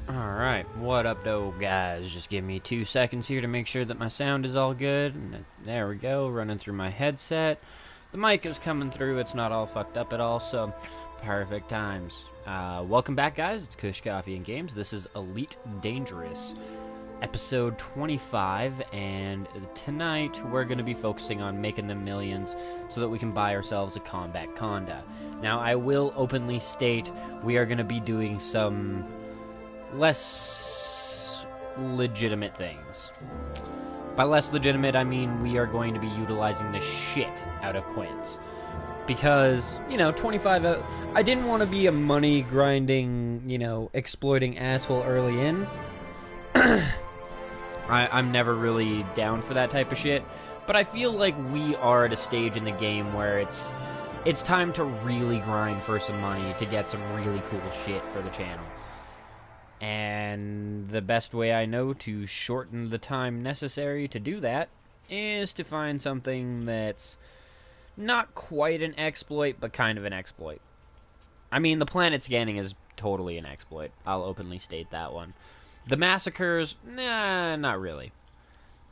Alright, what up though guys? Just give me 2 seconds here to make sure that my sound is all good. And there we go, running through my headset. The mic is coming through, it's not all fucked up at all, so perfect times. Welcome back guys, it's Kush Coffee and Games. This is Elite Dangerous, episode 25, and tonight we're going to be focusing on making them millions so that we can buy ourselves a combat conda. Now I will openly state we are going to be doing some less legitimate things. By less legitimate, I mean we are going to be utilizing the shit out of Quints. Because, 25 out... I didn't want to be a money grinding, exploiting asshole early in. I'm never really down for that type of shit. But I feel like we are at a stage in the game where it's time to really grind for some money to get some really cool shit for the channel. And the best way I know to shorten the time necessary to do that is to find something that's not quite an exploit, but kind of an exploit. I mean, the planet scanning is totally an exploit. I'll openly state that one. The massacres, nah, not really.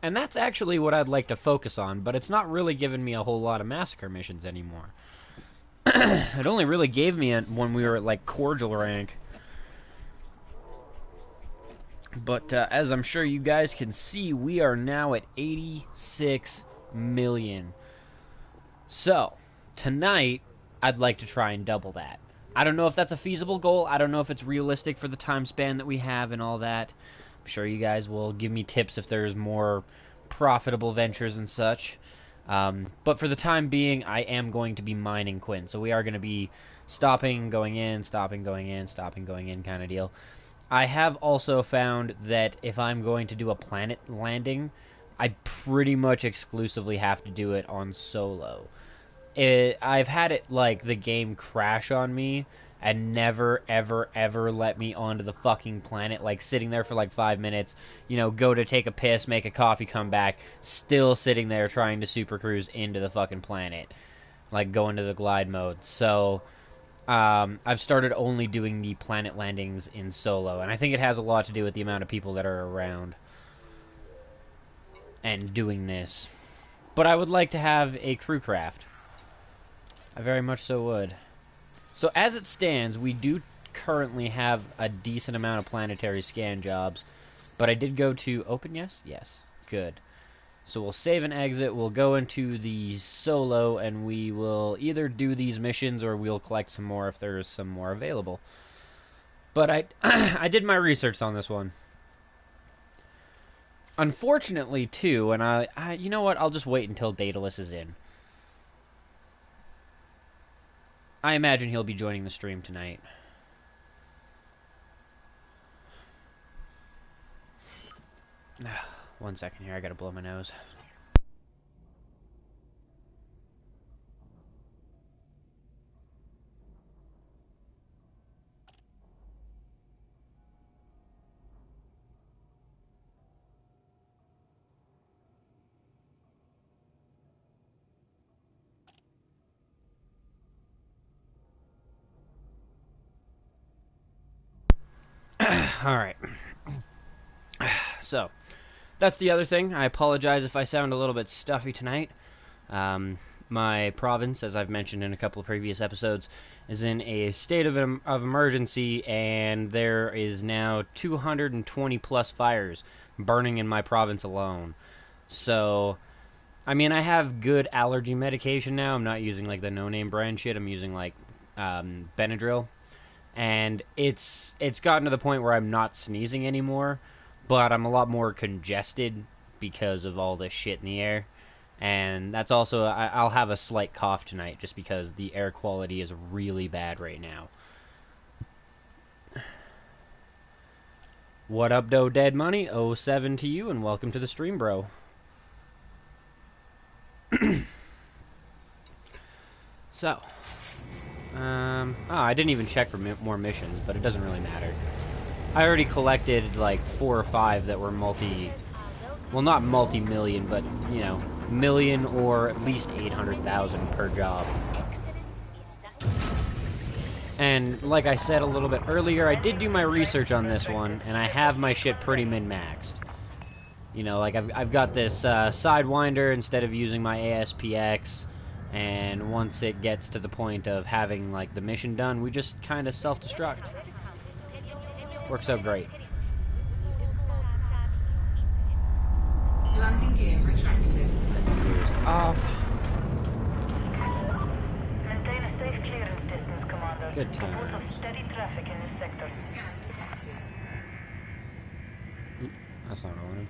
And that's actually what I'd like to focus on, but it's not really giving me a whole lot of massacre missions anymore. It only really gave me when we were at, like, cordial rank. But as I'm sure you guys can see, we are now at 86 million. So, tonight, I'd like to try and double that. I don't know if that's a feasible goal. I don't know if it's realistic for the time span that we have and all that. I'm sure you guys will give me tips if there's more profitable ventures and such. But for the time being, I am going to be mining Quinn. So we are going to be stopping, going in, stopping, going in, stopping, going in kind of deal. I have also found that if I'm going to do a planet landing, I pretty much exclusively have to do it on solo. I've had it, like, the game crash on me and never, ever, ever let me onto the fucking planet, like, sitting there for, like, 5 minutes, go to take a piss, make a coffee, come back, still sitting there trying to super cruise into the fucking planet, like, go into the glide mode. So I've started only doing the planet landings in solo, and I think it has a lot to do with the amount of people that are around and doing this. But I would like to have a crew craft. I very much so would. So as it stands, we do currently have a decent amount of planetary scan jobs, but I did go to open, yes? Yes. Good. So we'll save and exit, we'll go into the solo, and we will either do these missions or we'll collect some more if there's some more available. But I did my research on this one. Unfortunately, too, and you know what, I'll just wait until Daedalus is in. I imagine he'll be joining the stream tonight. One second here, I gotta blow my nose. Alright. So, that's the other thing. I apologize if I sound a little bit stuffy tonight. My province, as I've mentioned in a couple of previous episodes, is in a state of emergency, and there is now 220 plus fires burning in my province alone. So, I mean, I have good allergy medication now. I'm not using, like, the no-name brand shit. I'm using, like, Benadryl. And it's gotten to the point where I'm not sneezing anymore, but I'm a lot more congested because of all this shit in the air. And that's also, I'll have a slight cough tonight just because the air quality is really bad right now. What up, doe dead money? 07 to you, and welcome to the stream, bro. So, I didn't even check for more missions, but it doesn't really matter. I already collected, like, 4 or 5 that were well, not multi-million, but, million or at least 800,000 per job. And like I said a little bit earlier, I did do my research on this one, and I have my shit pretty min-maxed. You know, like I've got this Sidewinder instead of using my ASPX, and once it gets to the point of having like the mission done, we just kind of self-destruct. Works out great. Landing gear retracted. Off. Maintain a safe clearance distance, Commander. Good Reports times. of steady traffic in this sector. Scan detected. Oop, that's not what I wanted.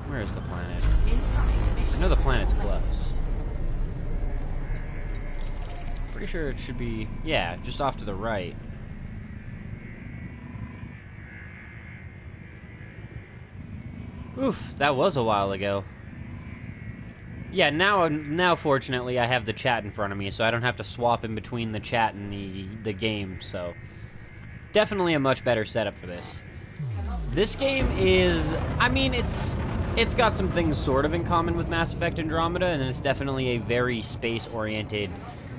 Where is the planet? Incoming mission. I know the planet's control close. message. Pretty sure it should be, yeah, just off to the right. Oof, that was a while ago. Yeah, now fortunately I have the chat in front of me, so I don't have to swap in between the chat and the game, so definitely a much better setup for this. This game is, I mean, it's got some things sort of in common with Mass Effect Andromeda, and it's definitely a very space-oriented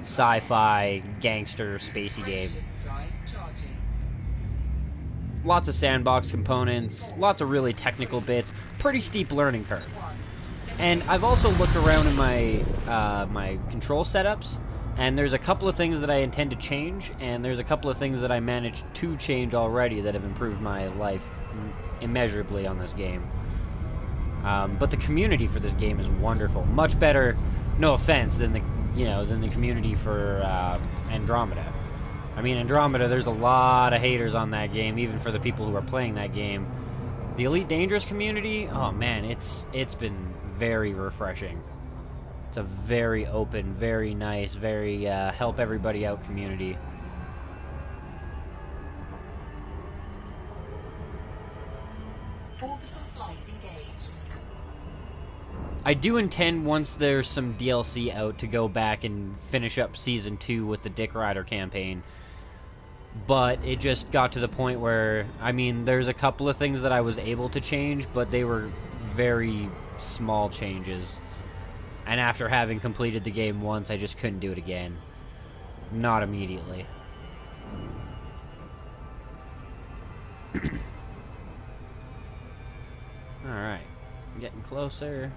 sci-fi gangster spacey game. Drive charging. Lots of sandbox components, lots of really technical bits, pretty steep learning curve. And I've also looked around in my my control setups, and there's a couple of things that I intend to change, and there's a couple of things that I managed to change already that have improved my life immeasurably on this game. But the community for this game is wonderful, much better. No offense, than the community for Andromeda. I mean, Andromeda, there's a lot of haters on that game, even for the people who are playing that game. The Elite Dangerous community, oh man, it's been very refreshing. It's a very open, very nice, very help everybody out community. Orbital flight engaged. I do intend, once there's some DLC out, to go back and finish up Season 2 with the Dick Rider campaign. But it just got to the point where, I mean, there's a couple of things that I was able to change, but they were very small changes. And after having completed the game once, I just couldn't do it again. Not immediately. Alright. Getting closer.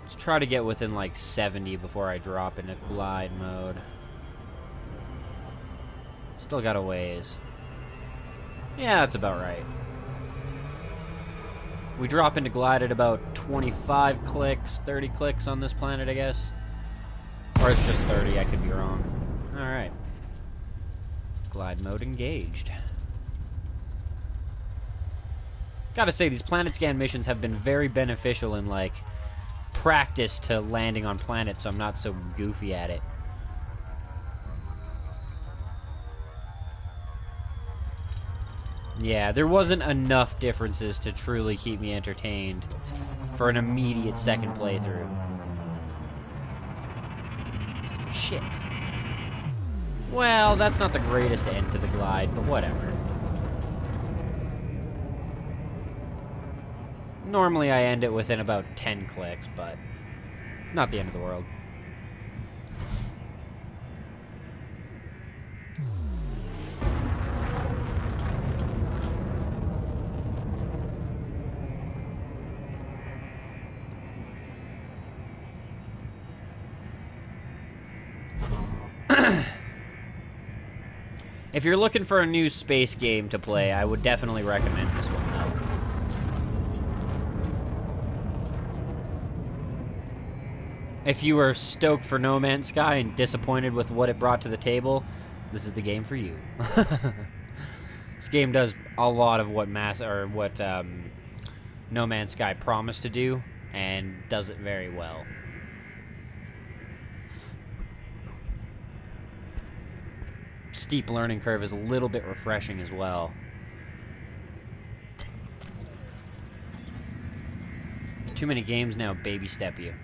Let's try to get within like 70 before I drop into glide mode. Still got a ways. Yeah, that's about right. We drop into glide at about 25 clicks, 30 clicks on this planet, I guess. Or it's just 30, I could be wrong. Alright. Glide mode engaged. Gotta say, these planet scan missions have been very beneficial in, like, practice to landing on planets, so I'm not so goofy at it. Yeah, there wasn't enough differences to truly keep me entertained for an immediate second playthrough. Shit. Well, that's not the greatest end to the glide, but whatever. Normally I end it within about 10 clicks, but it's not the end of the world. If you're looking for a new space game to play, I would definitely recommend this one, though. If you are stoked for No Man's Sky and disappointed with what it brought to the table, this is the game for you. This game does a lot of what No Man's Sky promised to do, and does it very well. Steep learning curve is a little bit refreshing as well. Too many games now baby step you.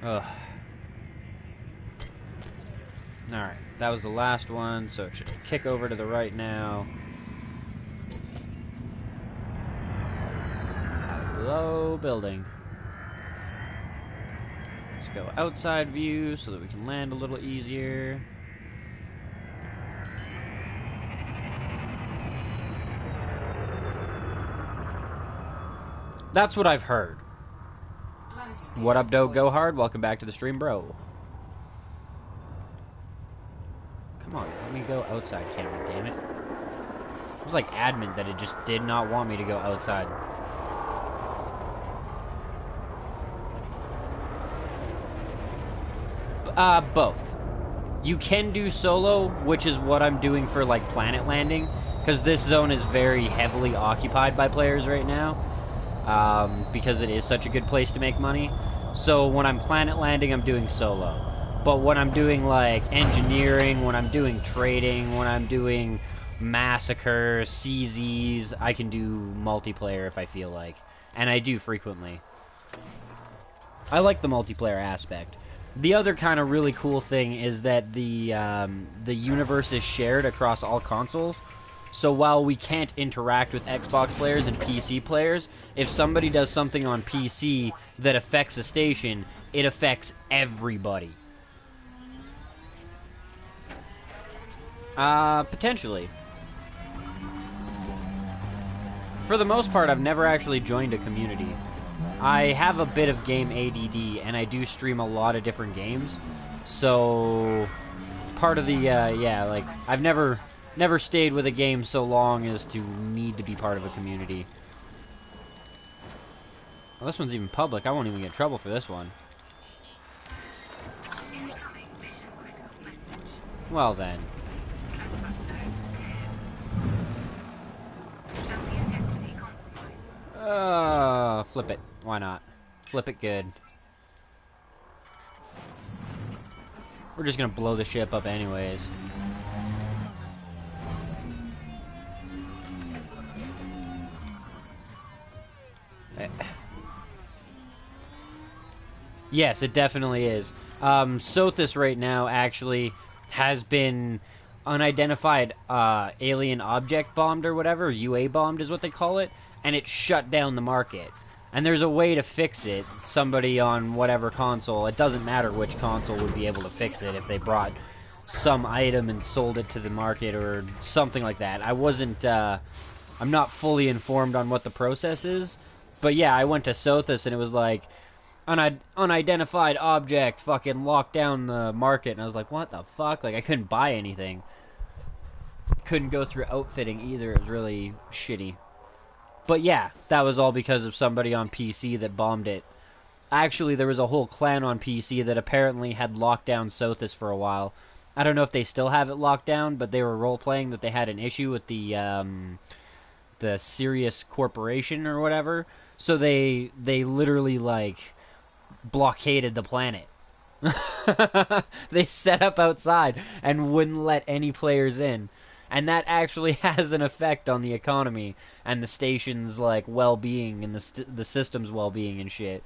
Ugh. Alright, that was the last one, so it should kick over to the right now. Hello, building. Let's go outside view so that we can land a little easier. That's what I've heard. Landing What up, gear Doe? Go hard. Welcome back to the stream, bro. Come on, let me go outside, camera, damn it. It was like admin that it just did not want me to go outside. Both. You can do solo, which is what I'm doing for, like, planet landing, because this zone is very heavily occupied by players right now, because it is such a good place to make money. So when I'm planet landing, I'm doing solo. But when I'm doing, like, engineering, when I'm doing trading, when I'm doing massacre, CZs, I can do multiplayer if I feel like. And I do frequently. I like the multiplayer aspect. The other kind of really cool thing is that the universe is shared across all consoles. So while we can't interact with Xbox players and PC players, if somebody does something on PC that affects a station, it affects everybody. Potentially. For the most part, I've never actually joined a community. I have a bit of game ADD, and I do stream a lot of different games. So, part of the, yeah, like, I've never stayed with a game so long as to need to be part of a community. Well, this one's even public. I won't even get in trouble for this one. Well then. Flip it. Why not? Flip it good. We're just gonna blow the ship up anyways. Yes, it definitely is. Sothis right now actually has been unidentified alien object bombed or whatever, UA bombed is what they call it, and it shut down the market. And there's a way to fix it. Somebody on whatever console, it doesn't matter which console, would be able to fix it if they brought some item and sold it to the market or something like that. I wasn't, I'm not fully informed on what the process is, but yeah, I went to Sothis and it was like, unidentified object fucking locked down the market, and I was like, what the fuck? Like, I couldn't buy anything. Couldn't go through outfitting either. It was really shitty. But yeah, that was all because of somebody on PC that bombed it. Actually, there was a whole clan on PC that apparently had locked down Sothis for a while. I don't know if they still have it locked down, but they were role-playing that they had an issue with the Sirius Corporation or whatever. So they literally, like, blockaded the planet. They set up outside and wouldn't let any players in. And that actually has an effect on the economy and the station's, like, well-being and the system's well-being and shit.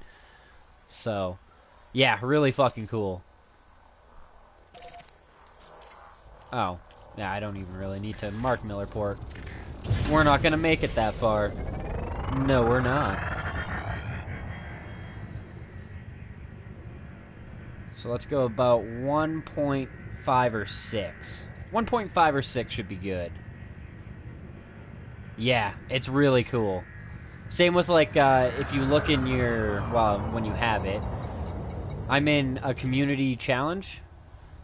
So, yeah, really fucking cool. Oh, yeah, I don't even really need to mark Millerport. We're not gonna make it that far. No, we're not. So let's go about 1.5 or 6. 1.5 or 6 should be good. Yeah, it's really cool. Same with, like, if you look in your, well, when you have it. I'm in a community challenge.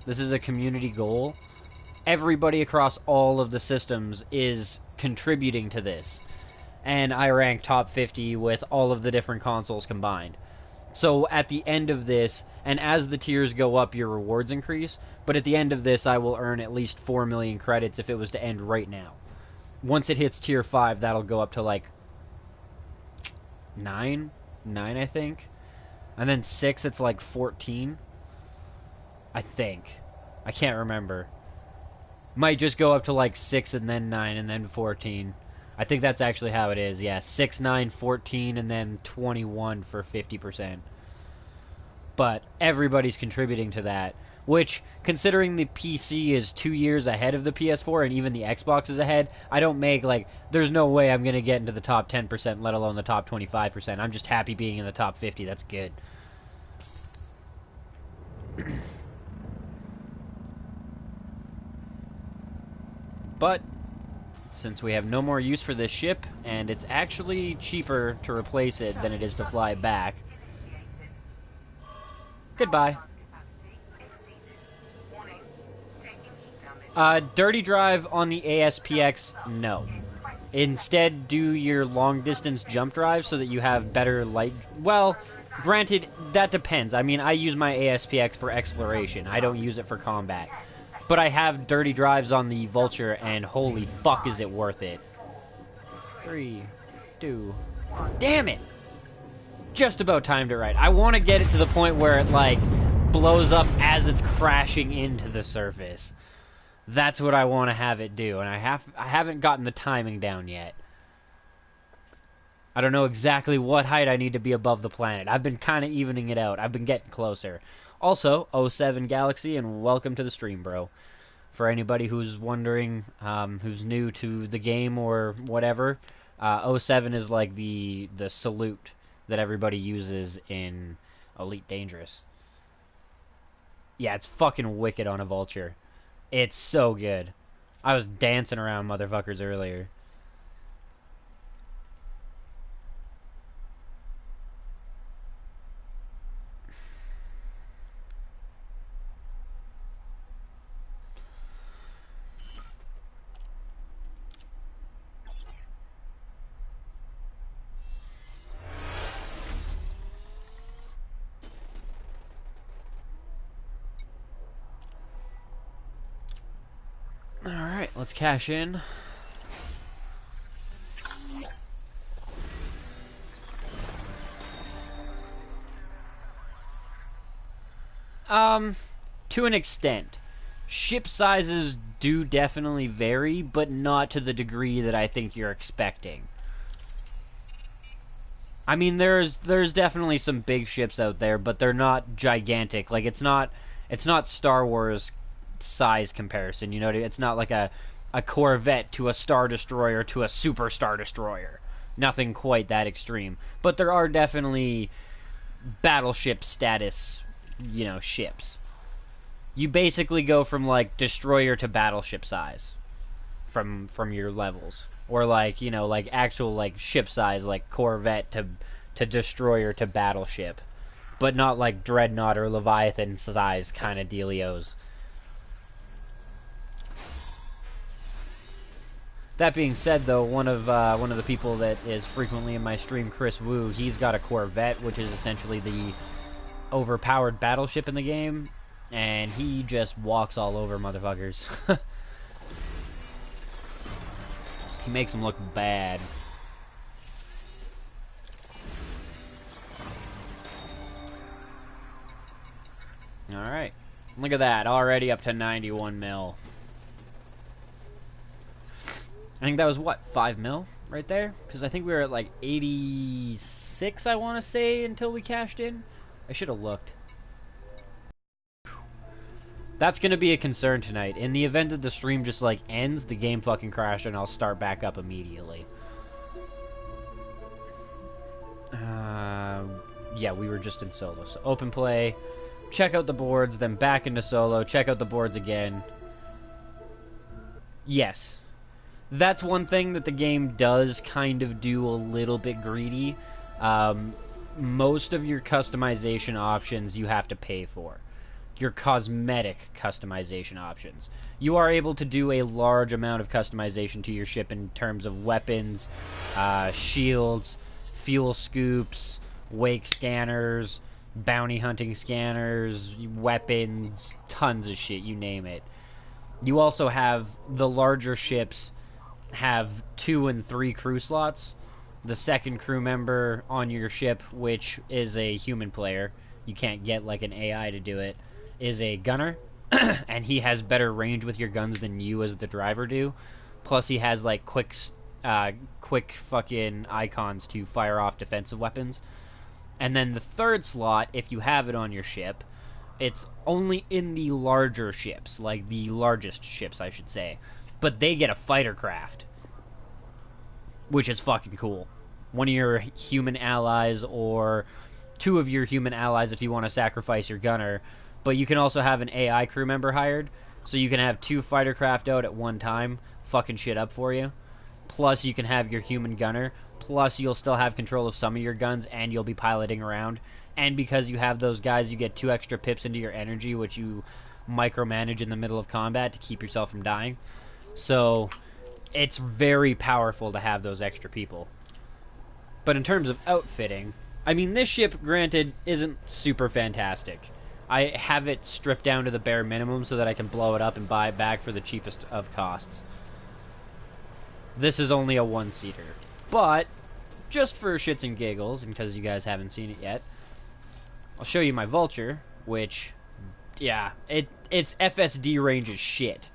This is a community goal. Everybody across all of the systems is contributing to this. And I rank top 50 with all of the different consoles combined. So at the end of this, and as the tiers go up, your rewards increase. But at the end of this, I will earn at least 4 million credits if it was to end right now. Once it hits tier 5, that'll go up to like 9, I think. And then 6, it's like 14. I think. I can't remember. Might just go up to like 6 and then 9 and then 14. I think that's actually how it is. Yeah, 6, 9, 14, and then 21 for 50%. but everybody's contributing to that. Which, considering the PC is 2 years ahead of the PS4 and even the Xbox is ahead, I don't make, like, there's no way I'm going to get into the top 10%, let alone the top 25%. I'm just happy being in the top 50. That's good. But, since we have no more use for this ship, and it's actually cheaper to replace it than it is to fly back, goodbye. Dirty drive on the ASPX, no. Instead, do your long-distance jump drive so that you have better light... Well, granted, that depends. I mean, I use my ASPX for exploration. I don't use it for combat. But I have dirty drives on the Vulture, and holy fuck is it worth it. 3, 2... Damn it! Just about timed it right. I want to get it to the point where it, like, blows up as it's crashing into the surface. That's what I want to have it do, and I haven't gotten the timing down yet. I don't know exactly what height I need to be above the planet. I've been kind of evening it out. I've been getting closer. Also, 07 Galaxy, and welcome to the stream, bro. For anybody who's wondering, who's new to the game or whatever, 07 is like the salute that everybody uses in Elite Dangerous. Yeah, it's fucking wicked on a Vulture. It's so good. I was dancing around motherfuckers earlier. Alright, let's cash in. To an extent. Ship sizes do definitely vary, but not to the degree that I think you're expecting. I mean, there's definitely some big ships out there, but they're not gigantic. Like, it's not Star Wars size comparison, you know? It's not like a Corvette to a Star Destroyer to a Super Star Destroyer. Nothing quite that extreme. But there are definitely battleship status, you know, ships. You basically go from, like, destroyer to battleship size from your levels. Or, like, you know, like, actual, like, ship size, like Corvette to destroyer to battleship. But not, like, Dreadnought or Leviathan size kind of dealios. That being said, though, one of the people that is frequently in my stream, Chris Wu, he's got a Corvette, which is essentially the overpowered battleship in the game, and he just walks all over motherfuckers. He makes them look bad. Alright. Look at that, already up to 91 mil. I think that was, what, 5 mil right there? Because I think we were at, like, 86, I want to say, until we cashed in. I should have looked. That's going to be a concern tonight. In the event that the stream just, like, ends, the game fucking crashed, and I'll start back up immediately. Yeah, we were just in solo. So open play, check out the boards, then back into solo, check out the boards again. Yes. That's one thing that the game does kind of do a little bit greedy. Most of your customization options you have to pay for. Your cosmetic customization options. You are able to do a large amount of customization to your ship in terms of weapons, shields, fuel scoops, wake scanners, bounty hunting scanners, weapons, tons of shit, you name it. You also have the larger ships have 2 and 3 crew slots. The second crew member on your ship, which is a human player, you can't get like an AI to do it, is a gunner, and he has better range with your guns than you as the driver do. Plus he has like quick fucking icons to fire off defensive weapons. And then the third slot, if you have it on your ship, it's only in the larger ships, like the largest ships, I should say. But they get a fighter craft, which is fucking cool. One of your human allies, or two of your human allies if you want to sacrifice your gunner. But you can also have an AI crew member hired, so you can have two fighter craft out at one time, fucking shit up for you. Plus, you can have your human gunner. Plus, you'll still have control of some of your guns, and you'll be piloting around. And because you have those guys, you get 2 extra pips into your energy, which you micromanage in the middle of combat to keep yourself from dying. So, it's very powerful to have those extra people. But in terms of outfitting, I mean, this ship, granted, isn't super fantastic. I have it stripped down to the bare minimum so that I can blow it up and buy it back for the cheapest of costs. This is only a one-seater. But, just for shits and giggles, and because you guys haven't seen it yet, I'll show you my Vulture, which, yeah, its FSD range is shit.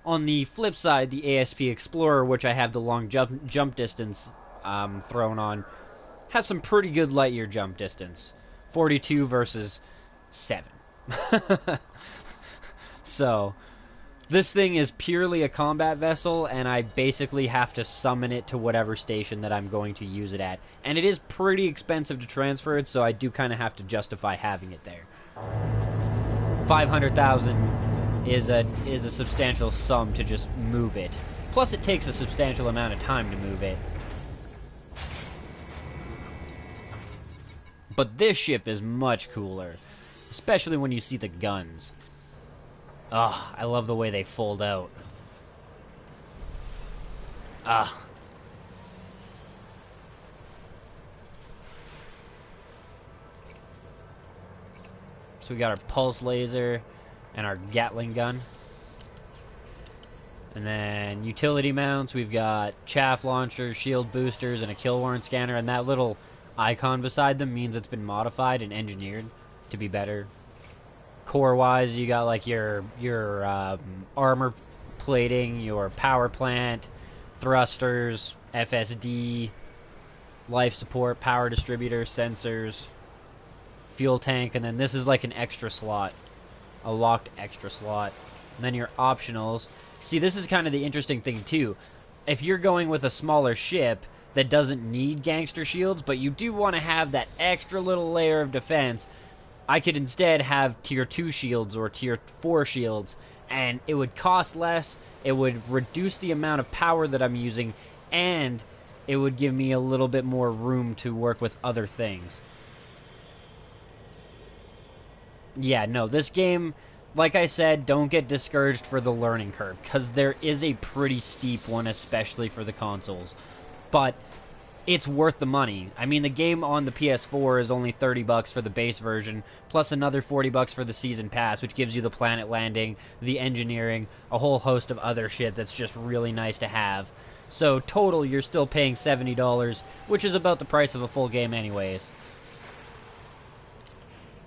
On the flip side, the ASP Explorer, which I have the long jump distance thrown on, has some pretty good light year jump distance. 42 versus 7. So, this thing is purely a combat vessel, and I basically have to summon it to whatever station that I'm going to use it at. And it is pretty expensive to transfer it, so I do kind of have to justify having it there. 500,000 is a substantial sum to just move it. Plus, it takes a substantial amount of time to move it. But this ship is much cooler, especially when you see the guns. Ah, I love the way they fold out. Ah. So we got our pulse laser and our Gatling gun. And then utility mounts, we've got chaff launchers, shield boosters, and a kill warrant scanner. And that little icon beside them means it's been modified and engineered to be better. Core-wise, you got like your armor plating, your power plant, thrusters, FSD, life support, power distributor, sensors, fuel tank, and then this is like an extra slot, a locked extra slot. And then your optionals. See, this is kind of the interesting thing too. If you're going with a smaller ship that doesn't need gangster shields, but you do want to have that extra little layer of defense, I could instead have tier 2 shields or tier 4 shields, and it would cost less, it would reduce the amount of power that I'm using, and it would give me a little bit more room to work with other things. Yeah, no, this game, like I said, don't get discouraged for the learning curve, because there is a pretty steep one, especially for the consoles. But it's worth the money. I mean, the game on the PS4 is only $30 for the base version, plus another $40 for the season pass, which gives you the planet landing, the engineering, a whole host of other shit that's just really nice to have. So total, you're still paying $70, which is about the price of a full game anyways.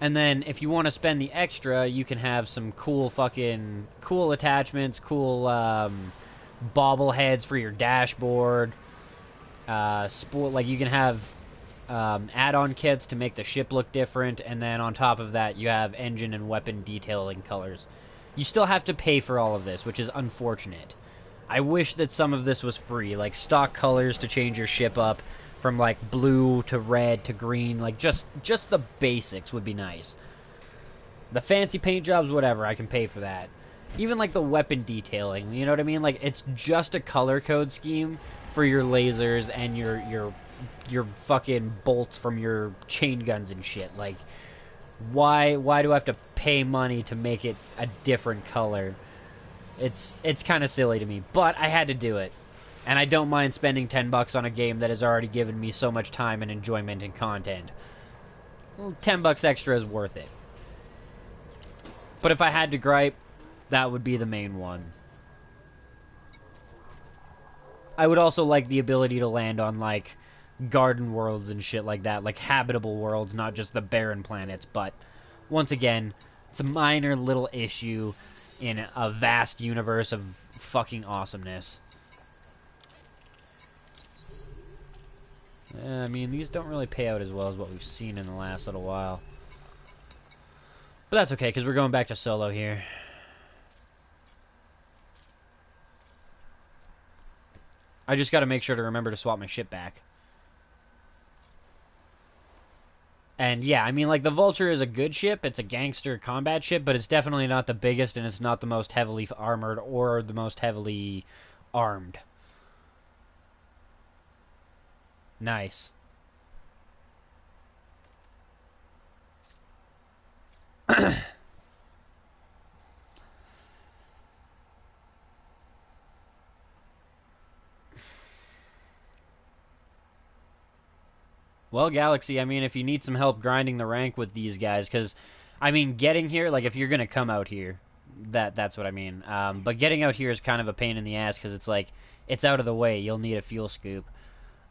And then, if you want to spend the extra, you can have some cool attachments, cool bobbleheads for your dashboard. Like you can have add-on kits to make the ship look different, and then on top of that, you have engine and weapon detailing colors. You still have to pay for all of this, which is unfortunate. I wish that some of this was free, like stock colors to change your ship up from like blue to red to green, like just the basics would be nice. The fancy paint jobs, whatever, I can pay for that. Even like the weapon detailing, you know what I mean? Like it's just a color code scheme for your lasers and your fucking bolts from your chain guns and shit. Like, why do I have to pay money to make it a different color? It's kind of silly to me, but I had to do it. And I don't mind spending $10 on a game that has already given me so much time and enjoyment and content. Well, $10 extra is worth it. But if I had to gripe, that would be the main one. I would also like the ability to land on, like, garden worlds and shit like that. Like, habitable worlds, not just the barren planets. But, once again, it's a minor little issue in a vast universe of fucking awesomeness. I mean, these don't really pay out as well as what we've seen in the last little while. But that's okay, because we're going back to solo here. I just got to make sure to remember to swap my ship back. And yeah, I mean, like, the Vulture is a good ship. It's a gangster combat ship, but it's definitely not the biggest, and it's not the most heavily armored or the most heavily armed. Nice. Well, Galaxy, I mean, if you need some help grinding the rank with these guys, because, I mean, getting here, like, if you're going to come out here, that's what I mean. But getting out here is kind of a pain in the ass, because it's like, it's out of the way. You'll need a fuel scoop.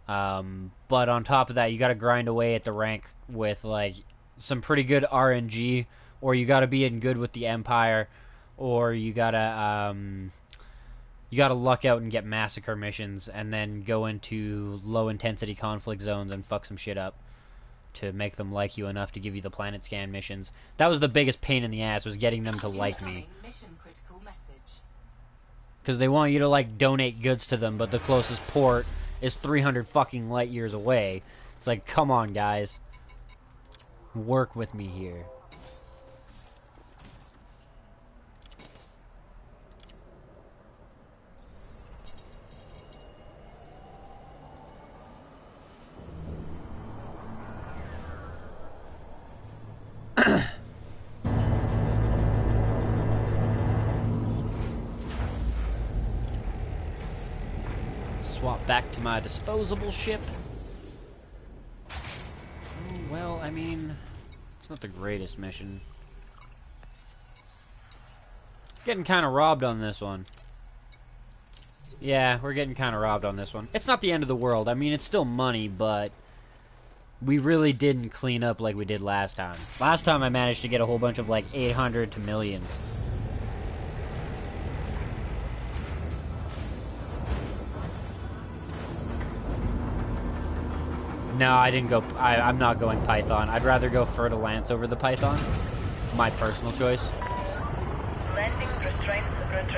But on top of that, you got to grind away at the rank with, like, some pretty good RNG, or you got to be in good with the Empire, or you got to luck out and get massacre missions, and then go into low-intensity conflict zones and fuck some shit up to make them like you enough to give you the planet scan missions. That was the biggest pain in the ass, was getting them to like me. Because they want you to, like, donate goods to them, but the closest port is 300 fucking light years away. It's like, come on, guys. Work with me here. Swap back to my disposable ship. Well, I mean, it's not the greatest mission. Getting kind of robbed on this one. Yeah, we're getting kind of robbed on this one. It's not the end of the world. I mean, it's still money, but we really didn't clean up like we did last time. Last time I managed to get a whole bunch of, like, 800 to millions. No, I didn't go... I'm not going Python. I'd rather go Fer-de-Lance over the Python. My personal choice.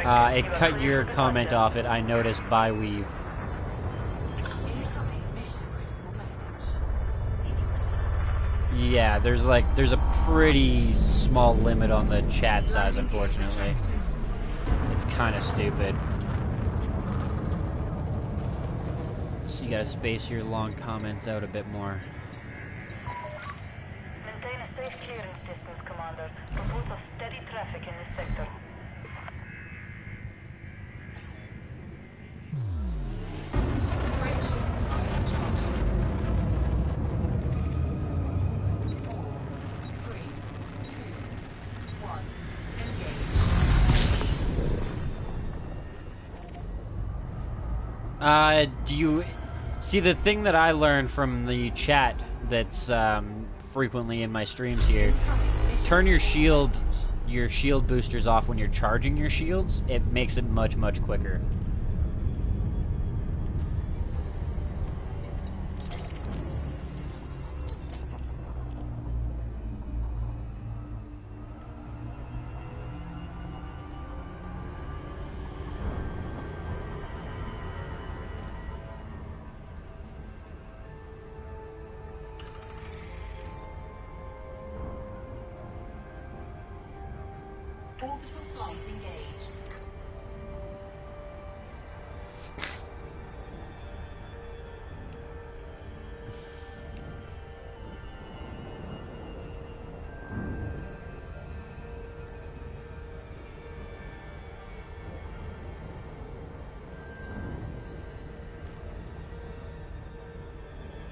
It cut your comment off it, I noticed, by Weave. Yeah, there's a pretty small limit on the chat size, unfortunately. It's kind of stupid. So you gotta space your long comments out a bit more. Maintain a safe clearance distance, Commander. Report of steady traffic in this sector. Do you see the thing that I learned from the chat that's frequently in my streams here? Turn your shield boosters off when you're charging your shields. It makes it much, much quicker. Orbital flight engaged.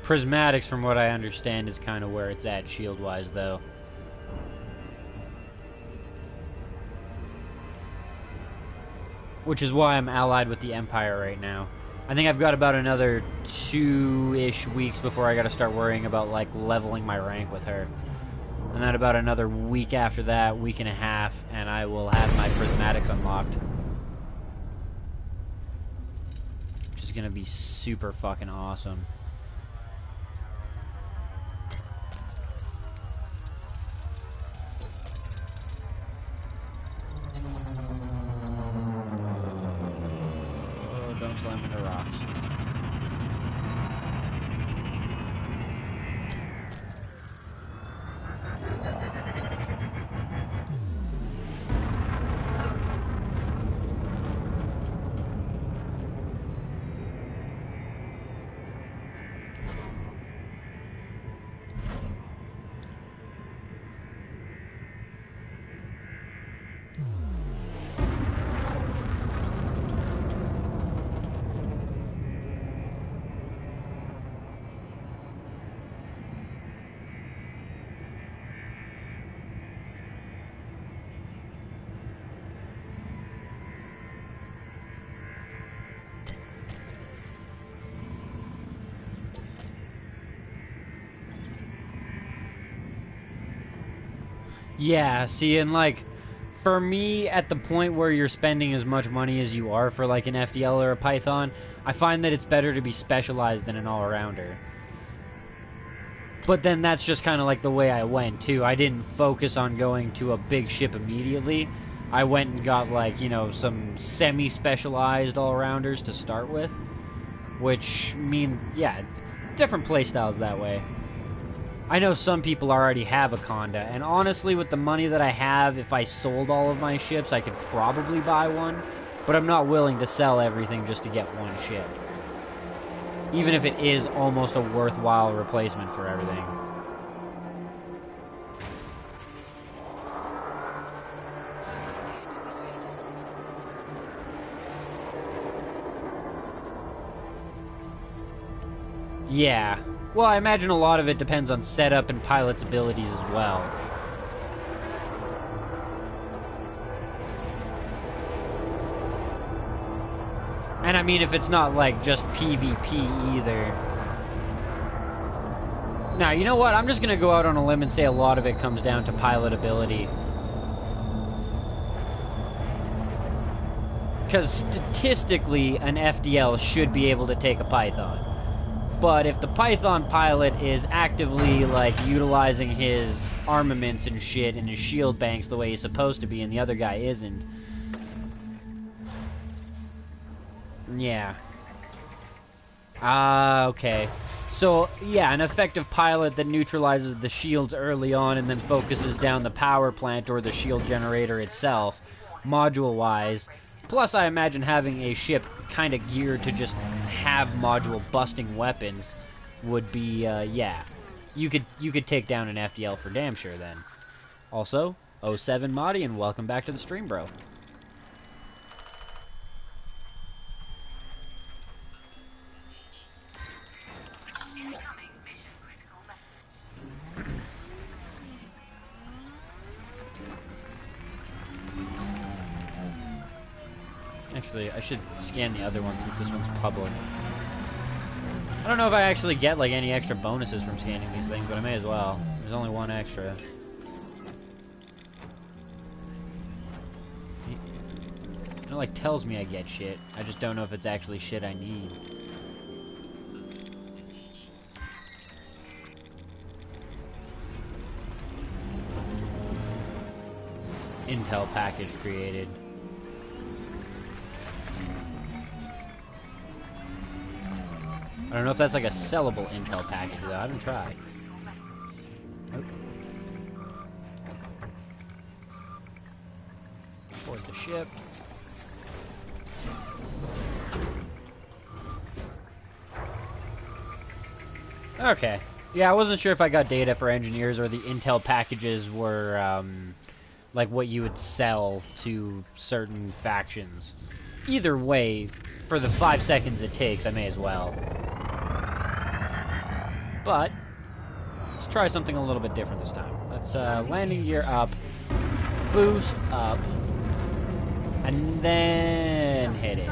Prismatics, from what I understand, is kind of where it's at shield-wise, though. Which is why I'm allied with the Empire right now. I think I've got about another 2-ish weeks before I gotta start worrying about, like, leveling my rank with her. And then about another week after that, week and a half, and I will have my Prismatics unlocked. Which is gonna be super fucking awesome. Don't slam into rocks. Yeah, see, and like, for me, at the point where you're spending as much money as you are for like an FDL or a Python, I find that it's better to be specialized than an all-arounder. But then that's just kind of like the way I went, too. I didn't focus on going to a big ship immediately. I went and got, like, you know, some semi-specialized all-arounders to start with. Which mean, yeah, different playstyles that way. I know some people already have a Conda, and honestly, with the money that I have, if I sold all of my ships, I could probably buy one. But I'm not willing to sell everything just to get one ship. Even if it is almost a worthwhile replacement for everything. Yeah. Well, I imagine a lot of it depends on setup and pilot's abilities as well. And I mean, if it's not like just PvP either. Now, you know what? I'm just going to go out on a limb and say a lot of it comes down to pilot ability. Because statistically, an FDL should be able to take a Python. But if the Python pilot is actively, like, utilizing his armaments and shit and his shield banks the way he's supposed to be and the other guy isn't... Yeah. Okay. So, yeah, an effective pilot that neutralizes the shields early on and then focuses down the power plant or the shield generator itself, module-wise. Plus, I imagine having a ship kind of geared to just have module-busting weapons would be, yeah. You could take down an FDL for damn sure, then. Also, 07 Madi, and welcome back to the stream, bro. Actually, I should scan the other one since this one's public. I don't know if I actually get, like, any extra bonuses from scanning these things, but I may as well. There's only one extra. It, like, tells me I get shit. I just don't know if it's actually shit I need. Intel package created. I don't know if that's like a sellable intel package, though. I haven't tried. Nope. Board the ship. Okay. Yeah, I wasn't sure if I got data for engineers or the intel packages were, like what you would sell to certain factions. Either way, for the 5 seconds it takes, I may as well. But, let's try something a little bit different this time. Let's, landing gear up, boost up, and then hit it.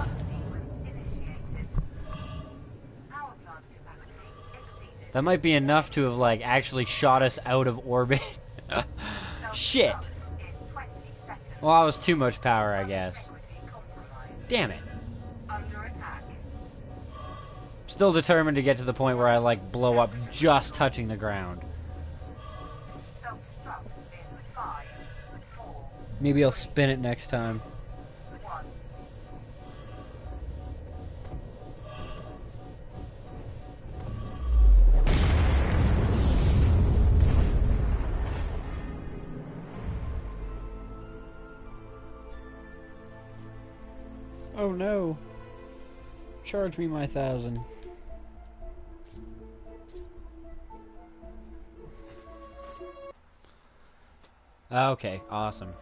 That might be enough to have, like, actually shot us out of orbit. Shit. Well, that was too much power, I guess. Damn it. Still determined to get to the point where I, like, blow up just touching the ground. Maybe I'll spin it next time. Oh no. Charge me my 1,000. Okay, awesome.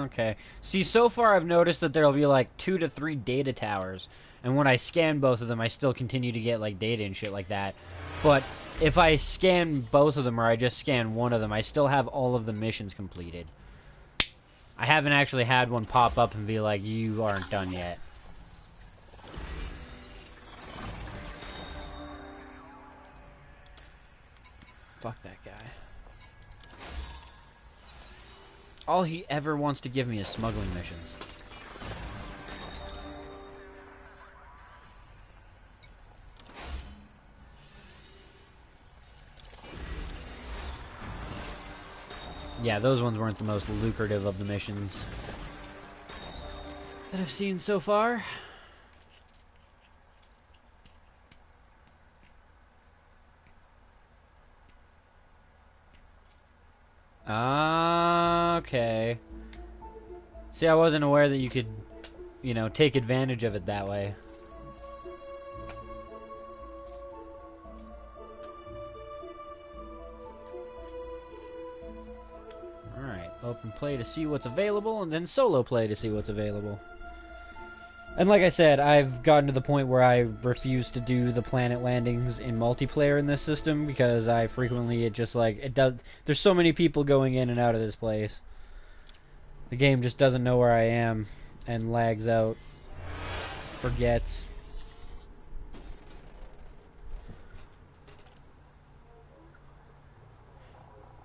Okay. See, so far I've noticed that there'll be like 2 to 3 data towers, and when I scan both of them, I still continue to get like data and shit like that. But if I scan both of them or I just scan one of them, I still have all of the missions completed. I haven't actually had one pop up and be like, you aren't done yet. Fuck that guy. All he ever wants to give me is smuggling missions. Yeah, those ones weren't the most lucrative of the missions that I've seen so far. Okay. See, I wasn't aware that you could, you know, take advantage of it that way. Alright, open play to see what's available, and then solo play to see what's available. And like I said, I've gotten to the point where I refuse to do the planet landings in multiplayer in this system because I frequently, it just like, it does, there's so many people going in and out of this place. The game just doesn't know where I am and lags out. Forgets.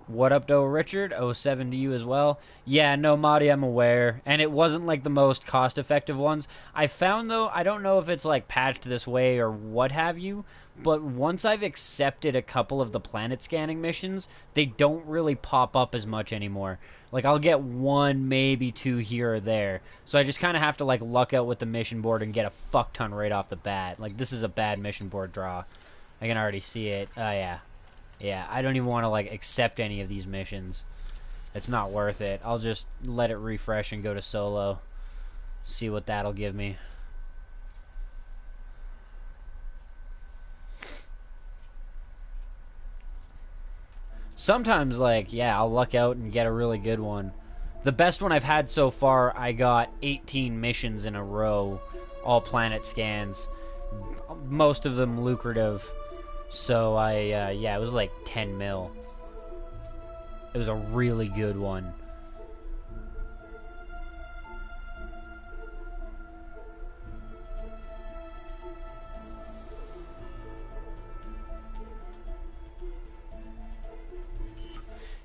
What up, though, Richard? 07 to you as well. Yeah, no, Marty, I'm aware. And it wasn't, like, the most cost-effective ones. I found, though, I don't know if it's, like, patched this way or what have you, but once I've accepted a couple of the planet scanning missions, they don't really pop up as much anymore. Like, I'll get one, maybe two here or there. So I just kind of have to, like, luck out with the mission board and get a fuck ton right off the bat. Like, this is a bad mission board draw. I can already see it. Oh, yeah. Yeah, I don't even want to, like, accept any of these missions. It's not worth it. I'll just let it refresh and go to solo. See what that'll give me. Sometimes, like, yeah, I'll luck out and get a really good one. The best one I've had so far, I got 18 missions in a row. All planet scans. Most of them lucrative. So yeah, it was like 10 mil. It was a really good one.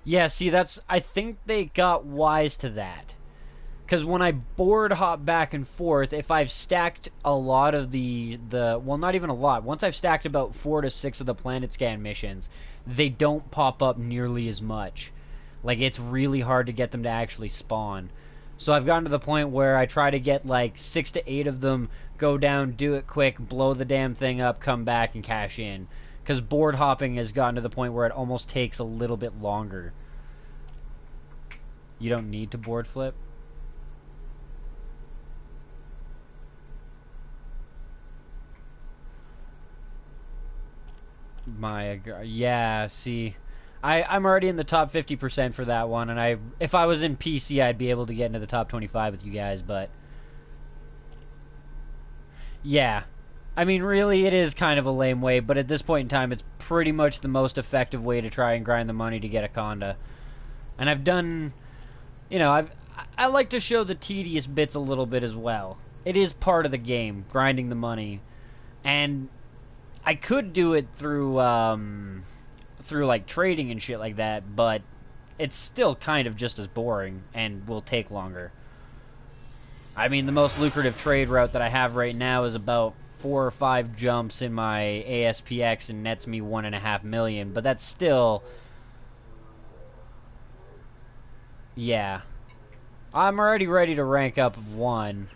Yeah, see, I think they got wise to that. Because when I board hop back and forth, if I've stacked a lot of well, not even a lot. Once I've stacked about 4 to 6 of the planet scan missions, they don't pop up nearly as much. Like, it's really hard to get them to actually spawn. So I've gotten to the point where I try to get like 6 to 8 of them, go down, do it quick, blow the damn thing up, come back and cash in. Because board hopping has gotten to the point where it almost takes a little bit longer. You don't need to board flip? Yeah, see, I'm already in the top 50% for that one, and if I was in PC, I'd be able to get into the top 25 with you guys, but yeah, I mean, really, it is kind of a lame way, but at this point in time, it's pretty much the most effective way to try and grind the money to get a Conda. And I've done, you know, I like to show the tedious bits a little bit as well. It is part of the game, grinding the money, and I could do it through like trading and shit like that, but it's still kind of just as boring and will take longer. I mean, the most lucrative trade route that I have right now is about 4 or 5 jumps in my ASPX and nets me 1.5 million, but that's still, yeah. I'm already ready to rank up 1.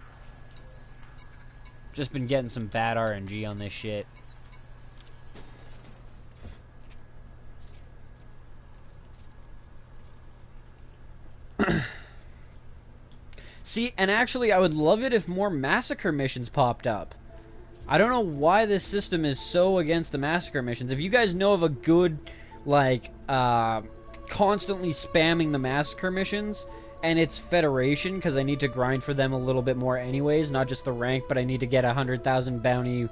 Just been getting some bad RNG on this shit. See, and actually I would love it if more massacre missions popped up. I don't know why this system is so against the massacre missions. If you guys know of a good, like, constantly spamming the massacre missions, and it's Federation, because I need to grind for them a little bit more anyways, not just the rank, but I need to get 100,000 bounty,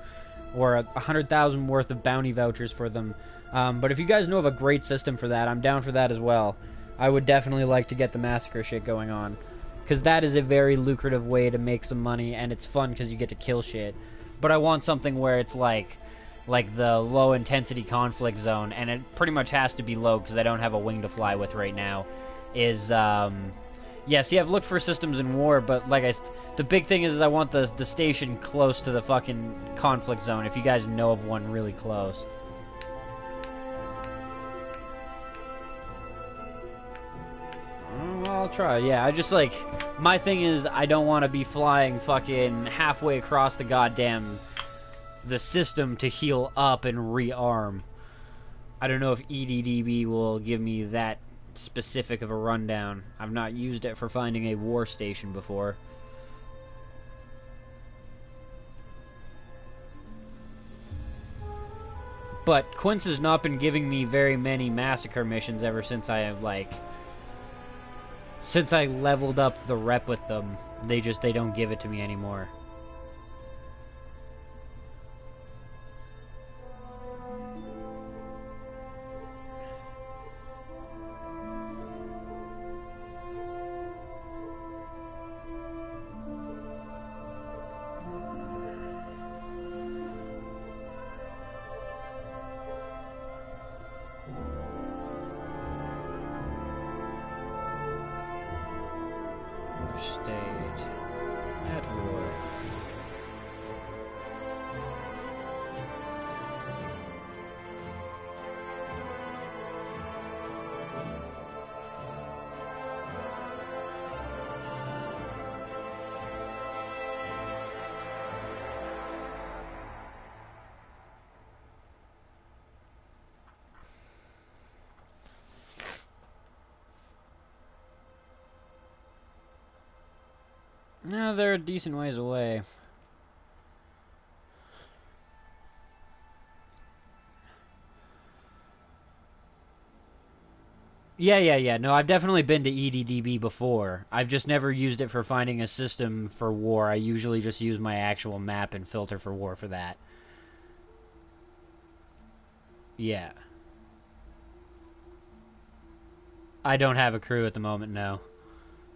or 100,000 worth of bounty vouchers for them. But if you guys know of a great system for that, I'm down for that as well. I would definitely like to get the massacre shit going on, because that is a very lucrative way to make some money, and it's fun because you get to kill shit. But I want something where it's like the low intensity conflict zone, and it pretty much has to be low because I don't have a wing to fly with right now. Yeah, see, I've looked for systems in war, but the big thing is I want the station close to the fucking conflict zone. If you guys know of one really close. I'll try. Yeah, I just my thing is I don't want to be flying fucking halfway across the system to heal up and rearm. I don't know if EDDB will give me that specific of a rundown. I've not used it for finding a war station before. But Quince has not been giving me very many massacre missions ever since since I leveled up the rep with them. They don't give it to me anymore. State at war. No, they're a decent ways away. Yeah. No, I've definitely been to EDDB before. I've just never used it for finding a system for war. I usually just use my actual map and filter for war for that. Yeah. I don't have a crew at the moment, no.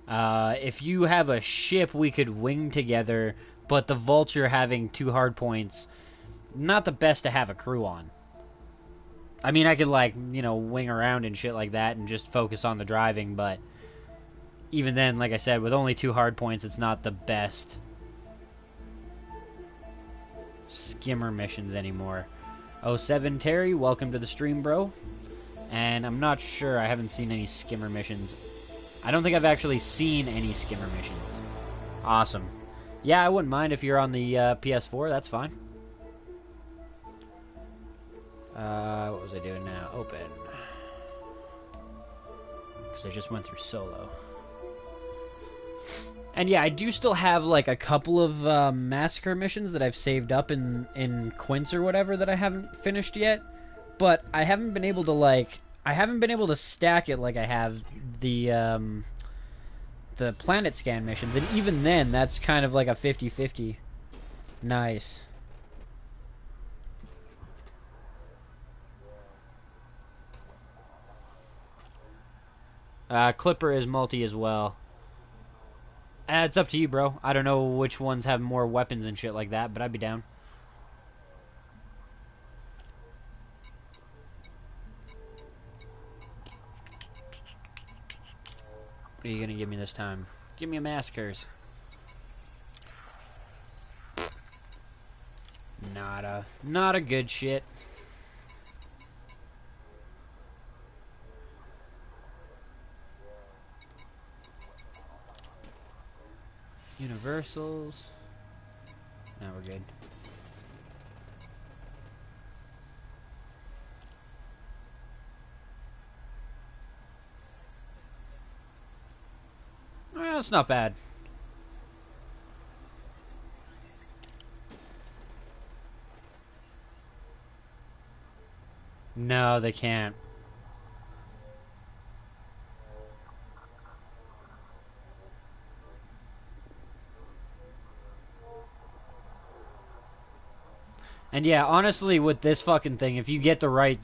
If you have a ship, we could wing together, but the Vulture having 2 hard points, not the best to have a crew on. I mean, I could, wing around and shit like that and just focus on the driving, but even then, like I said, with only 2 hard points, it's not the best skimmer missions anymore. 07 Terry, welcome to the stream, bro. And I'm not sure, I haven't seen any skimmer missions. I don't think I've actually seen any skimmer missions. Awesome. Yeah, I wouldn't mind if you're on the PS4, that's fine. What was I doing now? Open. Because I just went through solo. And yeah, I do still have a couple of massacre missions that I've saved up in Quince or whatever that I haven't finished yet. But I haven't been able to stack it like I have the planet scan missions, and even then that's kind of like a 50-50. Nice. Clipper is multi as well. It's up to you, bro. I don't know which ones have more weapons and shit like that, but I'd be down. What are you gonna give me this time? Give me a massacres. Not a good shit. Universals. Now we're good. Well, it's not bad. No, they can't. And yeah, honestly, with this fucking thing, if you get the right,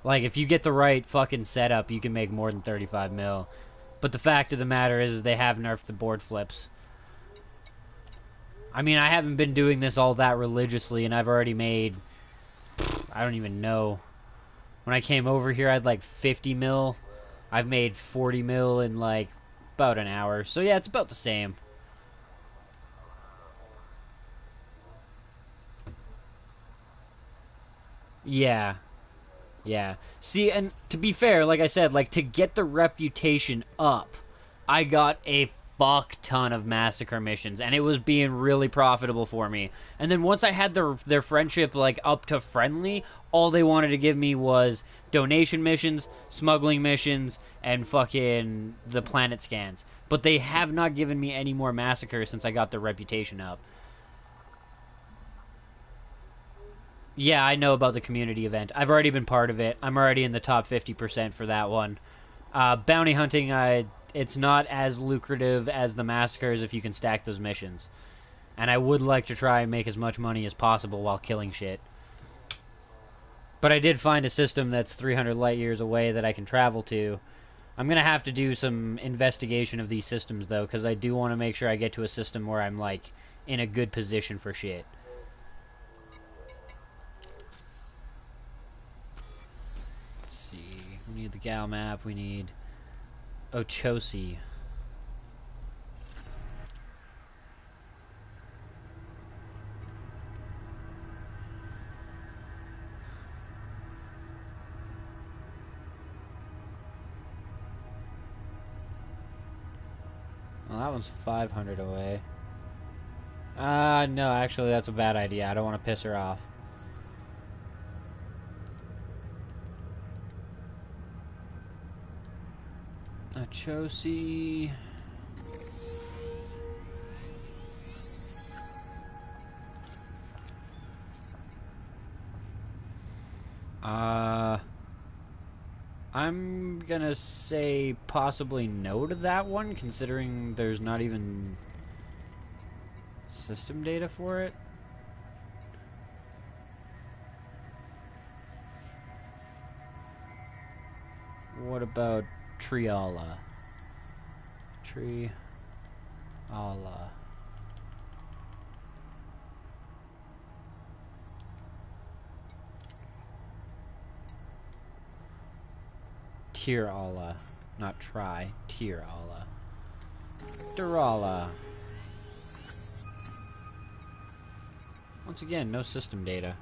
if you get the right fucking setup, you can make more than 35 mil. But the fact of the matter is, they have nerfed the board flips. I mean, I haven't been doing this all that religiously, and I've already made, I don't even know. When I came over here, I had like 50 mil. I've made 40 mil in like about an hour. So yeah, it's about the same. Yeah. Yeah. See, and to be fair, like I said, like to get the reputation up, I got a fuck ton of massacre missions, and it was being really profitable for me. And then once I had their friendship like up to friendly, all they wanted to give me was donation missions, smuggling missions, and fucking the planet scans. But they have not given me any more massacres since I got the reputation up. Yeah, I know about the community event. I've already been part of it. I'm already in the top 50% for that one. Bounty hunting, it's not as lucrative as the massacres if you can stack those missions. And I would like to try and make as much money as possible while killing shit. But I did find a system that's 300 light years away that I can travel to. I'm going to have to do some investigation of these systems, though, because I do want to make sure I get to a system where I'm, like, in a good position for shit. We need the Gal map. We need Ochosi. Well, that one's 500 away. No, actually, that's a bad idea. I don't want to piss her off. Ochosi. I'm gonna say possibly no to that one, considering there's not even system data for it. What about Triala? Triala. Tirala. Not try. Tirala. Durala. Once again, no system data.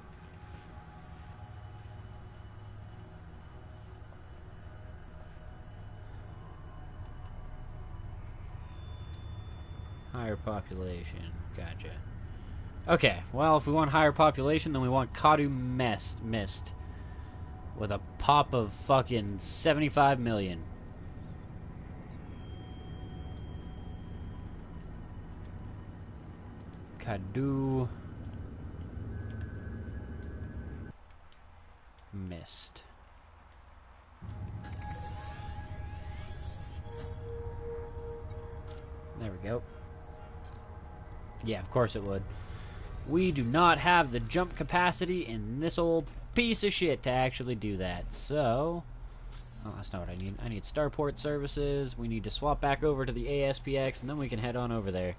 Higher population. Gotcha. Okay, well, if we want higher population, then we want Kadu Mist. With a pop of fucking 75 million. Kadu Mist. There we go. Yeah, of course it would. We do not have the jump capacity in this old piece of shit to actually do that. So, oh, that's not what I need. I need starport services. We need to swap back over to the ASPX, and then we can head on over there.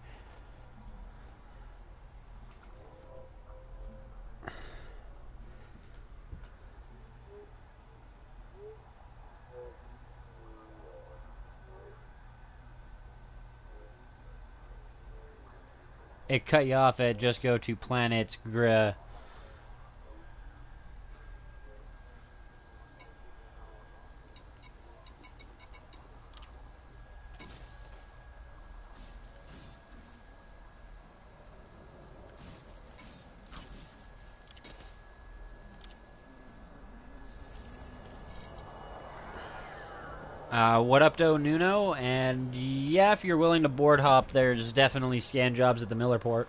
It cut you off at just go to planets What up, do Nuno? And yeah, if you're willing to board hop, there's definitely scan jobs at the Millerport.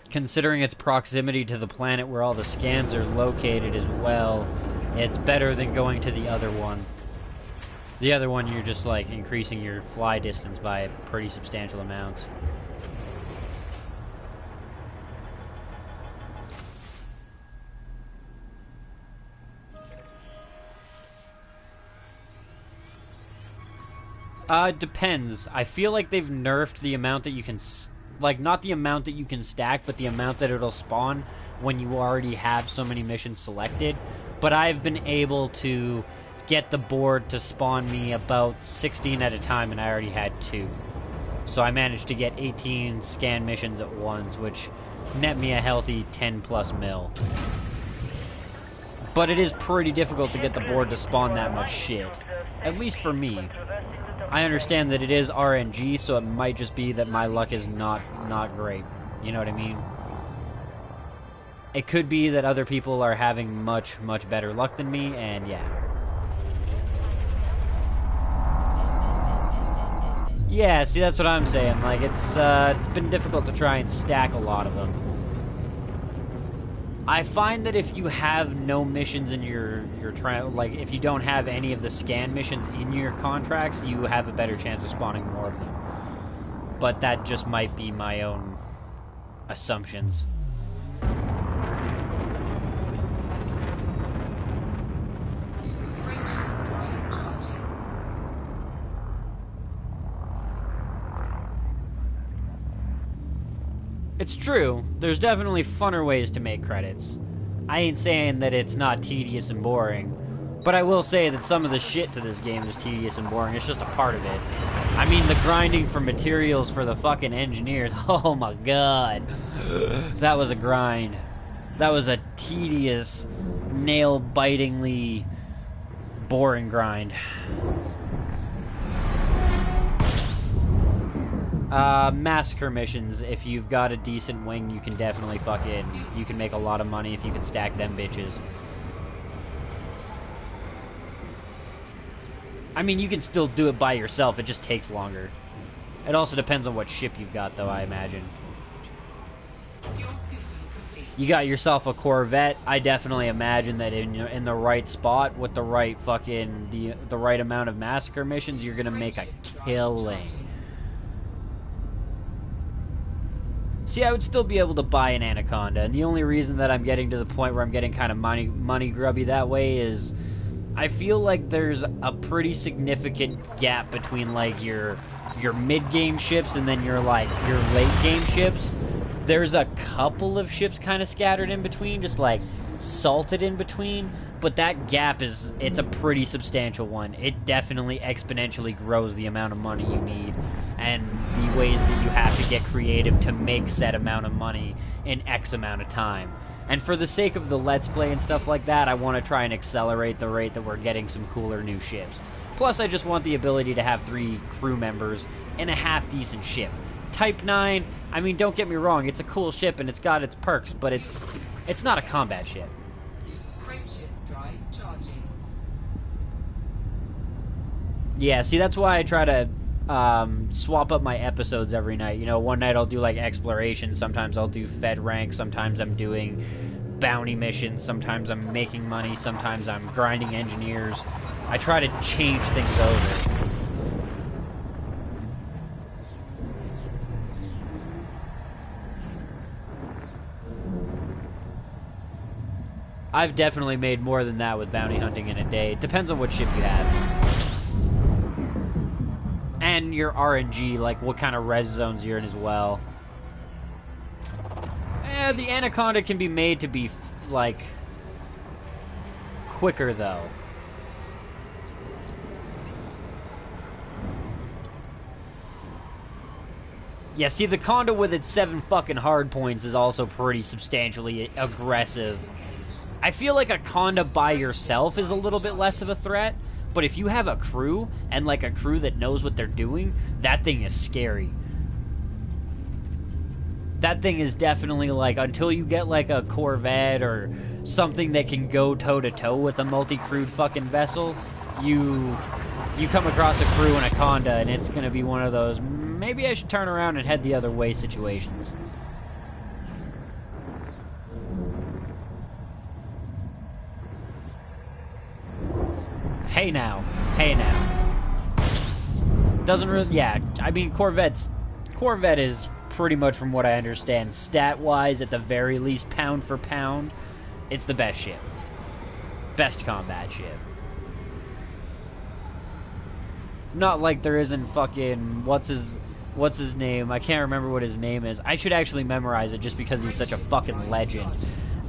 Considering its proximity to the planet where all the scans are located as well, it's better than going to the other one. The other one, you're just like increasing your fly distance by a pretty substantial amount. It depends. I feel like they've nerfed the amount that you can, like, not the amount that you can stack, but the amount that it'll spawn when you already have so many missions selected. But I've been able to get the board to spawn me about 16 at a time, and I already had 2. So I managed to get 18 scan missions at once, which net me a healthy 10 plus mil. But it is pretty difficult to get the board to spawn that much shit. At least for me. I understand that it is RNG, so it might just be that my luck is not great. You know what I mean? It could be that other people are having much better luck than me, and yeah. Yeah, see, that's what I'm saying. Like, it's been difficult to try and stack a lot of them. I find that if you have no missions in your like, if you don't have any of the scan missions in your contracts, you have a better chance of spawning more of them. But that just might be my own assumptions. It's true, there's definitely funner ways to make credits. I ain't saying that it's not tedious and boring, but I will say that some of the shit to this game is tedious and boring. It's just a part of it. I mean, the grinding for materials for the fucking engineers, oh my god. That was a grind. That was a tedious, nail-bitingly boring grind. Massacre missions, if you've got a decent wing, you can definitely you can make a lot of money if you can stack them bitches. I mean, you can still do it by yourself, it just takes longer. It also depends on what ship you've got, though, I imagine. You got yourself a Corvette, I definitely imagine that in the right spot, with the right fucking, the right amount of massacre missions, you're gonna make a killing. See, I would still be able to buy an Anaconda, and the only reason that I'm getting to the point where I'm getting kind of money grubby that way is I feel like there's a pretty significant gap between, like, your mid-game ships and then your late-game ships. There's a couple of ships kind of scattered in between, just, like, salted in between, but that gap it's a pretty substantial one. It definitely exponentially grows the amount of money you need and the ways that you have to get creative to make said amount of money in X amount of time. And for the sake of the Let's Play and stuff like that, I want to try and accelerate the rate that we're getting some cooler new ships. Plus, I just want the ability to have 3 crew members in a half-decent ship. Type 9, I mean, don't get me wrong, it's a cool ship and it's got its perks, but it's not a combat ship. Yeah, see, that's why I try to swap up my episodes every night. You know, one night I'll do, like, exploration, sometimes I'll do Fed rank, sometimes I'm doing bounty missions, sometimes I'm making money, sometimes I'm grinding engineers. I try to change things over. I've definitely made more than that with bounty hunting in a day. It depends on what ship you have. And your RNG, like what kind of res zones you're in as well. The Anaconda can be made to be, like, quicker, though. Yeah, see, the Conda with its 7 fucking hard points is also pretty substantially aggressive. I feel like a Conda by yourself is a little bit less of a threat, but if you have a crew, and like a crew that knows what they're doing, that thing is scary. That thing is definitely, like, until you get like a Corvette or something that can go toe-to-toe with a multi-crewed fucking vessel, you come across a crew in a Conda, and it's gonna be one of those, maybe I should turn around and head the other way situations. Hey now. Doesn't really, yeah, I mean, Corvette is pretty much, from what I understand, stat-wise, at the very least, pound for pound, it's the best ship. Best combat ship. Not like there isn't fucking, what's his name? I can't remember what his name is. I should actually memorize it just because he's such a fucking legend.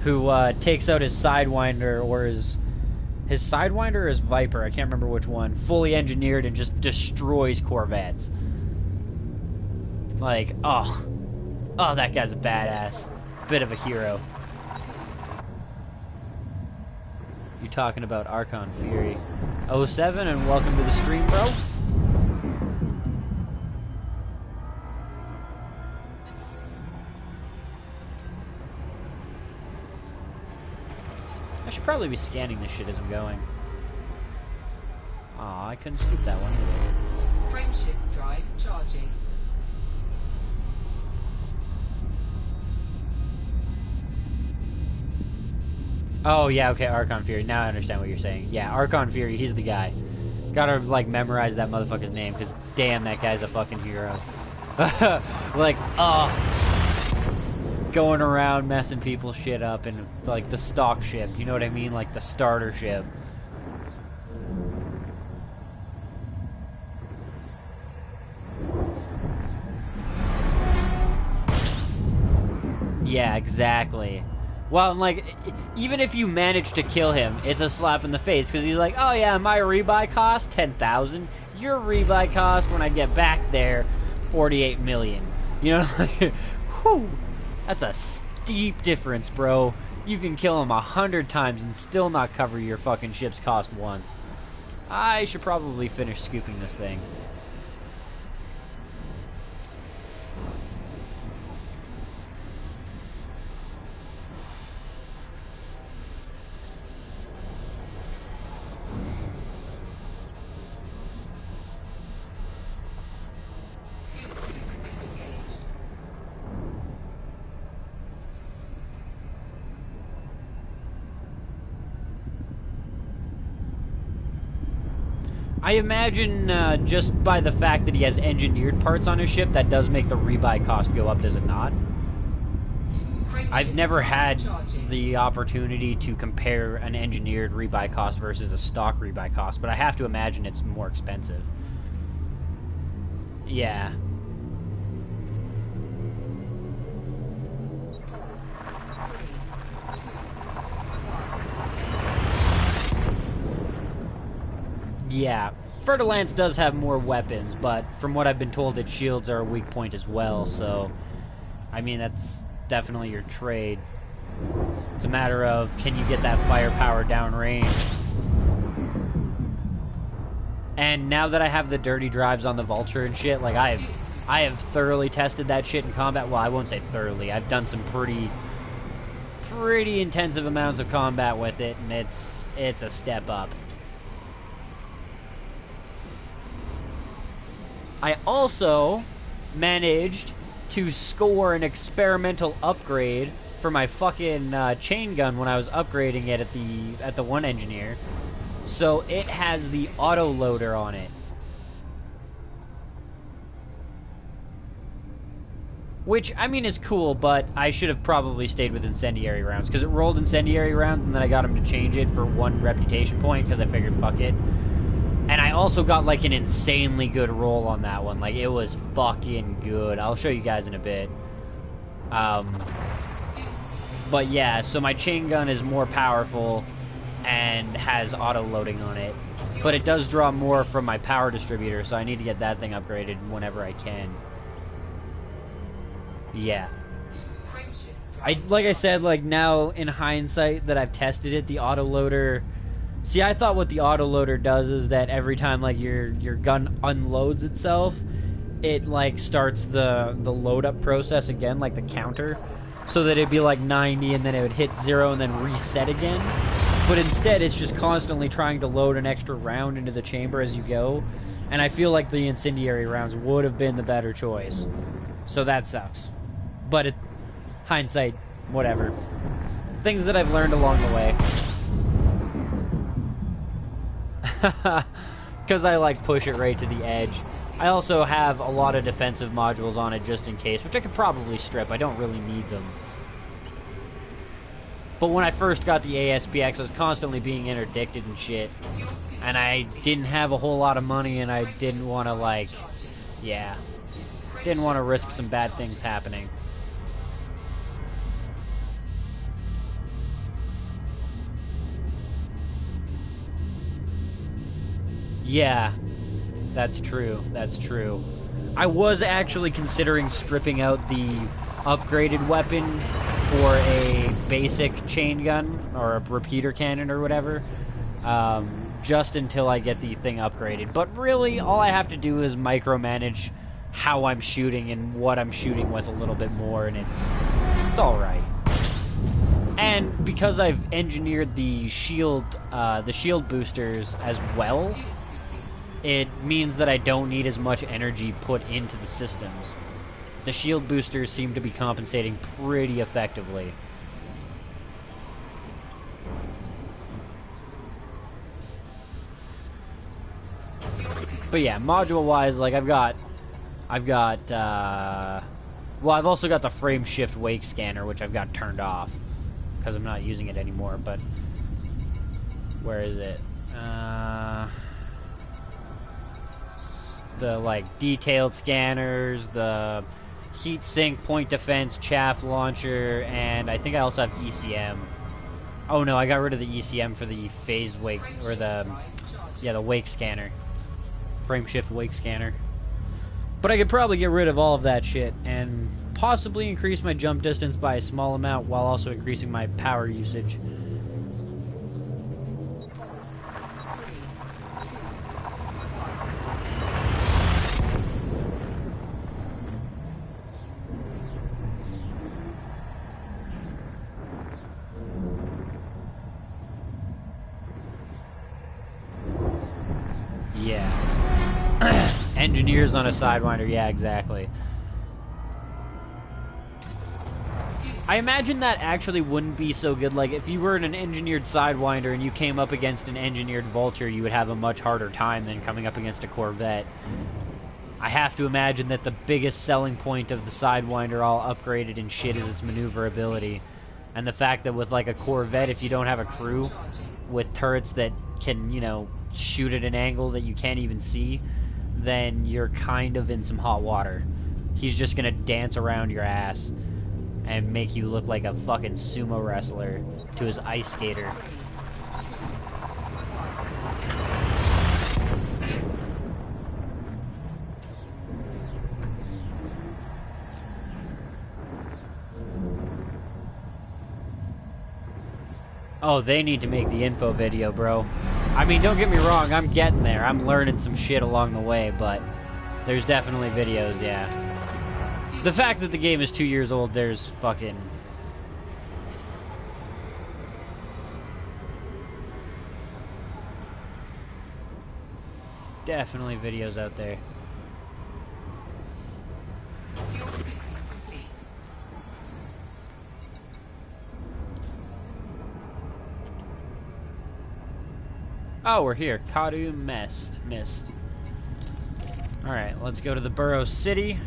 Who takes out his Sidewinder, or his Sidewinder or his Viper, I can't remember which one, fully engineered and just destroys Corvettes. Like, oh, that guy's a badass. Bit of a hero. You talking about Archon Fury. 07, and welcome to the stream, bro. I should probably be scanning this shit as I'm going. Aw, I couldn't scoop that one either. Frameshift drive charging. Oh, yeah, okay, Archon Fury. Now I understand what you're saying. Yeah, Archon Fury, he's the guy. Gotta, like, memorize that motherfucker's name, because damn, that guy's a fucking hero. Like, going around messing people's shit up in, like, the stock ship. You know what I mean? Like, the starter ship. Yeah, exactly. Well, and like, even if you manage to kill him, it's a slap in the face, because he's like, oh yeah, my rebuy cost, 10,000. Your rebuy cost, when I get back there, 48 million. You know, like, whew, that's a steep difference, bro. You can kill him 100 times and still not cover your fucking ship's cost once. I should probably finish scooping this thing. I imagine just by the fact that he has engineered parts on his ship, that does make the rebuy cost go up, does it not? I've never had the opportunity to compare an engineered rebuy cost versus a stock rebuy cost, but I have to imagine it's more expensive. Yeah. Yeah, Fer-de-Lance does have more weapons, but from what I've been told, its shields are a weak point as well, so, I mean, that's definitely your trade. It's a matter of, can you get that firepower downrange? And now that I have the dirty drives on the Vulture and shit, like, I have thoroughly tested that shit in combat. Well, I won't say thoroughly. I've done some pretty intensive amounts of combat with it, and it's a step up. I also managed to score an experimental upgrade for my fucking chain gun when I was upgrading it at the one engineer. So it has the auto loader on it. Which, I mean, is cool, but I should have probably stayed with incendiary rounds, because it rolled incendiary rounds, and then I got him to change it for 1 reputation point, because I figured, fuck it. And I also got, like, an insanely good roll on that one. Like, it was fucking good. I'll show you guys in a bit. But yeah, so my chain gun is more powerful and has auto-loading on it. But it does draw more from my power distributor, so I need to get that thing upgraded whenever I can. Yeah. Like I said, like, now, in hindsight that I've tested it, the auto-loader... See, I thought what the autoloader does is that every time, like, your gun unloads itself, it, like, starts the load-up process again, like the counter, so that it'd be, like, 90, and then it would hit 0 and then reset again. but instead it's just constantly trying to load an extra round into the chamber as you go, and I feel like the incendiary rounds would have been the better choice. So that sucks. But hindsight, whatever. Things that I've learned along the way. Because I like push it right to the edge. I also have a lot of defensive modules on it just in case, which I could probably strip. I don't really need them. But when I first got the ASPX, I was constantly being interdicted and shit. And I didn't have a whole lot of money, and I didn't want to, like... Yeah. Didn't want to risk some bad things happening. Yeah. That's true. That's true. I was actually considering stripping out the upgraded weapon for a basic chain gun or a repeater cannon or whatever, just until I get the thing upgraded. But really, all I have to do is micromanage how I'm shooting and what I'm shooting with a little bit more, and it's all right. And because I've engineered the shield boosters as well, it means that I don't need as much energy put into the systems. The shield boosters seem to be compensating pretty effectively. But yeah, module-wise, like I've got, well, I've also got the frame shift wake scanner, which I've got turned off because I'm not using it anymore. But where is it? The like detailed scanners, the heatsink, point defense, chaff launcher, and I think I also have ECM. Oh no, I got rid of the ECM for the phase wake, or the wake scanner. Frame shift wake scanner. But I could probably get rid of all of that shit and possibly increase my jump distance by a small amount while also increasing my power usage. Engineers on a Sidewinder, yeah, exactly. I imagine that actually wouldn't be so good. Like, if you were in an engineered Sidewinder and you came up against an engineered Vulture, you would have a much harder time than coming up against a Corvette. I have to imagine that the biggest selling point of the Sidewinder all upgraded and shit is its maneuverability. And the fact that with, like, a Corvette, if you don't have a crew with turrets that can, you know, shoot at an angle that you can't even see, then you're kind of in some hot water. He's just gonna dance around your ass and make you look like a fucking sumo wrestler to his ice skater. Oh, they need to make the info video, bro. I mean, don't get me wrong, I'm getting there. I'm learning some shit along the way, but there's definitely videos, yeah. The fact that the game is 2 years old, there's fucking... definitely videos out there. Oh, we're here. Kadu Mist. Alright, let's go to the Burrow City.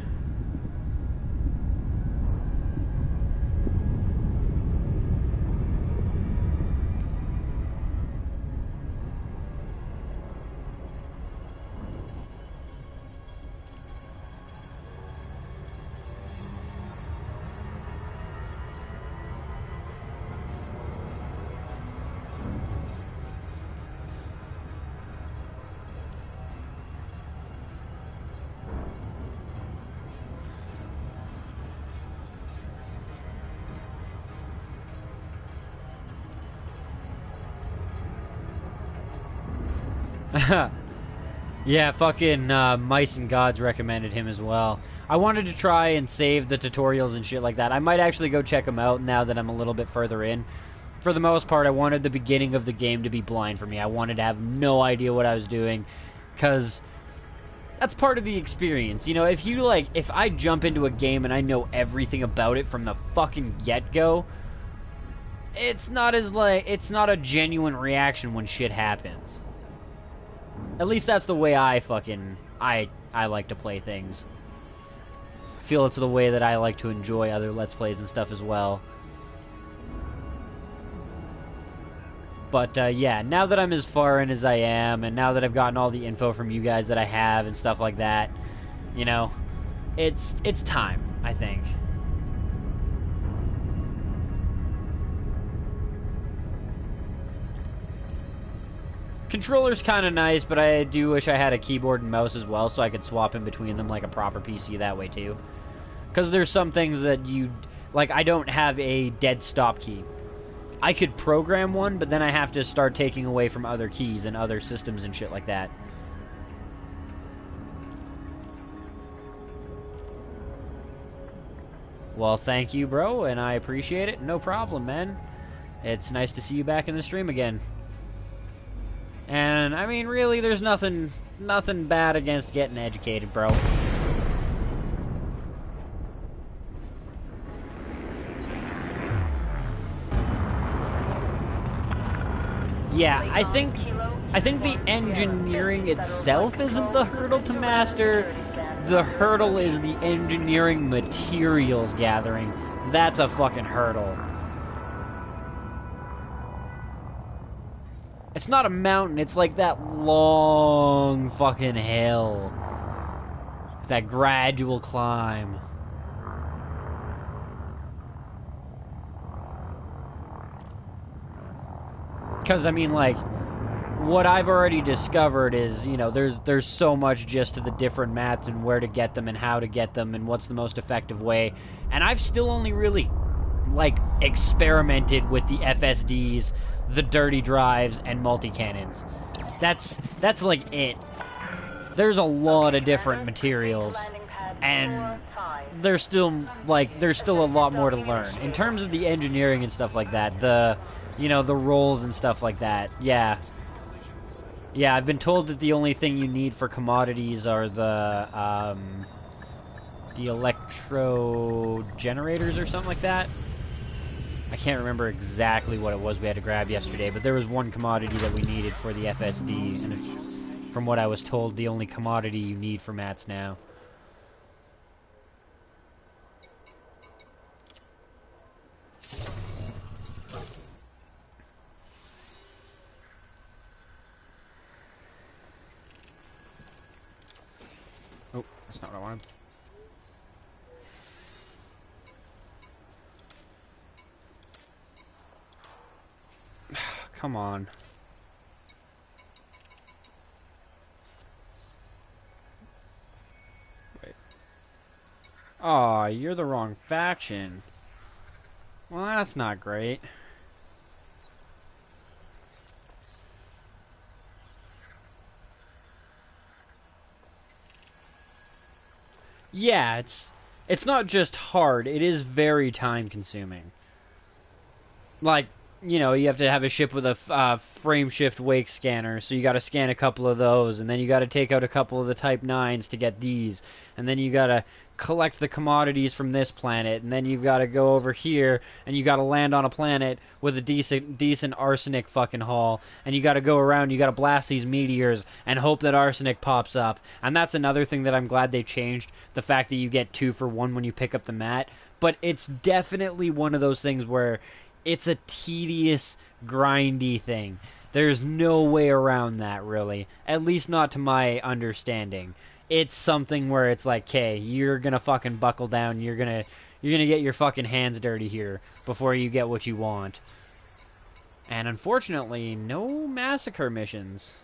Yeah, fucking Mice and Gods recommended him as well. I wanted to try and save the tutorials and shit like that. I might actually go check them out now that I'm a little bit further in. for the most part, I wanted the beginning of the game to be blind for me. I wanted to have no idea what I was doing, because that's part of the experience. You know, if I jump into a game and I know everything about it from the fucking get-go, it's not a genuine reaction when shit happens. At least that's the way I like to play things. I feel it's the way that I like to enjoy other Let's Plays and stuff as well. But, yeah, now that I'm as far in as I am, and now that I've gotten all the info from you guys that I have and stuff like that, you know, it's time, I think. Controller's kind of nice, but I do wish I had a keyboard and mouse as well, so I could swap in between them like a proper PC that way, too. Because there's some things that like, I don't have a dead stop key. I could program one, but then I have to start taking away from other keys and other systems and shit like that. Well, thank you, bro, and I appreciate it. No problem, man. It's nice to see you back in the stream again. And, I mean, really, there's nothing bad against getting educated, bro. Yeah, I think the engineering itself isn't the hurdle to master. The hurdle is the engineering materials gathering. That's a fucking hurdle. It's not a mountain, it's like that long fucking hill. That gradual climb. Because, I mean, like, what I've already discovered is, you know, there's so much just to the different mats and where to get them and how to get them and what's the most effective way. And I've still only really, like, experimented with the FSDs, the dirty drives, and multi-cannons. That's like it. There's a lot of different materials, and there's still a lot more to learn. In terms of the engineering and stuff like that, you know, the roles and stuff like that, yeah. Yeah, I've been told that the only thing you need for commodities are the electro generators or something like that. I can't remember exactly what it was we had to grab yesterday, but there was one commodity that we needed for the FSD, and it's, from what I was told, the only commodity you need for mats now. Oh, that's not what I wanted. Come on. Wait. Aw, you're the wrong faction. Well, that's not great. Yeah, it's not just hard, it is very time consuming. Like, you know, you have to have a ship with a frame shift wake scanner, so you got to scan a couple of those, and then you got to take out a couple of the Type 9s to get these, and then you got to collect the commodities from this planet, and then you've got to go over here, and you got to land on a planet with a decent arsenic fucking haul, and you got to go around, you got to blast these meteors, and hope that arsenic pops up. And that's another thing that I'm glad they changed, the fact that you get 2 for 1 when you pick up the mat, but it's definitely one of those things where it's a tedious, grindy thing. There's no way around that, really. At least not to my understanding. It's something where it's like, okay, you're gonna fucking buckle down. You're gonna get your fucking hands dirty here before you get what you want. And unfortunately, no massacre missions.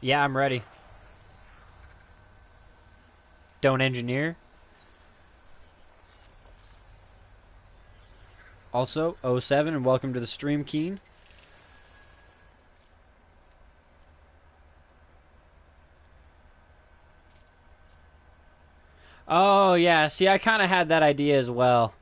Yeah, I'm ready. Don't engineer? Also, '07, and welcome to the stream, Keen. Oh, yeah. See, I kind of had that idea as well.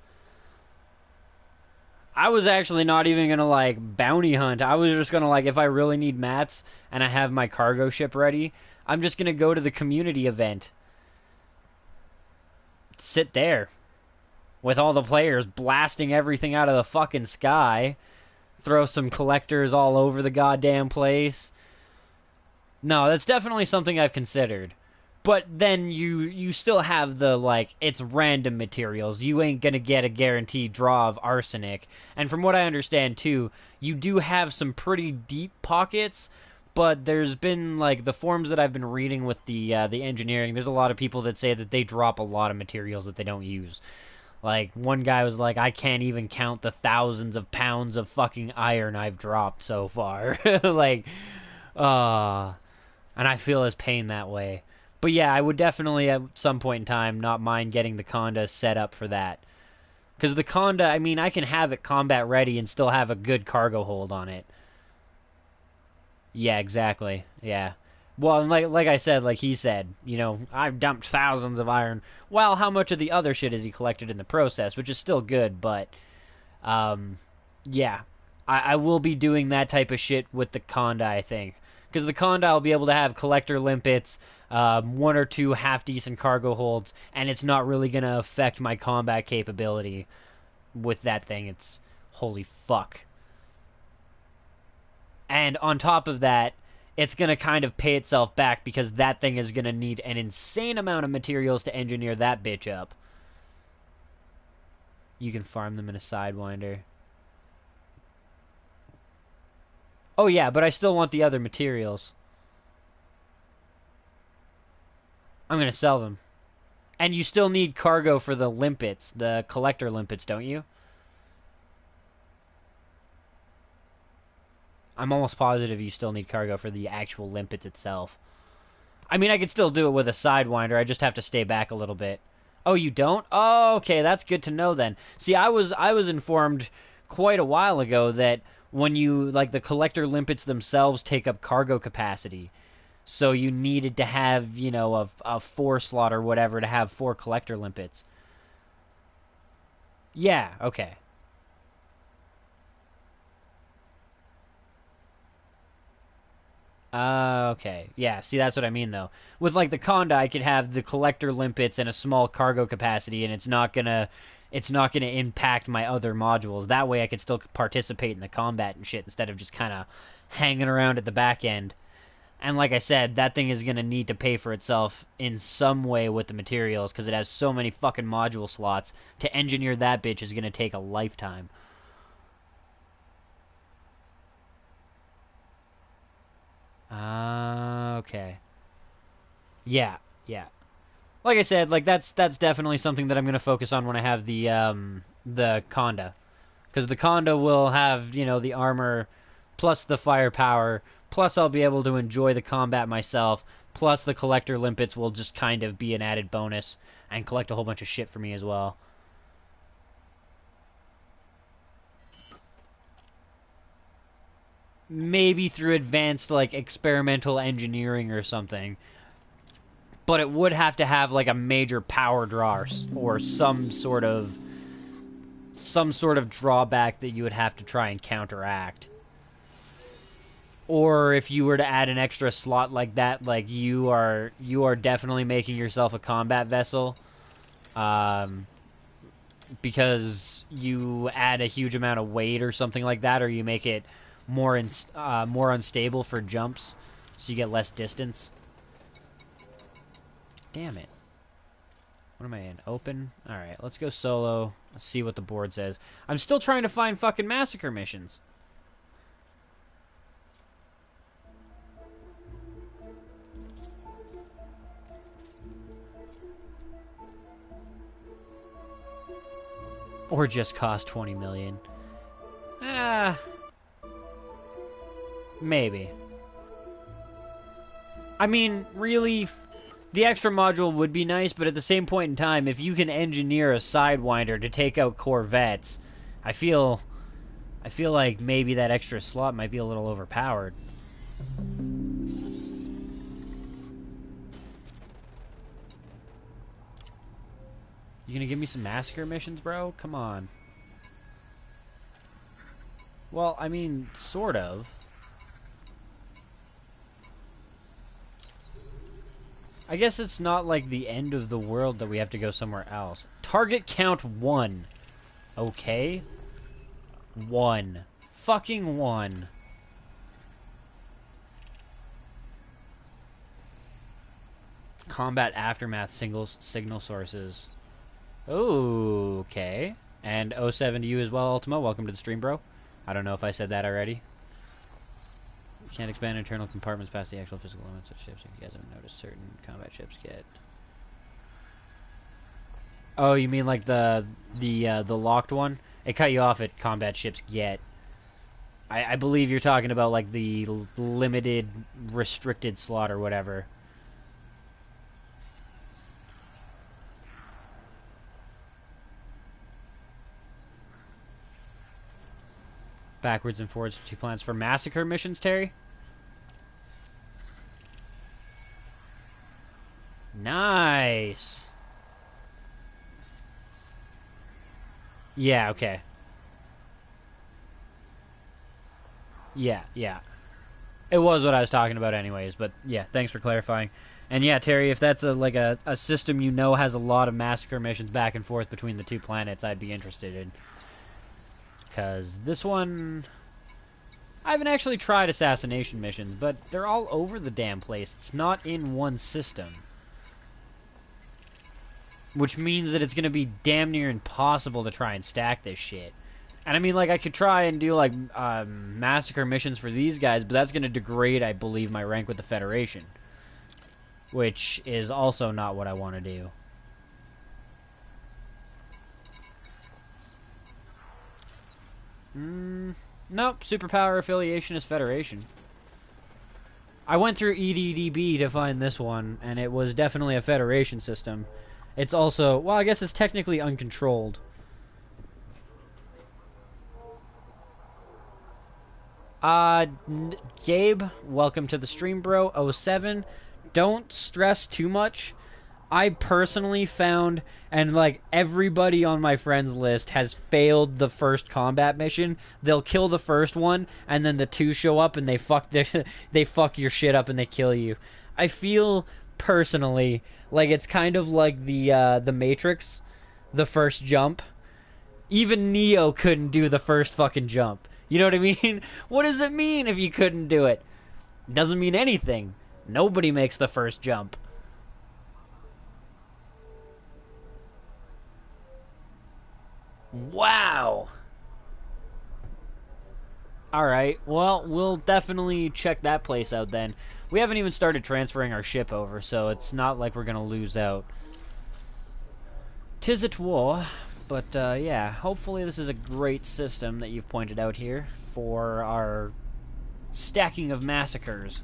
I was actually not even going to, like, bounty hunt. I was just going to, like, if I really need mats and I have my cargo ship ready, I'm just going to go to the community event. Sit there with all the players blasting everything out of the fucking sky. Throw some collectors all over the goddamn place. No, that's definitely something I've considered. But then you still have the, like, it's random materials. You ain't gonna get a guaranteed draw of arsenic. And from what I understand, too, you do have some pretty deep pockets, but there's been, like, the forums that I've been reading with the engineering, there's a lot of people that say that they drop a lot of materials that they don't use. Like, one guy was like, I can't even count the thousands of pounds of fucking iron I've dropped so far. Like, and I feel his pain that way. But yeah, I would definitely at some point in time not mind getting the Conda set up for that. Because the Conda, I mean, I can have it combat ready and still have a good cargo hold on it. Yeah, exactly. Yeah. Well, and like I said, like he said, you know, I've dumped thousands of iron. Well, how much of the other shit has he collected in the process, which is still good, but, yeah. I will be doing that type of shit with the Conda, I think. Because the Conda will be able to have collector limpets, one or two half-decent cargo holds, and it's not really going to affect my combat capability with that thing. It's holy fuck. And on top of that, it's going to kind of pay itself back because that thing is going to need an insane amount of materials to engineer that bitch up. You can farm them in a Sidewinder. Oh yeah, but I still want the other materials. I'm going to sell them. And you still need cargo for the limpets, the collector limpets, don't you? I'm almost positive you still need cargo for the actual limpets itself. I mean, I could still do it with a Sidewinder. I just have to stay back a little bit. Oh, you don't? Oh, okay, that's good to know then. See, I was informed quite a while ago that when you, like, the collector limpets themselves take up cargo capacity. So you needed to have, you know, a 4 slot or whatever to have 4 collector limpets. Yeah, okay. Okay. Yeah, see, that's what I mean, though. With, like, the Conda, I could have the collector limpets and a small cargo capacity, and it's not gonna impact my other modules. That way I could still participate in the combat and shit instead of just kind of hanging around at the back end. And like I said, that thing is gonna need to pay for itself in some way with the materials, because it has so many fucking module slots. To engineer that bitch is gonna take a lifetime. Okay. Yeah, yeah. Like I said, like that's definitely something that I'm gonna focus on when I have the Conda, because the Conda will have, you know, the armor, plus the firepower, plus I'll be able to enjoy the combat myself, plus the collector limpets will just kind of be an added bonus and collect a whole bunch of shit for me as well. Maybe through advanced, like, experimental engineering or something. But it would have to have, like, a major power draw or some sort of drawback that you would have to try and counteract. Or if you were to add an extra slot like that, like, you are definitely making yourself a combat vessel. Because you add a huge amount of weight or something like that, or you make it more unstable for jumps, so you get less distance. Damn it. What am I in? Open? Alright, let's go solo. Let's see what the board says. I'm still trying to find fucking massacre missions. Or just cost 20 million. Maybe. I mean, really, the extra module would be nice, but at the same point in time, if you can engineer a Sidewinder to take out corvettes, I feel like maybe that extra slot might be a little overpowered. You gonna give me some massacre missions, bro? Come on. Well, I mean, sort of. I guess it's not like the end of the world that we have to go somewhere else. Target count 1. Okay. 1. Fucking 1. Combat aftermath signal sources. Okay. And 07 to you as well, Ultima. Welcome to the stream, bro. I don't know if I said that already. You can't expand internal compartments past the actual physical limits of ships. If you guys haven't noticed, certain combat ships get. Oh, you mean like the locked one? It cut you off at combat ships get. I believe you're talking about like the limited, restricted slot or whatever. Backwards and forwards to plans for massacre missions, Terry? Nice. Yeah, okay. Yeah. It was what I was talking about anyways, but yeah, thanks for clarifying. And yeah, Terry, if that's a system you know has a lot of massacre missions back and forth between the two planets, I'd be interested in. Because this one... I haven't actually tried assassination missions, but they're all over the damn place. It's not in one system. Which means that it's going to be damn near impossible to try and stack this shit. And I mean, like, I could try and do, like, massacre missions for these guys, but that's going to degrade, I believe, my rank with the Federation. Which is also not what I want to do. Nope, superpower affiliation is Federation. I went through EDDB to find this one, and it was definitely a Federation system. It's also, well, I guess it's technically uncontrolled. Gabe, welcome to the stream, bro. 07. Don't stress too much. I personally found, and like everybody on my friends list has failed the first combat mission. They'll kill the first one, and then the two show up and they fuck your shit up and they kill you. I feel personally like it's kind of like the Matrix, the first jump. Even Neo couldn't do the first fucking jump. You know what I mean? What does it mean if you couldn't do it? Doesn't mean anything. Nobody makes the first jump. Wow. Alright, well, we'll definitely check that place out then. We haven't even started transferring our ship over, so it's not like we're gonna lose out. 'Tis at war, but yeah, hopefully this is a great system that you've pointed out here for our stacking of massacres.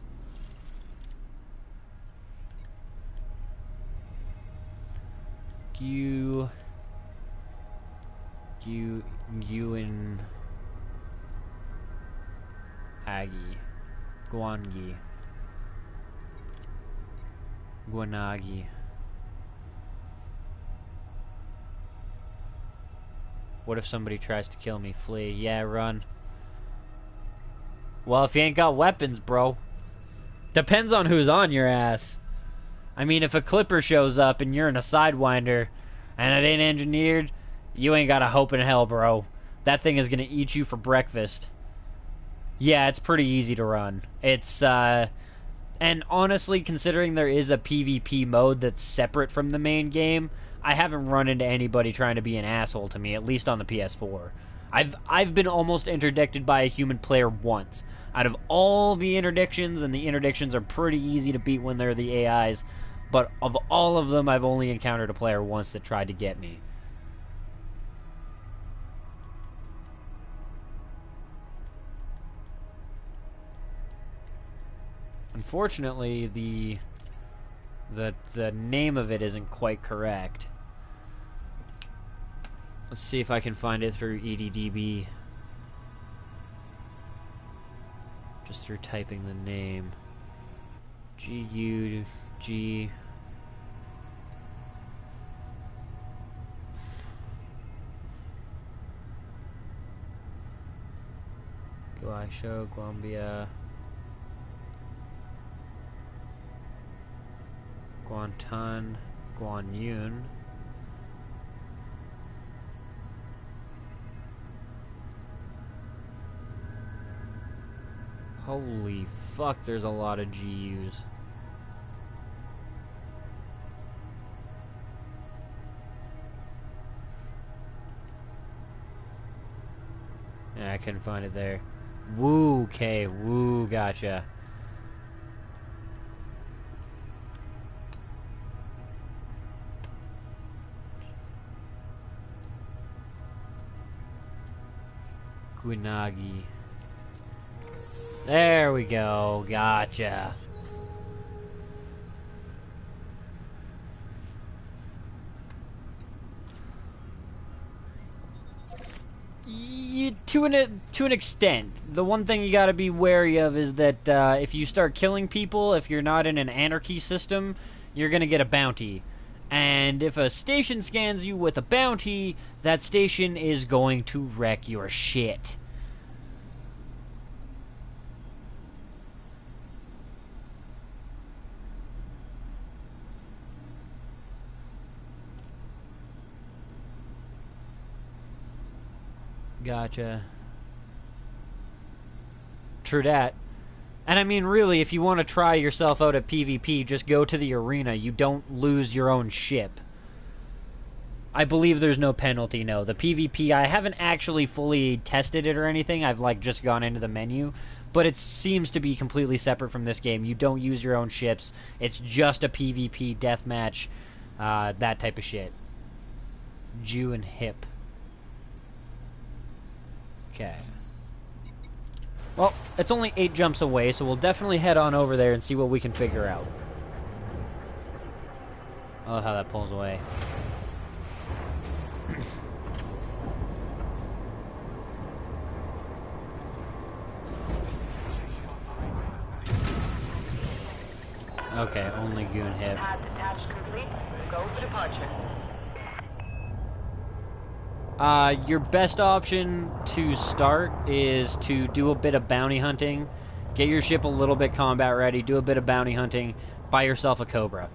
You and Agi, Guanagi. What if somebody tries to kill me? Flee. Yeah, run. Well, if you ain't got weapons, bro. Depends on who's on your ass. I mean, if a clipper shows up and you're in a Sidewinder and it ain't engineered, you ain't got a hope in hell, bro. That thing is gonna eat you for breakfast. Yeah, it's pretty easy to run. It's, and honestly, considering there is a PvP mode that's separate from the main game, I haven't run into anybody trying to be an asshole to me, at least on the PS4. I've been almost interdicted by a human player once. Out of all the interdictions, and the interdictions are pretty easy to beat when they're the AIs, but of all of them, I've only encountered a player once that tried to get me. Unfortunately, the name of it isn't quite correct. Let's see if I can find it through EDDB. Just through typing the name. G-U-G... Guaisho, Guambia... Guantan, Guanyun... Holy fuck, there's a lot of GUs. Yeah, I couldn't find it there. Woo, okay, woo, gotcha. Guinagi. There we go, gotcha. To an extent. The one thing you gotta be wary of is that if you start killing people, if you're not in an anarchy system, you're gonna get a bounty. And if a station scans you with a bounty, that station is going to wreck your shit. Gotcha. True that. And I mean, really, if you want to try yourself out at PvP, just go to the arena. You don't lose your own ship. I believe there's no penalty, no. The PvP, I haven't actually fully tested it or anything. I've, like, just gone into the menu. But it seems to be completely separate from this game. You don't use your own ships. It's just a PvP deathmatch, that type of shit. Jew and hip. Okay. Well, it's only 8 jumps away, so we'll definitely head on over there and see what we can figure out. I love how that pulls away. Okay, only goon hip. Pad detached complete. Go for departure. Your best option to start is to do a bit of bounty hunting. Get your ship a little bit combat ready, do a bit of bounty hunting, buy yourself a Cobra.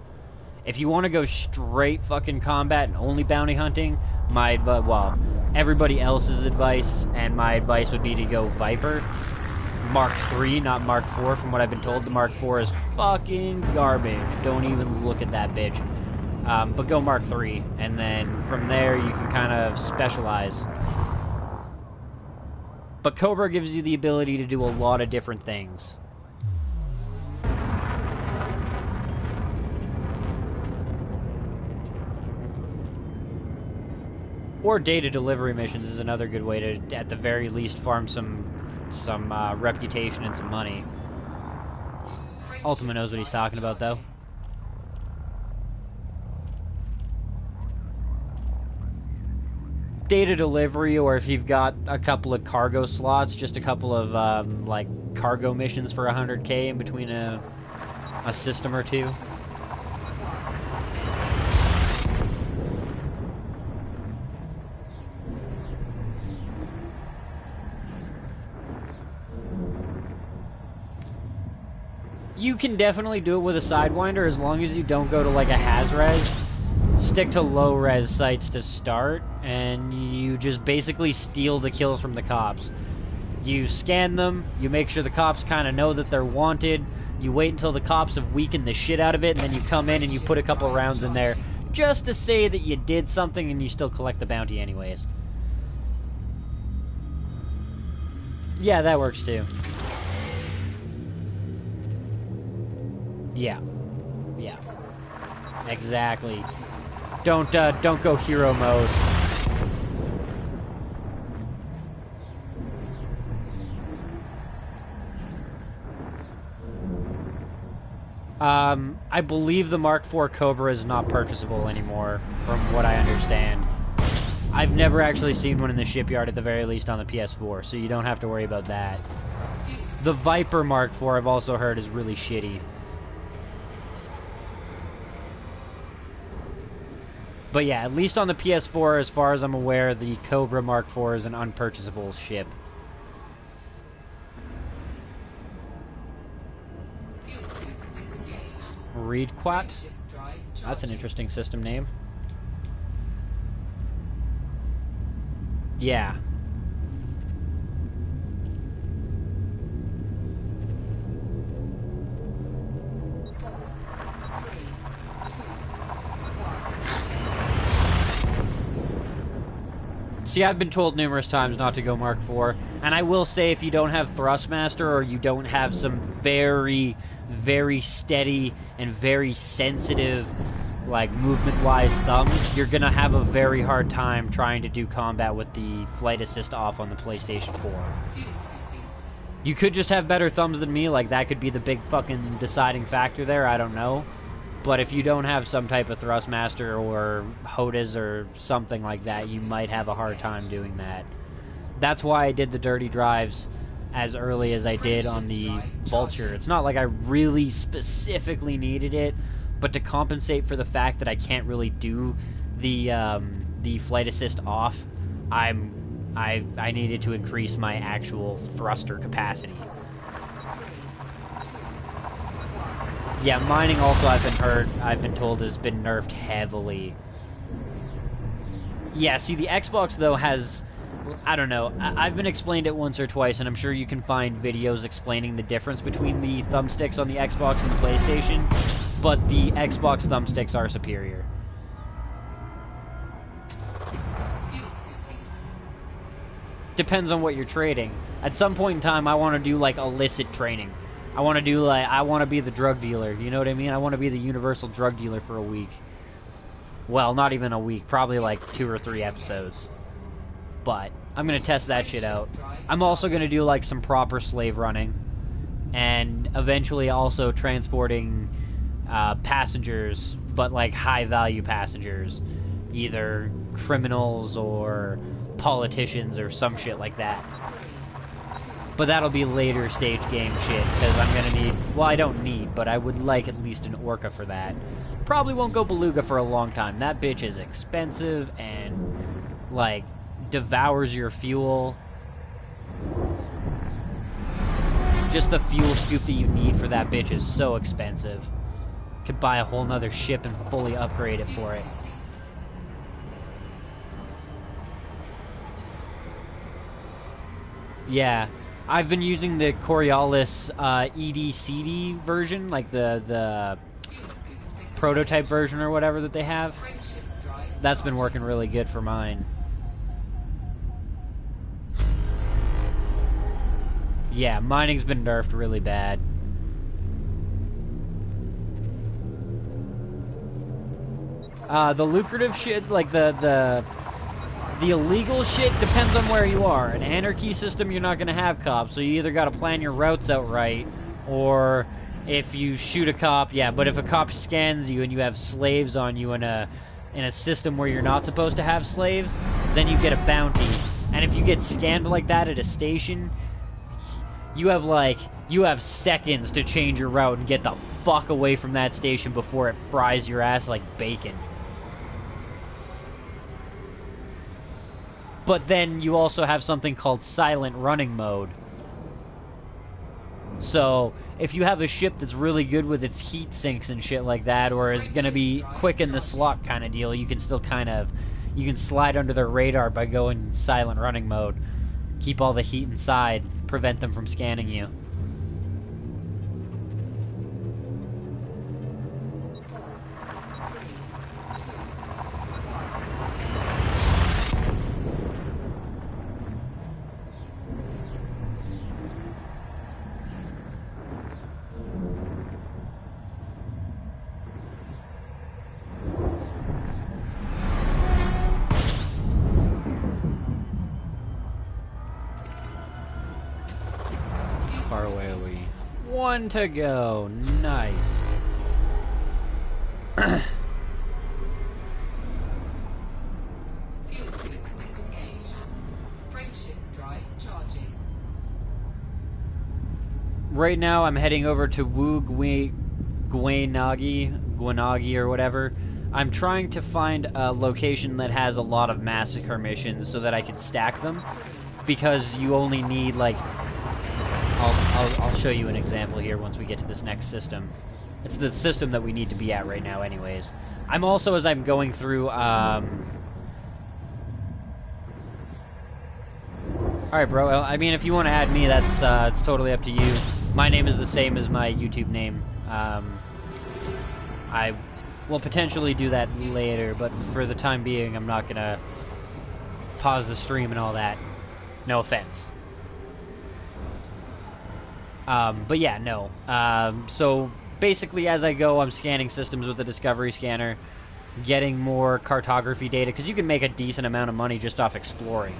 If you want to go straight fucking combat and only bounty hunting, my advice, well, everybody else's advice, and my advice would be to go Viper. Mark 3, not Mark 4, from what I've been told. The Mark 4 is fucking garbage. Don't even look at that bitch. But go Mark 3, and then from there you can kind of specialize. But Cobra gives you the ability to do a lot of different things. Or data delivery missions is another good way to, at the very least, farm some reputation and some money. Ultima knows what he's talking about, though. Data delivery, or if you've got a couple of cargo slots, just a couple of like cargo missions for 100k in between a system or two. You can definitely do it with a Sidewinder as long as you don't go to like a Haz-Res. Stick to low-res sites to start, and you just basically steal the kills from the cops. You scan them, you make sure the cops kind of know that they're wanted, you wait until the cops have weakened the shit out of it, and then you come in and you put a couple rounds in there just to say that you did something, and you still collect the bounty anyways. Yeah, that works too. Yeah. Yeah. Exactly. Don't go hero mode. I believe the Mark IV Cobra is not purchasable anymore, from what I understand. I've never actually seen one in the shipyard, at the very least on the PS4, so you don't have to worry about that. The Viper Mark IV I've also heard is really shitty. But yeah, at least on the PS4, as far as I'm aware, the Cobra Mark IV is an unpurchasable ship. Reedquat? That's an interesting system name. Yeah. See, I've been told numerous times not to go Mark IV, and I will say if you don't have Thrustmaster or you don't have some very, very steady and very sensitive, like, movement-wise thumbs, you're gonna have a very hard time trying to do combat with the flight assist off on the PlayStation 4. You could just have better thumbs than me, like that could be the big fucking deciding factor there, I don't know. But if you don't have some type of Thrustmaster or HOTAS or something like that, you might have a hard time doing that. That's why I did the dirty drives as early as I did on the Vulture. It's not like I really specifically needed it, but to compensate for the fact that I can't really do the flight assist off, I needed to increase my actual thruster capacity. Yeah, mining also I've been told has been nerfed heavily. Yeah, see the Xbox though has, I don't know, I've been explained it once or twice, and I'm sure you can find videos explaining the difference between the thumbsticks on the Xbox and the PlayStation, but the Xbox thumbsticks are superior. Depends on what you're trading. At some point in time, I want to do like illicit training. I want to do like, I want to be the drug dealer, you know what I mean? I want to be the universal drug dealer for a week. Well, not even a week, probably like 2 or 3 episodes. But I'm going to test that shit out. I'm also going to do like some proper slave running. And eventually also transporting passengers, but like high value passengers. Either criminals or politicians or some shit like that. But that'll be later stage game shit, because I'm gonna need, well, I don't need, but I would like at least an Orca for that. Probably won't go Beluga for a long time. That bitch is expensive and, like, devours your fuel. Just the fuel scoop that you need for that bitch is so expensive. Could buy a whole nother ship and fully upgrade it for it. Yeah. I've been using the Coriolis ED-CD version, like the prototype version or whatever that they have. That's been working really good for mine. Yeah, mining's been nerfed really bad. The lucrative shit, like the illegal shit depends on where you are. An anarchy system, you're not going to have cops, so you either got to plan your routes out right, or if you shoot a cop, yeah, but if a cop scans you and you have slaves on you in a system where you're not supposed to have slaves, then you get a bounty. And if you get scanned like that at a station, you have seconds to change your route and get the fuck away from that station before it fries your ass like bacon. But then you also have something called silent running mode. So, if you have a ship that's really good with its heat sinks and shit like that, or is going to be quick in the slot kind of deal, you can still you can slide under their radar by going silent running mode. Keep all the heat inside, prevent them from scanning you. Far away are we? 1 to go. Nice. right now I'm heading over to Gwenagi or whatever. I'm trying to find a location that has a lot of massacre missions so that I can stack them, because you only need like I'll show you an example here once we get to this next system. It's the system that we need to be at right now anyways. I'm also, as I'm going through Alright, bro. Well, I mean, if you want to add me, that's it's totally up to you. My name is the same as my YouTube name. I will potentially do that later, but for the time being, I'm not gonna pause the stream and all that. No offense. But yeah, no. So basically, as I go, I'm scanning systems with the Discovery Scanner, getting more cartography data, because you can make a decent amount of money just off exploring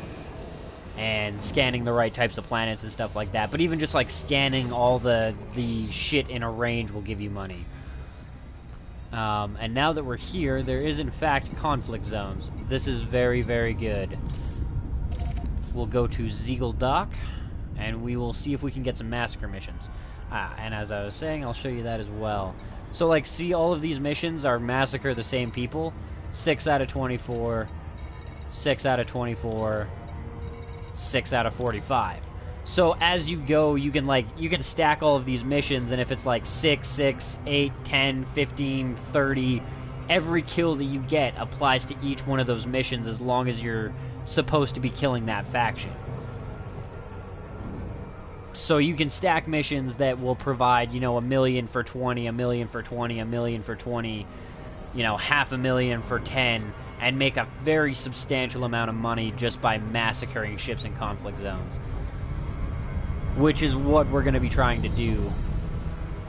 and scanning the right types of planets and stuff like that. But even just like scanning all the shit in a range will give you money. And now that we're here, there is in fact conflict zones. This is very, very good. We'll go to Ziegel Dock, and we will see if we can get some massacre missions. And as I was saying, I'll show you that as well. So, like, see, all of these missions are massacre the same people. 6 out of 24, 6 out of 24, 6 out of 45. So as you go, you can stack all of these missions, and if it's like 6, 6, 8, 10, 15, 30, every kill that you get applies to each one of those missions as long as you're supposed to be killing that faction. So you can stack missions that will provide, you know, 1 million for 20, 1 million for 20, 1 million for 20, you know, 500,000 for 10, and make a very substantial amount of money just by massacring ships in conflict zones. Which is what we're going to be trying to do.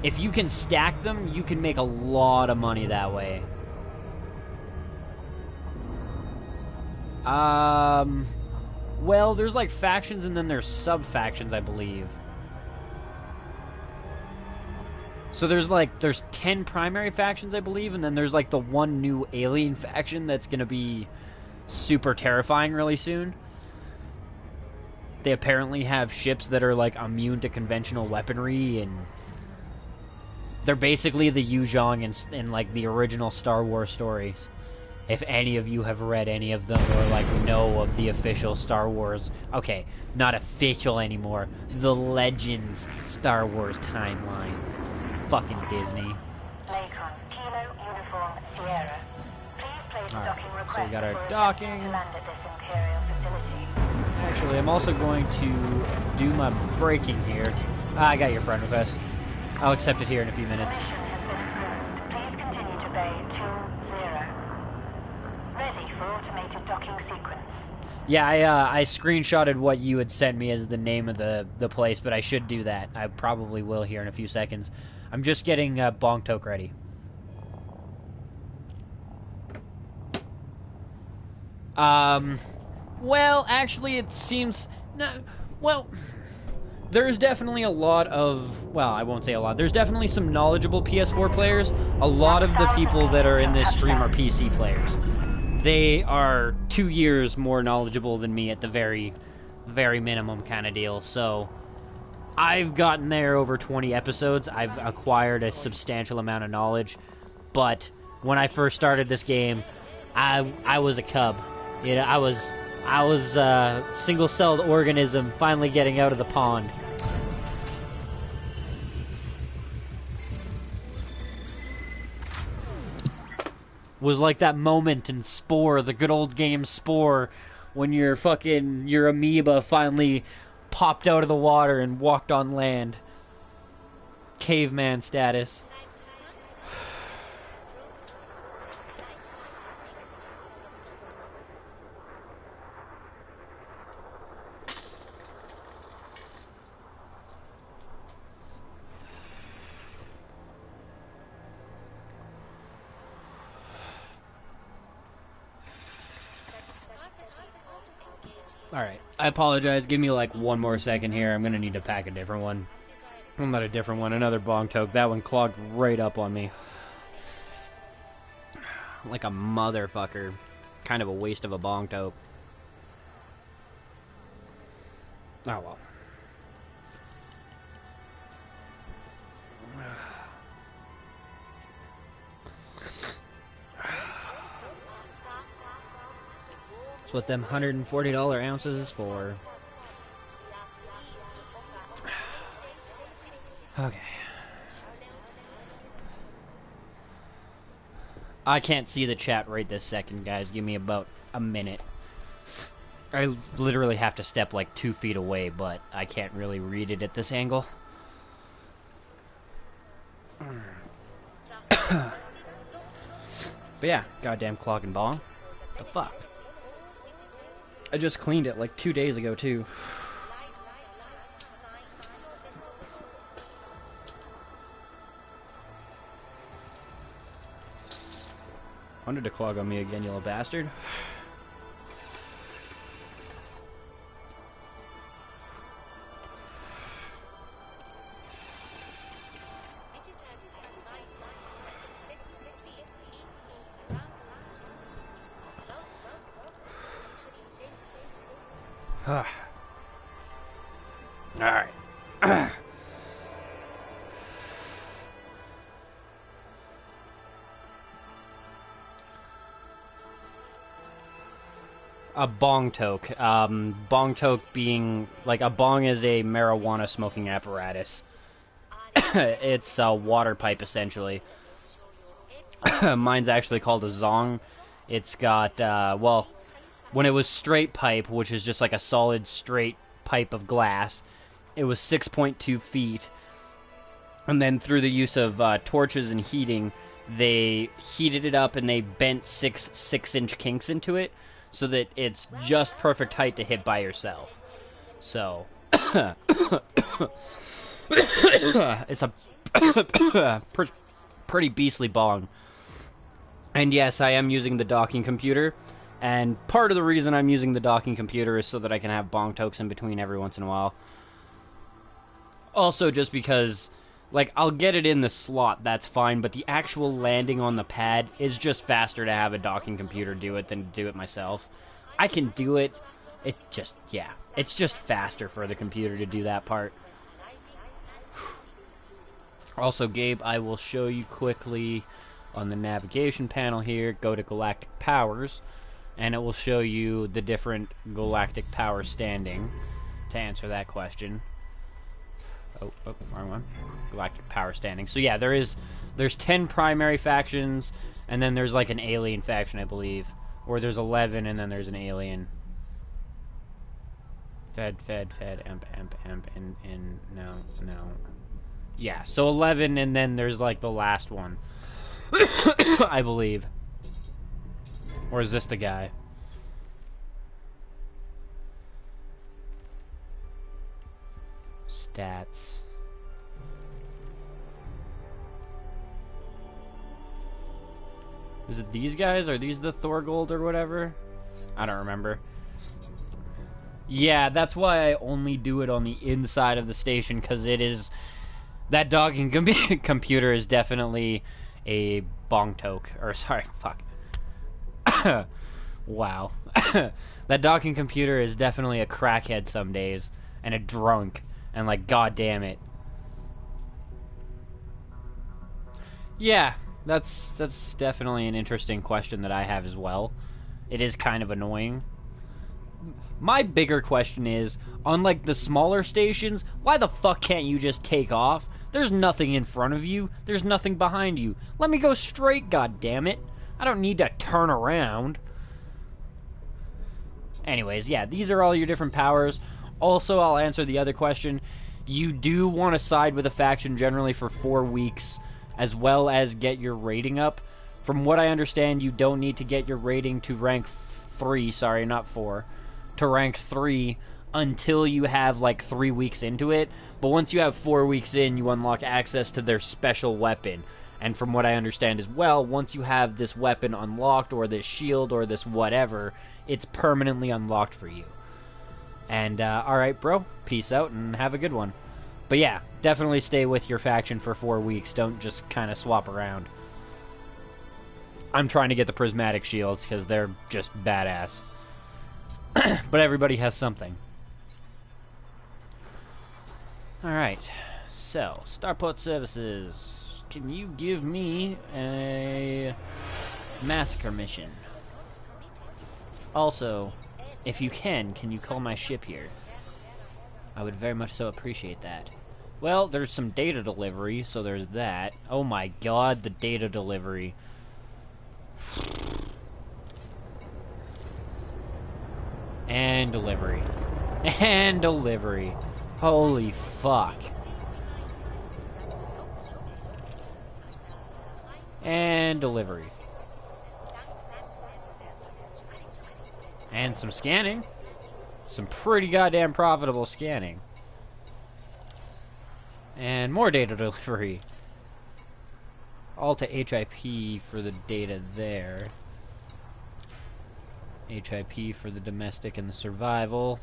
If you can stack them, you can make a lot of money that way. Well, there's like factions and then there's sub-factions, I believe. So there's 10 primary factions, I believe, and then there's like the one new alien faction that's going to be super terrifying really soon. They apparently have ships that are like immune to conventional weaponry, and they're basically the Yuzhong in like the original Star Wars stories. If any of you have read any of them or like know of the official Star Wars, okay, not official anymore, the Legends Star Wars timeline. Fucking Disney. Makin, Kilo Uniform Sierra. Please place a docking request so we got our for a docking. captain to land at this Imperial facility. Actually, I'm also going to do my braking here. I got your friend request. I'll accept it here in a few minutes. Mission has been approved. Please continue to Bay 20. Ready for automated docking sequence. Yeah, I screenshotted what you had sent me as the name of the place, but I should do that. I probably will here in a few seconds. I'm just getting Bonk Toke ready. Well, actually, it seems... No, well, there's definitely a lot of... Well, I won't say a lot. There's definitely some knowledgeable PS4 players. A lot of the people that are in this stream are PC players. They are 2 years more knowledgeable than me at the very, very minimum kind of deal. So, I've gotten there over 20 episodes. I've acquired a substantial amount of knowledge. But when I first started this game, I was a cub. You know, I was a single-celled organism finally getting out of the pond. Was like that moment in Spore, the good old game Spore, when your amoeba finally popped out of the water and walked on land. Caveman status. Alright, I apologize. Give me like one more second here. I'm gonna need to pack a different one. Well, not a different one, another Bonk Toke. That one clogged right up on me. Like a motherfucker. Kind of a waste of a Bonk Toke. Oh well. That's what them $140 ounces is for. Okay. I can't see the chat right this second, guys. Give me about a minute. I literally have to step like 2 feet away, but I can't really read it at this angle. But yeah, goddamn clock and ball. The fuck? I just cleaned it like 2 days ago, too. Wanted to clog on me again, you little bastard. Alright. A bong toke. Bong toke being, like, a bong is a marijuana smoking apparatus. It's a water pipe, essentially. Mine's actually called a zong. It's got, well, when it was straight pipe, which is just like a solid straight pipe of glass, it was 6.2 feet. And then through the use of torches and heating, they heated it up and they bent six 6-inch kinks into it, so that it's just perfect height to hit by yourself. So, it's a pretty beastly bong. And yes, I am using the docking computer. And part of the reason I'm using the docking computer is so that I can have bong tokes in between every once in a while. Also, just because, like, I'll get it in the slot, that's fine, but the actual landing on the pad is just faster to have a docking computer do it than to do it myself. I can do it, it's just, yeah, it's just faster for the computer to do that part. Also, Gabe, I will show you quickly on the navigation panel here, go to Galactic Powers, and it will show you the different galactic power standing to answer that question. Oh, wrong one. Galactic power standing. So yeah, there's 10 primary factions, and then there's like an alien faction, I believe. Or there's 11, and then there's an alien. Fed, amp, and no. Yeah, so 11, and then there's like the last one. I believe. Or is this the guy? Stats. Is it these guys? Are these the Thorgold or whatever? I don't remember. Yeah, that's why I only do it on the inside of the station, because it is... That docking computer is definitely a bong toke. Or, sorry, fuck. Wow. That docking computer is definitely a crackhead some days. And a drunk. And, like, god damn it. Yeah, that's definitely an interesting question that I have as well. It is kind of annoying. My bigger question is, unlike the smaller stations, why the fuck can't you just take off? There's nothing in front of you. There's nothing behind you. Let me go straight, goddammit. I don't need to turn around. Anyways, yeah, these are all your different powers. Also, I'll answer the other question. You do want to side with a faction generally for 4 weeks, as well as get your rating up. From what I understand, you don't need to get your rating to rank 3, sorry, not 4, to rank 3 until you have like 3 weeks into it. But once you have 4 weeks in, you unlock access to their special weapon. And from what I understand as well, once you have this weapon unlocked, or this shield, or this whatever, it's permanently unlocked for you. And, alright, bro, peace out and have a good one. But yeah, definitely stay with your faction for 4 weeks. Don't just kind of swap around. I'm trying to get the prismatic shields because they're just badass. But everybody has something. Alright, so, Starport Services. Can you give me a massacre mission? Also, If you can you call my ship here? I would very much so appreciate that. Well, there's some data delivery, so there's that. Oh my god, the data delivery. And delivery. And delivery. Holy fuck. And delivery. And some scanning. Some pretty goddamn profitable scanning. And more data delivery. All to HIP for the data there. HIP for the domestic and the survival.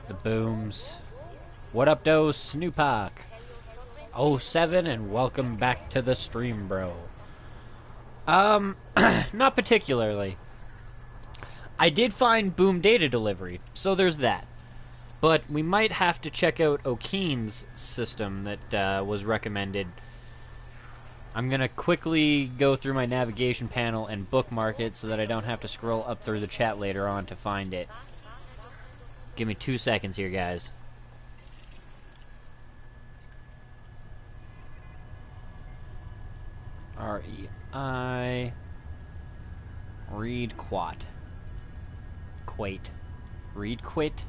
The booms. What up, Dose? Snoopak. 07 and welcome back to the stream, bro. Not particularly. I did find boom data delivery, so there's that. But we might have to check out O'Keen's system that was recommended. I'm gonna quickly go through my navigation panel and bookmark it so that I don't have to scroll up through the chat later on to find it. Give me 2 seconds here, guys. REI read quat. Quate. Read quit.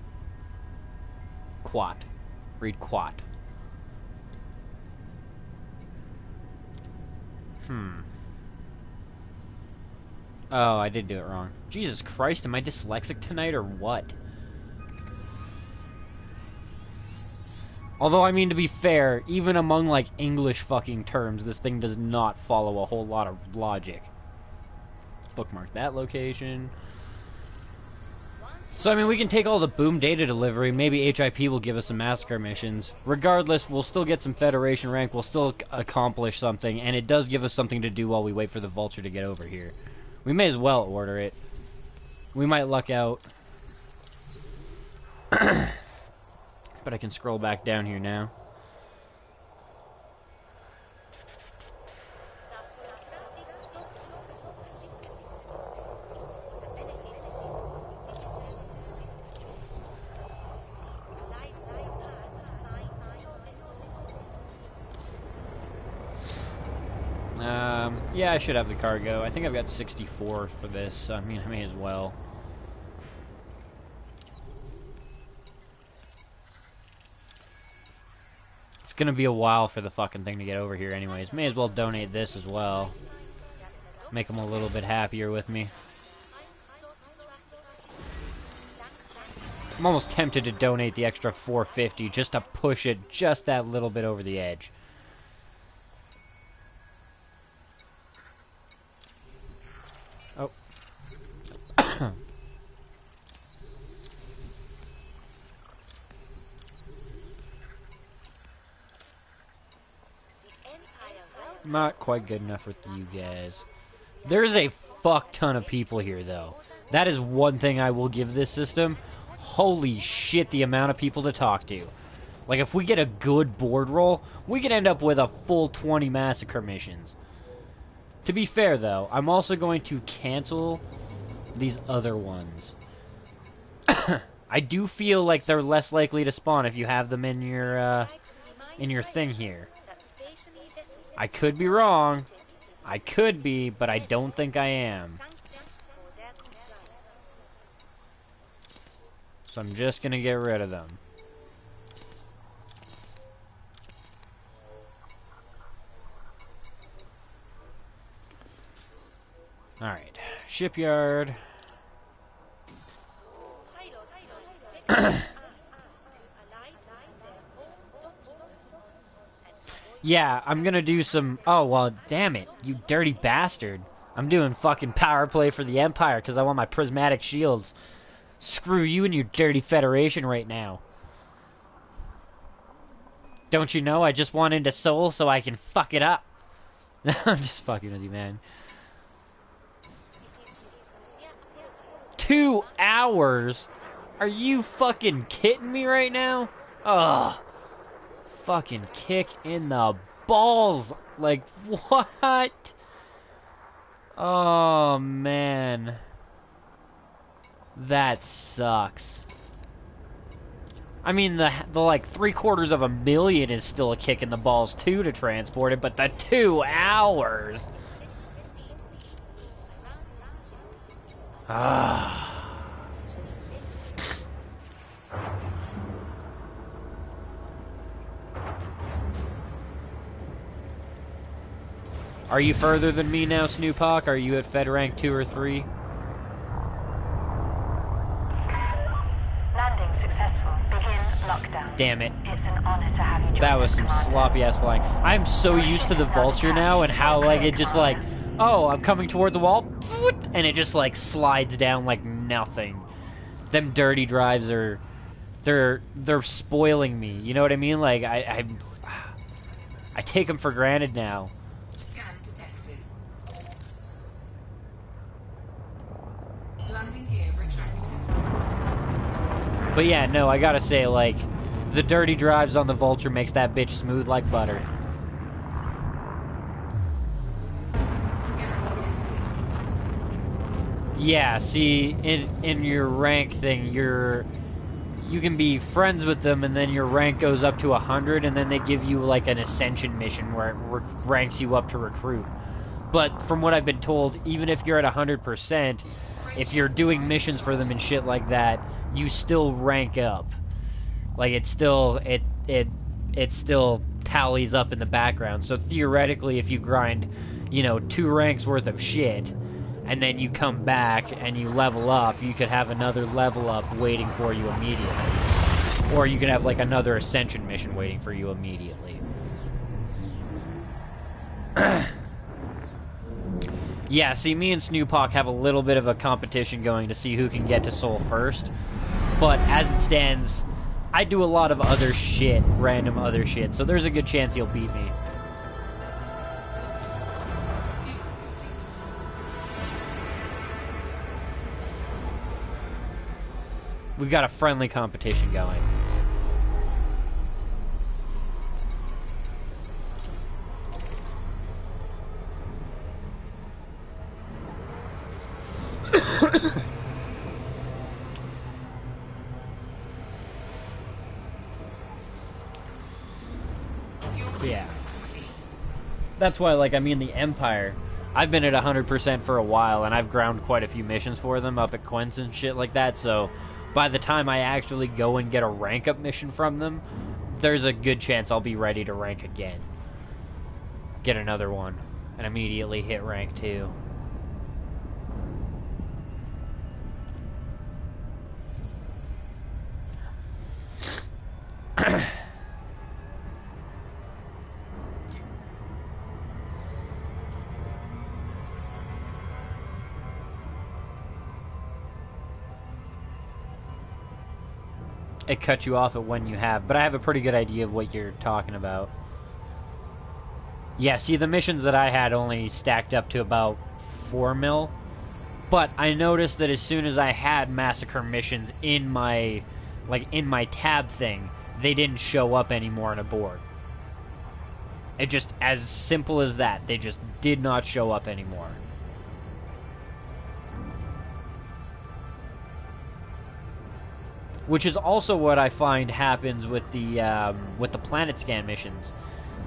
Quat. Read quat. Oh, I did do it wrong. Jesus Christ, am I dyslexic tonight or what? Although, I mean, to be fair, even among, like, English fucking terms, this thing does not follow a whole lot of logic. Bookmark that location. So, I mean, we can take all the boom data delivery. Maybe HIP will give us some massacre missions. Regardless, we'll still get some Federation rank. We'll still accomplish something. And it does give us something to do while we wait for the Vulture to get over here. We may as well order it. We might luck out. But I can scroll back down here now. Yeah, I should have the cargo. I think I've got 64 for this, so I mean, I may as well. It's gonna be a while for the fucking thing to get over here anyways. May as well donate this as well. Make them a little bit happier with me. I'm almost tempted to donate the extra 450 just to push it just that little bit over the edge. Oh. Not quite good enough with you guys. There's a fuck ton of people here, though. That is one thing I will give this system. Holy shit, the amount of people to talk to. Like, if we get a good board roll, we could end up with a full 20 massacre missions. To be fair, though, I'm also going to cancel these other ones. I do feel like they're less likely to spawn if you have them in your thing here. I could be wrong. I could be, but I don't think I am. So I'm just gonna get rid of them. Alright. Shipyard. Yeah, I'm gonna do some... Oh, well, damn it. You dirty bastard. I'm doing fucking power play for the Empire because I want my prismatic shields. Screw you and your dirty Federation right now. Don't you know I just want into Seoul so I can fuck it up? I'm just fucking with you, man. 2 hours? Are you fucking kidding me right now? Ugh. Fucking kick in the balls. Like, what? Oh, man. That sucks. I mean, the like 750,000 is still a kick in the balls too to transport it, but the 2 hours. Ah. Are you further than me now, Snoopak? Are you at Fed rank 2 or 3? Landing successful. Begin lockdown. Damn it. It's an honor to have you join That was us, some Commander. sloppy ass flying. I'm so used to the vulture now and how like it just like, oh, I'm coming toward the wall, and it just like slides down like nothing. Them dirty drives are, they're spoiling me. You know what I mean? Like I take them for granted now. Scan detected. Landing gear retracted. But yeah, no, I gotta say, like, the dirty drives on the vulture makes that bitch smooth like butter. Scan detected. Yeah, see, in your rank thing, you can be friends with them, and then your rank goes up to 100, and then they give you like an ascension mission where it ranks you up to recruit. But from what I've been told, even if you're at 100%, if you're doing missions for them and shit like that, you still rank up. Like it still tallies up in the background. So theoretically, if you grind, 2 ranks worth of shit, and then you come back and you level up, you could have another level up waiting for you immediately. Or you could have like another ascension mission waiting for you immediately. Yeah, see, me and Snoopak have a little bit of a competition going to see who can get to Seoul first. But as it stands, I do a lot of other shit, random other shit, so there's a good chance he'll beat me. View scoping. We've got a friendly competition going. Fuel Yeah. complete. That's why, like, I mean, the Empire, I've been at 100% for a while, and I've ground quite a few missions for them up at Quince and shit like that, so by the time I actually go and get a rank up mission from them, there's a good chance I'll be ready to rank again. Get another one, and immediately hit rank 2. It cut you off at when you have, but I have a pretty good idea of what you're talking about. Yeah, see, the missions that I had only stacked up to about 4 mil, but I noticed that as soon as I had massacre missions in my, in my tab thing, they didn't show up anymore on a board. It just, as simple as that, they just did not show up anymore. Which is also what I find happens with the planet scan missions.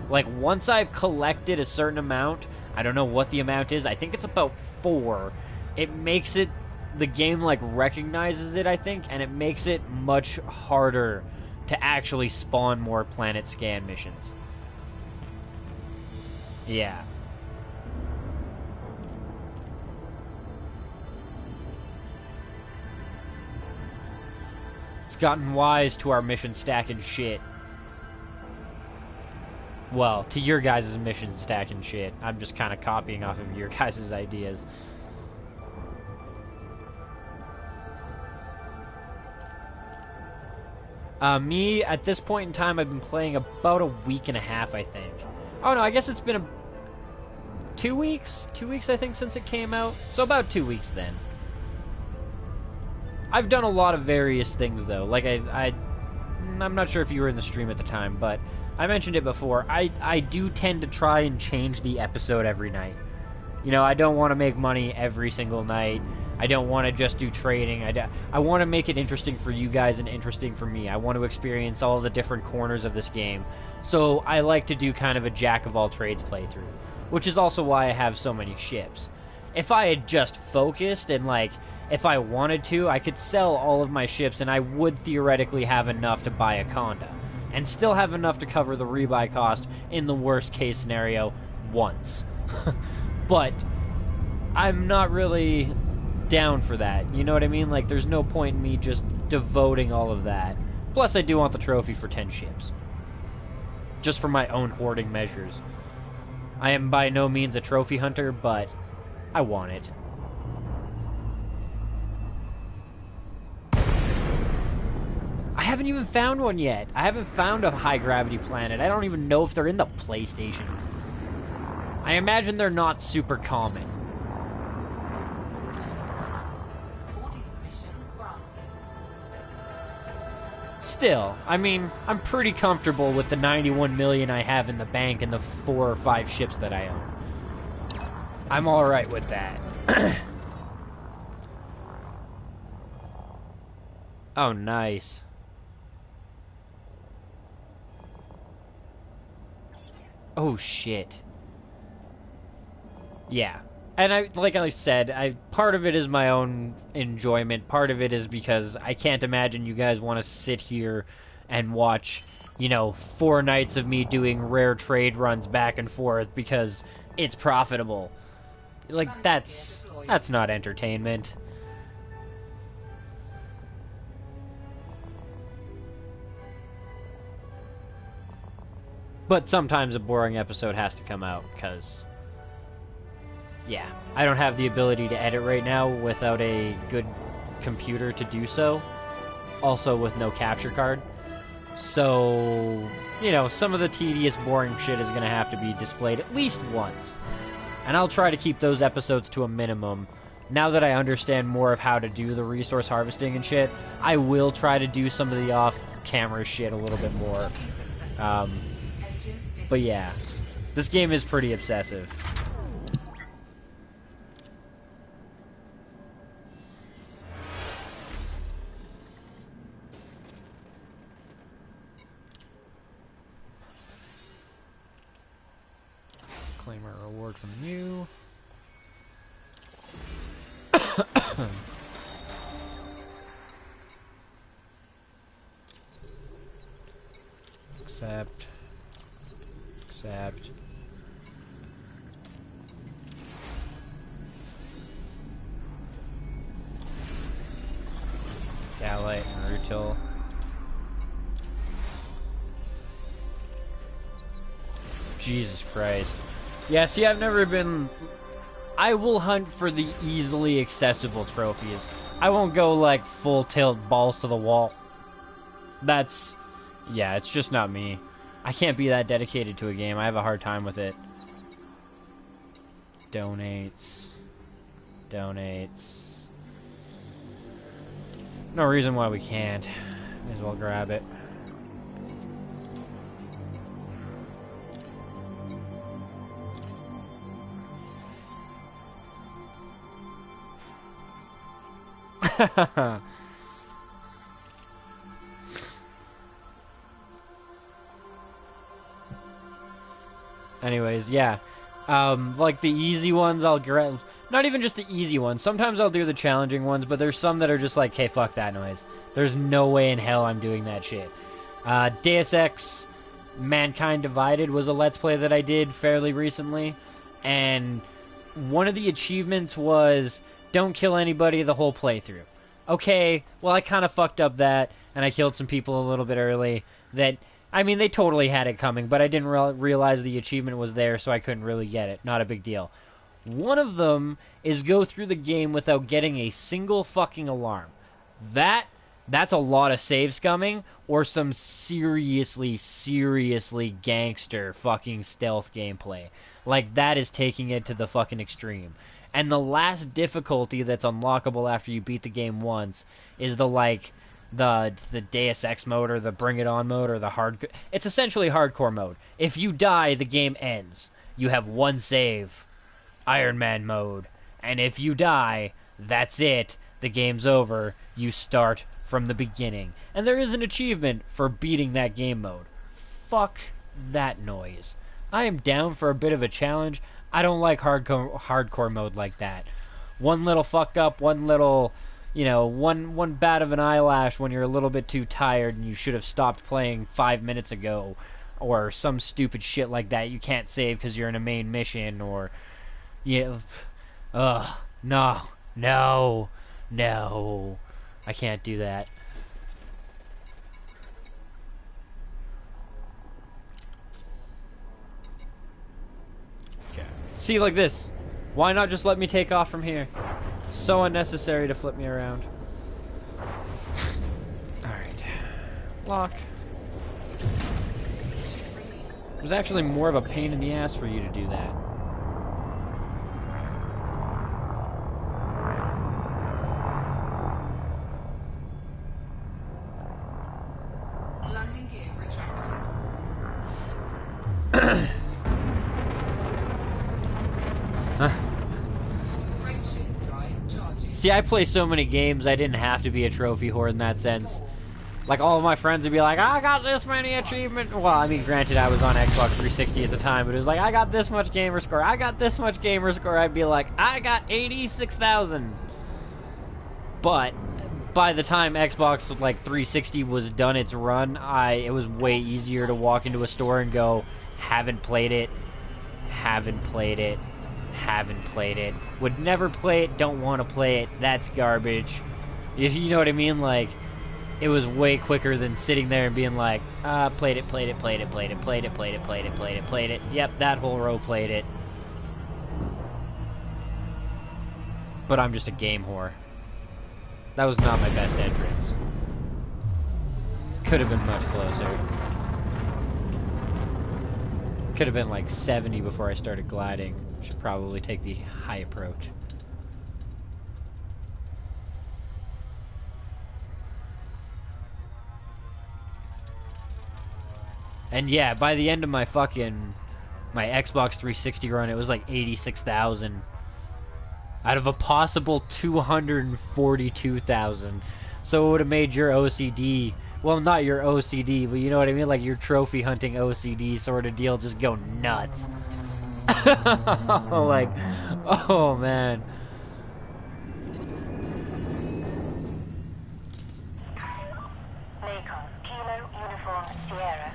Like, once I've collected a certain amount, I don't know what the amount is, I think it's about 4, it makes it, the game, like, recognizes it, I think, and it makes it much harder to actually spawn more planet scan missions. Yeah. It's gotten wise to our mission stacking shit. Well, to your guys' mission stacking shit. I'm just kind of copying off of your guys' ideas. Me, at this point in time, I've been playing about a week and a half, I think. Oh no, I guess it's been 2 weeks? 2 weeks, I think, since it came out. So about 2 weeks then. I've done a lot of various things, though. Like, I'm not sure if you were in the stream at the time, but I mentioned it before. I do tend to try and change the episode every night. You know, I don't want to make money every single night. I don't want to just do trading. I want to make it interesting for you guys and interesting for me. I want to experience all the different corners of this game. So I like to do kind of a jack-of-all-trades playthrough, which is also why I have so many ships. If I had just focused and, like, if I wanted to, I could sell all of my ships and I would theoretically have enough to buy a Conda. And still have enough to cover the rebuy cost in the worst case scenario once. But I'm not really down for that. You know what I mean? Like, there's no point in me just devoting all of that. Plus, I do want the trophy for 10 ships. Just for my own hoarding measures. I am by no means a trophy hunter, but I want it. I haven't even found one yet. I haven't found a high-gravity planet. I don't even know if they're in the PlayStation. I imagine they're not super common. Boarding permission granted. Still, I mean, I'm pretty comfortable with the 91 million I have in the bank and the 4 or 5 ships that I own. I'm alright with that. Oh, nice. Oh, shit. Yeah. And like I said, part of it is my own enjoyment. Part of it is because I can't imagine you guys want to sit here and watch, 4 nights of me doing rare trade runs back and forth because it's profitable. Like, that's not entertainment. But sometimes a boring episode has to come out, because, yeah, I don't have the ability to edit right now without a good computer to do so. Also with no capture card. So, some of the tedious, boring shit is going to have to be displayed at least once. And I'll try to keep those episodes to a minimum. Now that I understand more of how to do the resource harvesting and shit, I will try to do some of the off-camera shit a little bit more. But yeah, this game is pretty obsessive. Claim a reward from you. Accept. Accept. Galite and Rutil. Jesus Christ. Yeah, see, I've never been... I will hunt for the easily accessible trophies. I won't go, like, full tilt, balls to the wall. That's... yeah, it's just not me. I can't be that dedicated to a game. I have a hard time with it. Donates. Donates. No reason why we can't. May as well grab it. Anyways, yeah. Like the easy ones, I'll grab. Not even just the easy ones. Sometimes I'll do the challenging ones, but there's some that are just like, hey, fuck that noise. There's no way in hell I'm doing that shit. Deus Ex Mankind Divided was a Let's Play that I did fairly recently, and one of the achievements was don't kill anybody the whole playthrough. Okay, well, I kind of fucked up that, and I killed some people a little bit early. I mean, they totally had it coming, but I didn't realize the achievement was there, so I couldn't really get it. Not a big deal. One of them is go through the game without getting a single fucking alarm. That's a lot of save scumming, or some seriously gangster fucking stealth gameplay. Like, that is taking it to the fucking extreme. And the last difficulty that's unlockable after you beat the game once is the Deus Ex mode, or the Bring It On mode, or the hard... It's essentially hardcore mode. If you die, the game ends. You have one save, Iron Man mode. And if you die, that's it. The game's over. You start from the beginning. And there is an achievement for beating that game mode. Fuck that noise. I am down for a bit of a challenge. I don't like hardcore mode like that. One little fuck up, one little, one bat of an eyelash when you're a little bit too tired and you should have stopped playing 5 minutes ago, or some stupid shit like that you can't save because you're in a main mission, or no, I can't do that. Okay. See, like this. Why not just let me take off from here? So unnecessary to flip me around. Alright. Lock. It was actually more of a pain in the ass for you to do that. Landing gear retracted. Frameshift drive charging. See, I play so many games, I didn't have to be a trophy whore in that sense. Like, all of my friends would be like, I got this many achievements. Well, I mean, granted, I was on Xbox 360 at the time, but it was like, I got this much gamer score. I got this much gamer score. I'd be like, I got 86,000. But by the time Xbox, 360 was done its run, it was way easier to walk into a store and go, haven't played it, haven't played it, haven't played it, would never play it, don't want to play it, that's garbage. If you know what I mean, it was way quicker than sitting there and being like, played it. Yep, that whole row played it. But I'm just a game whore. That was not my best entrance. Could have been much closer. Could have been 70 before I started gliding. Should probably take the high approach. And yeah, by the end of my Xbox 360 run, it was 86,000. Out of a possible 242,000. So it would have made your OCD, well, not your OCD, but you know what I mean? Your trophy hunting OCD sort of deal just go nuts. Oh man. Makin, Kilo Uniform Sierra.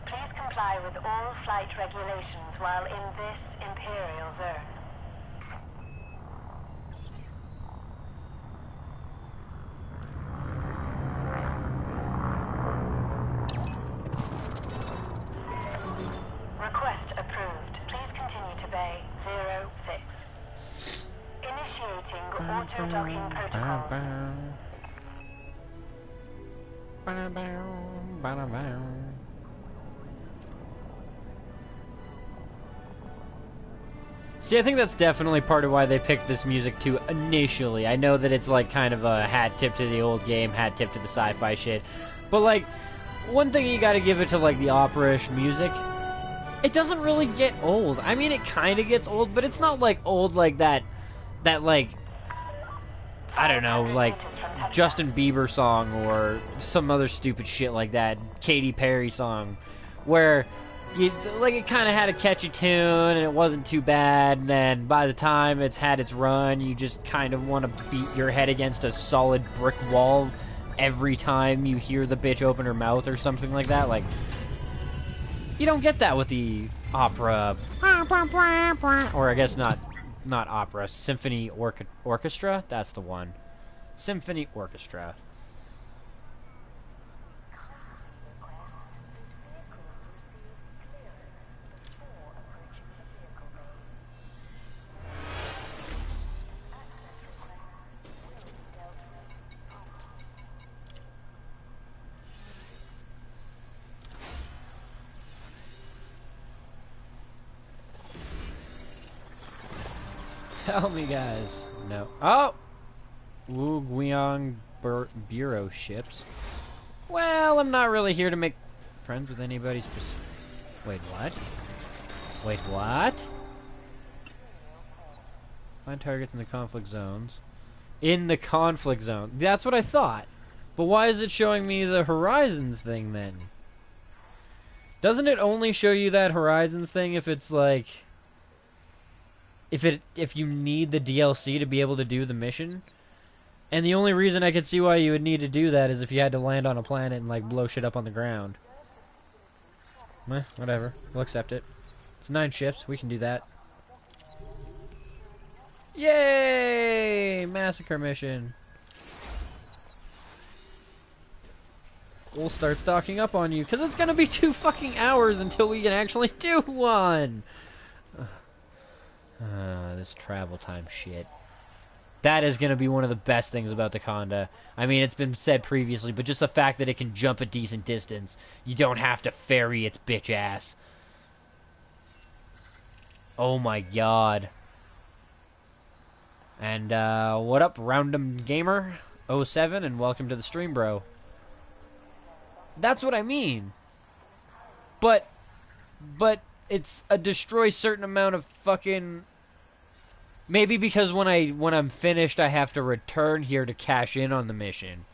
Please comply with all flight regulations while in this Imperial zone. Request approved. Please continue to Bay 06. Initiating auto-docking protocol. See, I think that's definitely part of why they picked this music too initially. I know that it's kind of a hat tip to the old game, hat tip to the sci-fi shit. But one thing you gotta give it to the opera-ish music, it doesn't really get old. I mean, it kind of gets old, but it's not old like that I don't know, Justin Bieber song or some other stupid shit like that, Katy Perry song, where it kind of had a catchy tune and it wasn't too bad, and then by the time it's had its run, you just kind of want to beat your head against a solid brick wall every time you hear the bitch open her mouth or something like that. You don't get that with the opera, or I guess not opera, symphony orchestra. That's the one, symphony orchestra. Tell me, guys. No. Oh! Wu Guiyang Bureau ships. Well, I'm not really here to make friends with anybody. Wait, what? Wait, what? Find targets in the conflict zones. In the conflict zone. That's what I thought. But why is it showing me the Horizons thing then? Doesn't it only show you that Horizons thing if it's like... If you need the DLC to be able to do the mission? And the only reason I could see why you would need to do that is if you had to land on a planet and like blow shit up on the ground. Meh, whatever. We'll accept it. It's 9 ships. We can do that. Yay! Massacre mission. We'll start stocking up on you, because it's going to be 2 fucking hours until we can actually do one! This travel time shit. That is going to be one of the best things about the Conda. I mean, it's been said previously, but just the fact that it can jump a decent distance. You don't have to ferry its bitch ass. Oh my god. And, what up, Roundum Gamer 07, and welcome to the stream, bro. That's what I mean. But it's a destroy certain amount of fucking... Maybe because when I'm finished, I have to return here to cash in on the mission.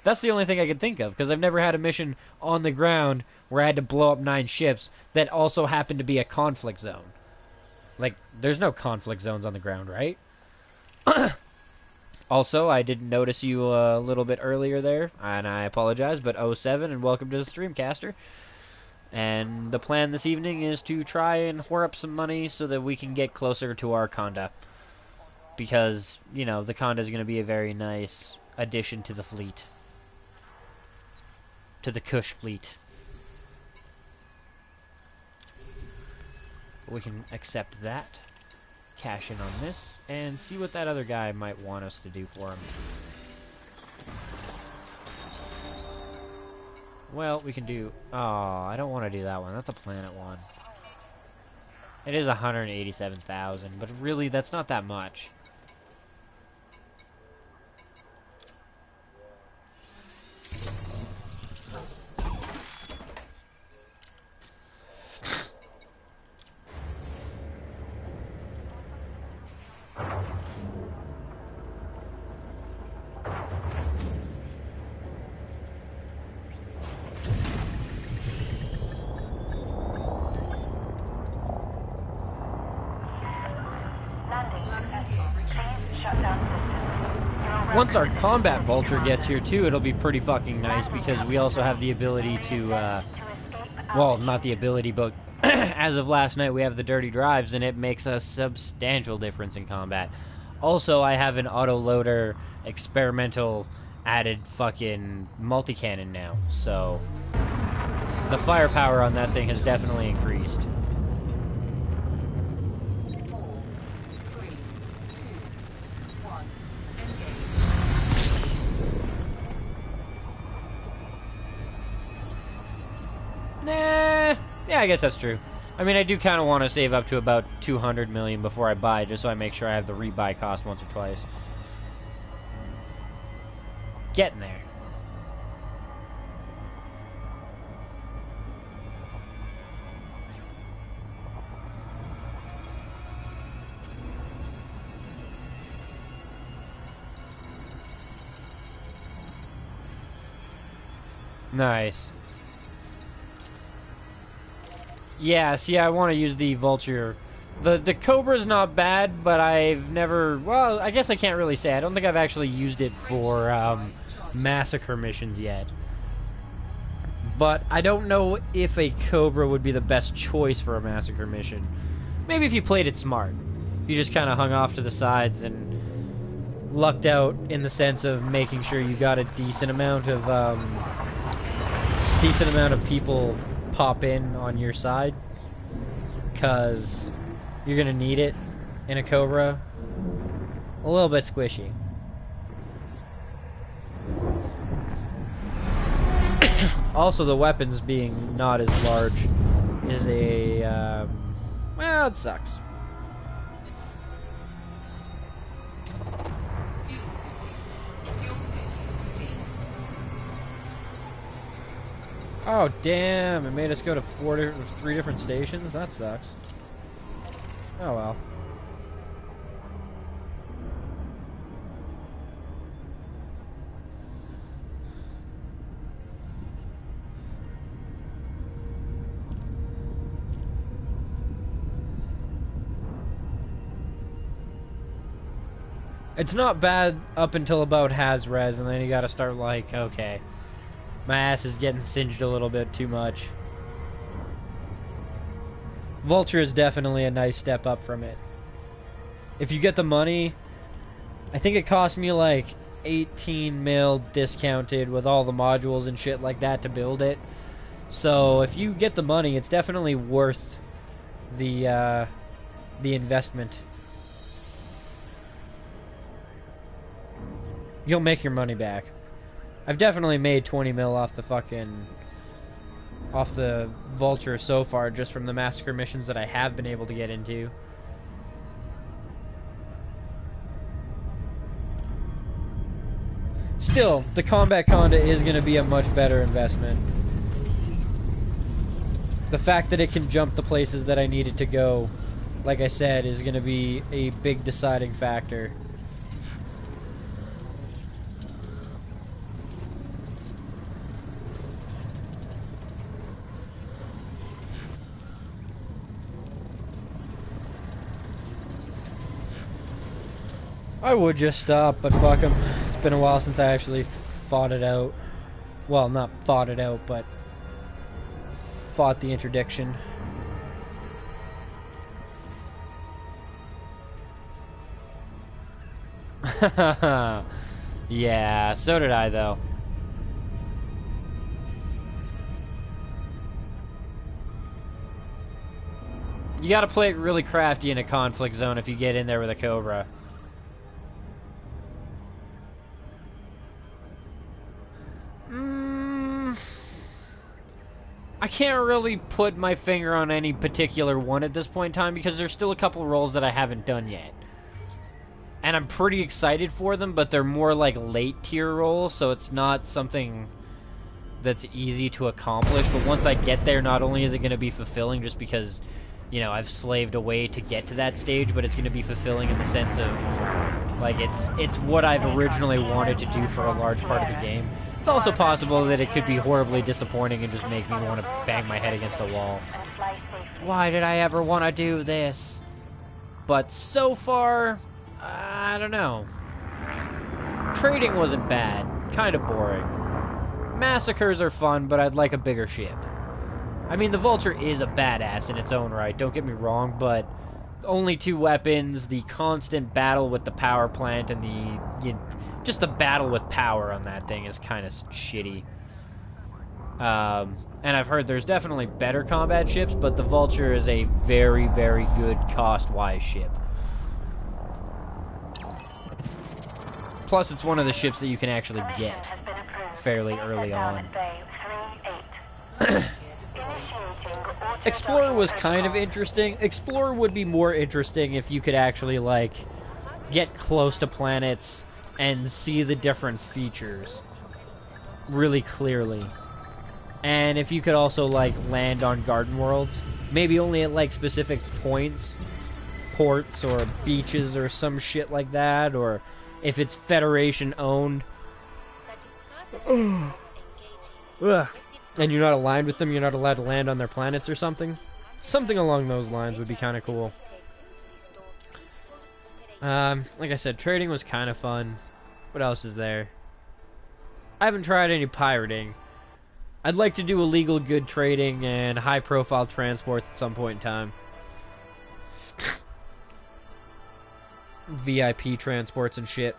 That's the only thing I can think of, because I've never had a mission on the ground where I had to blow up 9 ships that also happened to be a conflict zone. Like, there's no conflict zones on the ground, right? Also, I didn't notice you a little bit earlier there, and I apologize, but 07, and welcome to the Streamcaster. And the plan this evening is to try and whore up some money so that we can get closer to our Conda. Because, you know, the Conda is going to be a very nice addition to the fleet. To the Kush fleet. We can accept that. Cash in on this, and see what that other guy might want us to do for him. Well, we can do... Oh, I don't want to do that one. That's a planet one. It is 187,000, but really, that's not that much. Once our combat vulture gets here too, it'll be pretty fucking nice because we also have the ability to, well, not the ability, but as of last night we have the dirty drives and it makes a substantial difference in combat. Also, I have an auto-loader experimental added fucking multi-cannon now, so the firepower on that thing has definitely increased. 4, 3, 2, 1, engage. Nah, yeah, I guess that's true. I mean, I do kind of want to save up to about 200 million before I buy, just so I make sure I have the rebuy cost once or twice. Getting there. Nice. Yeah, see, I want to use the Vulture. The Cobra's not bad, but I've never... Well, I guess I can't really say. I don't think I've actually used it for massacre missions yet. But I don't know if a Cobra would be the best choice for a massacre mission. Maybe if you played it smart. You just kind of hung off to the sides and lucked out in the sense of making sure you got a decent amount of people pop in on your side, because you're gonna need it in a Cobra. A little bit squishy. Also, the weapons being not as large is a well, it sucks. Oh, damn, it made us go to 3 different stations? That sucks. Oh, well. It's not bad up until about has-res, and then you gotta start like, okay, my ass is getting singed a little bit too much. Vulture is definitely a nice step up from it. If you get the money, I think it cost me like 18 mil discounted with all the modules and shit like that to build it. So if you get the money, it's definitely worth the investment. You'll make your money back. I've definitely made 20 mil off the Vulture so far, just from the massacre missions that I have been able to get into. Still, the Combat Conda is going to be a much better investment. The fact that it can jump the places that I need it to go, like I said, is going to be a big deciding factor. I would just stop, but fuck him. It's been a while since I actually fought it out. Well, not fought it out, but fought the interdiction. Yeah, so did I, though. You gotta play it really crafty in a conflict zone if you get in there with a Cobra. I can't really put my finger on any particular one at this point in time because there's still a couple roles that I haven't done yet. And I'm pretty excited for them, but they're more like late tier roles, so it's not something that's easy to accomplish. But once I get there, not only is it going to be fulfilling just because, you know, I've slaved away to get to that stage, but it's going to be fulfilling in the sense of, like, it's what I've originally wanted to do for a large part of the game. It's also possible that it could be horribly disappointing and just make me want to bang my head against a wall. Why did I ever want to do this? But so far, I don't know. Trading wasn't bad. Kind of boring. Massacres are fun, but I'd like a bigger ship. I mean, the Vulture is a badass in its own right, don't get me wrong, but only 2 weapons, the constant battle with the power plant, and just the battle with power on that thing is kind of shitty. And I've heard there's definitely better combat ships, but the Vulture is a very, very good cost-wise ship. Plus, it's one of the ships that you can actually get fairly early on. Explorer was kind of interesting. Explorer would be more interesting if you could actually, like, get close to planets and see the different features really clearly. And if you could also, like, land on garden worlds, maybe only at, like, specific points, ports or beaches or some shit like that, or if it's Federation owned. And you're not aligned with them, you're not allowed to land on their planets or something. Something along those lines would be kind of cool. Like I said, trading was kind of fun. What else is there? I haven't tried any pirating. I'd like to do illegal good trading and high-profile transports at some point in time. VIP transports and shit.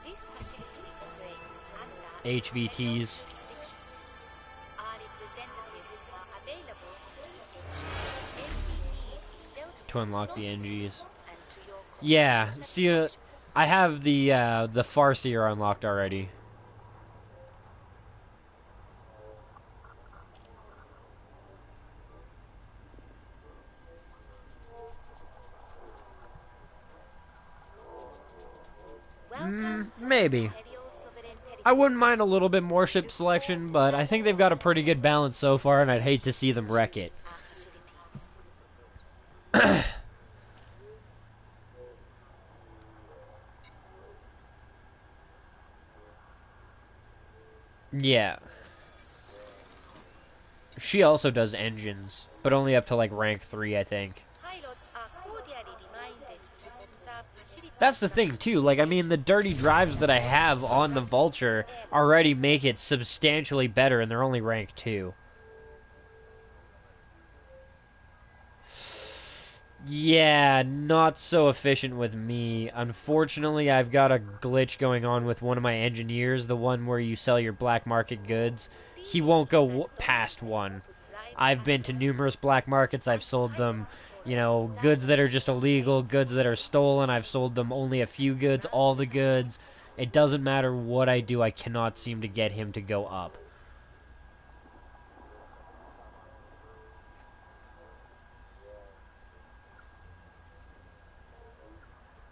HVTs. To unlock the NGs. Yeah, see, I have the Farseer unlocked already. Maybe. I wouldn't mind a little bit more ship selection, but I think they've got a pretty good balance so far, and I'd hate to see them wreck it. Yeah. She also does engines, but only up to like rank 3, I think. Pilots are cordially reminded to observe facility That's the thing, too. Like, I mean, the dirty drives that I have on the Vulture already make it substantially better, and they're only rank 2. Yeah, not so efficient with me. Unfortunately, I've got a glitch going on with one of my engineers, the one where you sell your black market goods. He won't go past 1. I've been to numerous black markets. I've sold them, you know, goods that are just illegal, goods that are stolen. I've sold them only a few goods, all the goods. It doesn't matter what I do, I cannot seem to get him to go up.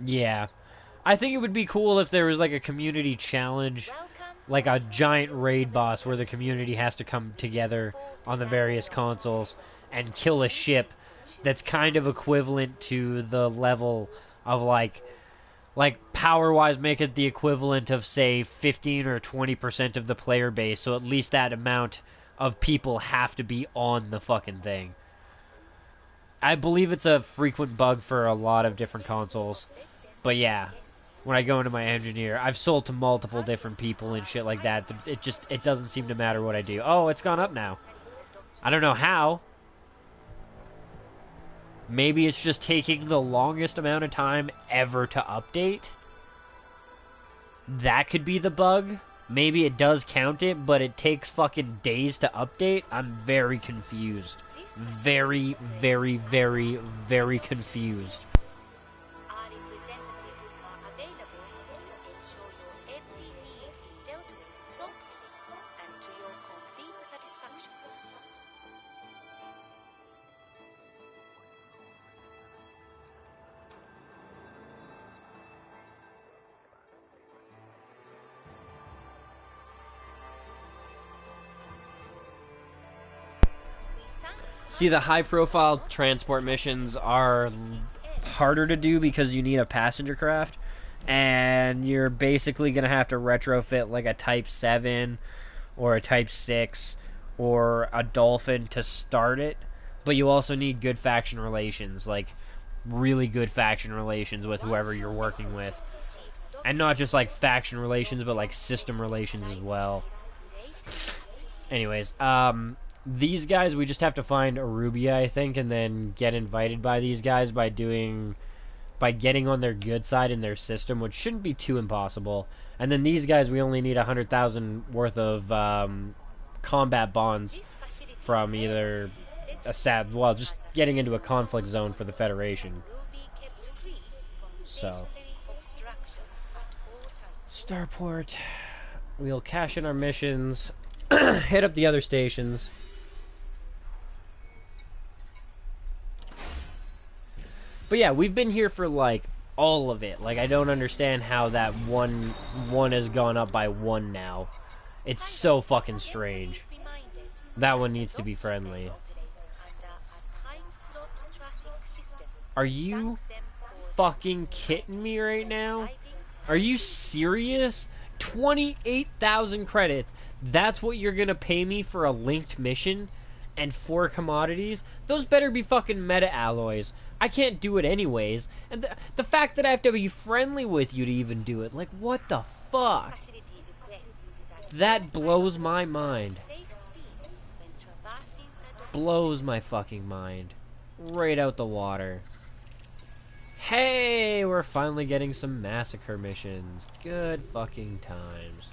Yeah. I think it would be cool if there was like a community challenge, like a giant raid boss where the community has to come together on the various consoles and kill a ship that's kind of equivalent to the level of like power-wise make it the equivalent of say 15 or 20% of the player base, so at least that amount of people have to be on the fucking thing. I believe it's a frequent bug for a lot of different consoles. But yeah, when I go into my engineer, I've sold to multiple different people and shit like that. It doesn't seem to matter what I do. Oh, it's gone up now. I don't know how. Maybe it's just taking the longest amount of time ever to update. That could be the bug. Maybe it does count it, but it takes fucking days to update. I'm very confused. Very, very, very, very confused. Our representatives are available to ensure your every need is dealt with promptly and to your complete satisfaction. See, the high-profile transport missions are harder to do because you need a passenger craft, and you're basically going to have to retrofit like a Type 7 or a Type 6 or a Dolphin to start it, but you also need good faction relations, like really good faction relations with whoever you're working with. And not just like faction relations, but like system relations as well. Anyways, these guys, we just have to find Arubia, I think, and then get invited by these guys by getting on their good side in their system, which shouldn't be too impossible. And then these guys, we only need 100,000 worth of combat bonds from either just getting into a conflict zone for the Federation. So, Starport. We'll cash in our missions, hit up the other stations. But yeah, we've been here for like all of it. Like, I don't understand how that one has gone up by 1 now. It's so fucking strange. That one needs to be friendly. Are you fucking kidding me right now? Are you serious? 28,000 credits. That's what you're gonna pay me for a linked mission and 4 commodities? Those better be fucking meta alloys. I can't do it anyways. And the fact that I have to be friendly with you to even do it. Like, what the fuck? That blows my mind. Blows my fucking mind. Right out the water. Hey, we're finally getting some massacre missions. Good fucking times.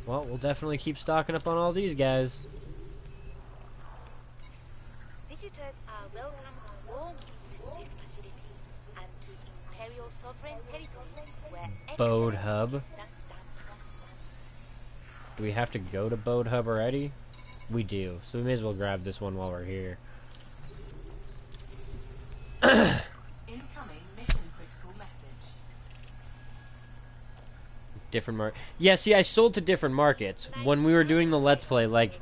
Well, we'll definitely keep stocking up on all these guys. Visitors are welcome to warmly to this facility and to Imperial Sovereign Territory, where Bode excellence Hub. is the standard. Do we have to go to Bode Hub already? We do, so we may as well grab this one while we're here. Incoming mission critical message. Different market. Yeah, see, I sold to different markets when we were doing the Let's Play. Like,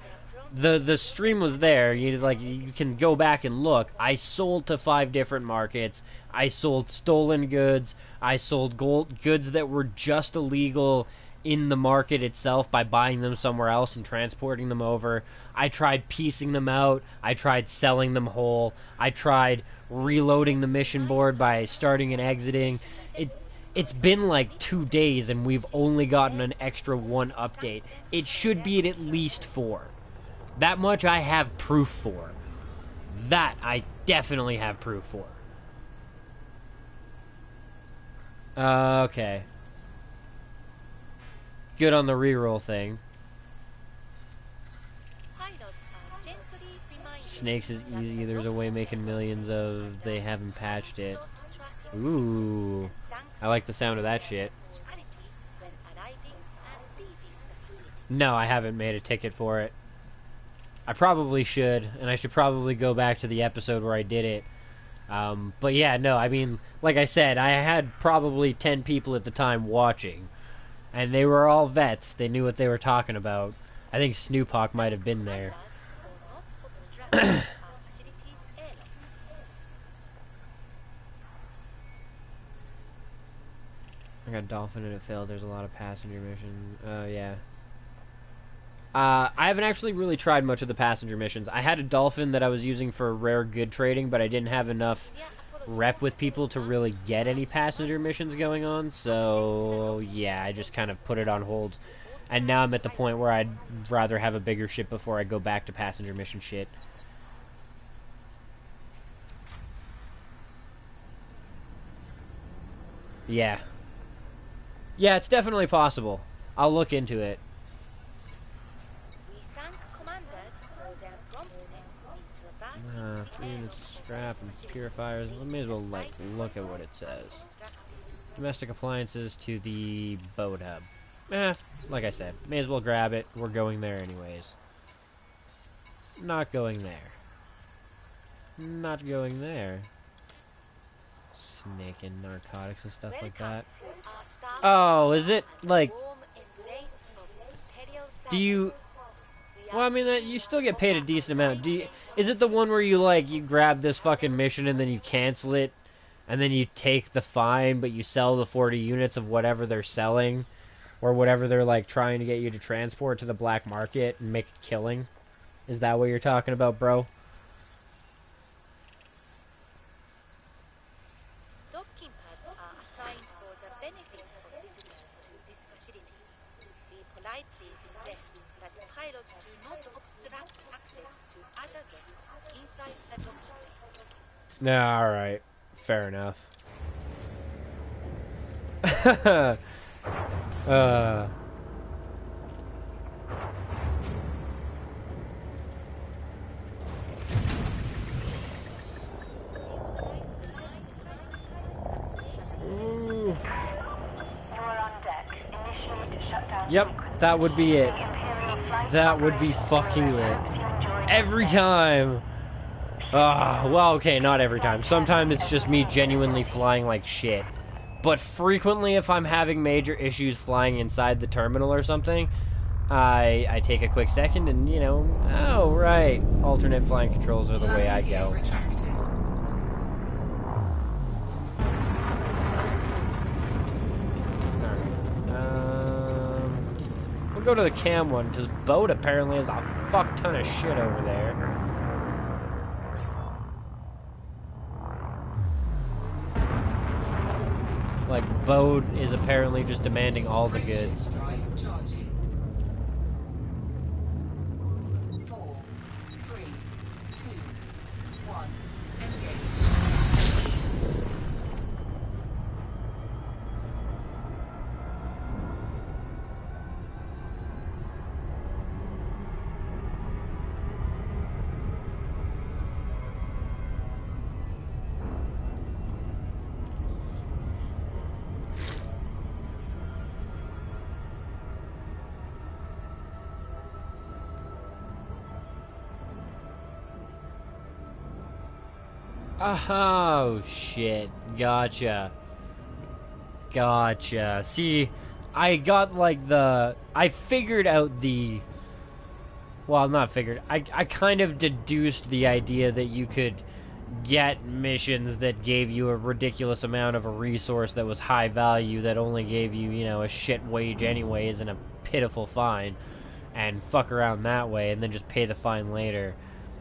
the stream was there. You can go back and look. I sold to 5 different markets. I sold stolen goods. I sold goods that were just illegal in the market itself by buying them somewhere else and transporting them over. I tried piecing them out. I tried selling them whole. I tried reloading the mission board by starting and exiting. It's been like 2 days and we've only gotten an extra 1 update. It should be at least 4. That much I have proof for. That I definitely have proof for. Okay. Good on the reroll thing. Snakes is easy. There's a way making millions of. They haven't patched it. Ooh. I like the sound of that shit. No, I haven't made a ticket for it. I probably should, and I should probably go back to the episode where I did it. But yeah, no, I mean, like I said, I had probably 10 people at the time watching, and they were all vets. They knew what they were talking about. I think Snoop Hawk might have been there. I got Dolphin and it failed. There's a lot of passenger missions. Yeah. I haven't actually really tried much of the passenger missions. I had a Dolphin that I was using for rare good trading, but I didn't have enough rep with people to really get any passenger missions going on, so yeah, I just kind of put it on hold. And now I'm at the point where I'd rather have a bigger ship before I go back to passenger mission shit. Yeah. Yeah, it's definitely possible. I'll look into it. Three units of scrap and purifiers. I may as well like look at what it says. Domestic appliances to the boat hub. Like I said, may as well grab it. We're going there anyways. Not going there. Not going there. Snake and narcotics and stuff like that. Oh, is it like? Do you? Well, I mean, you still get paid a decent amount. Is it the one where you grab this fucking mission and then you cancel it, and then you take the fine, but you sell the 40 units of whatever they're selling, or whatever they're like trying to get you to transport to the black market and make a killing? Is that what you're talking about, bro? Docking pads are assigned for the benefits of visitors to this facility. We politely request that pilots do not obstruct access to other guests inside the docking bay. Nah, alright. Fair enough. You are on deck. Initiate shutdown Yep, sequence. that would be it. Imperial flight That would be fucking it. enjoy Every time. Well, okay, not every time. Sometimes it's just me genuinely flying like shit. But frequently, if I'm having major issues flying inside the terminal or something, I take a quick second and, oh, right. Alternate flying controls are the way I go. We'll go to the cam one, because boat apparently has a fuck ton of shit over there. Like, boat is apparently just demanding all the goods. Drive charging. 4, 3, 2, 1. Engage. Oh, shit. Gotcha. Gotcha. See, I got, I figured out the... Well, not figured. I kind of deduced the idea that you could get missions that gave you a ridiculous amount of a resource that was high value that only gave you, you know, a shit wage anyways and a pitiful fine, and fuck around that way and then just pay the fine later.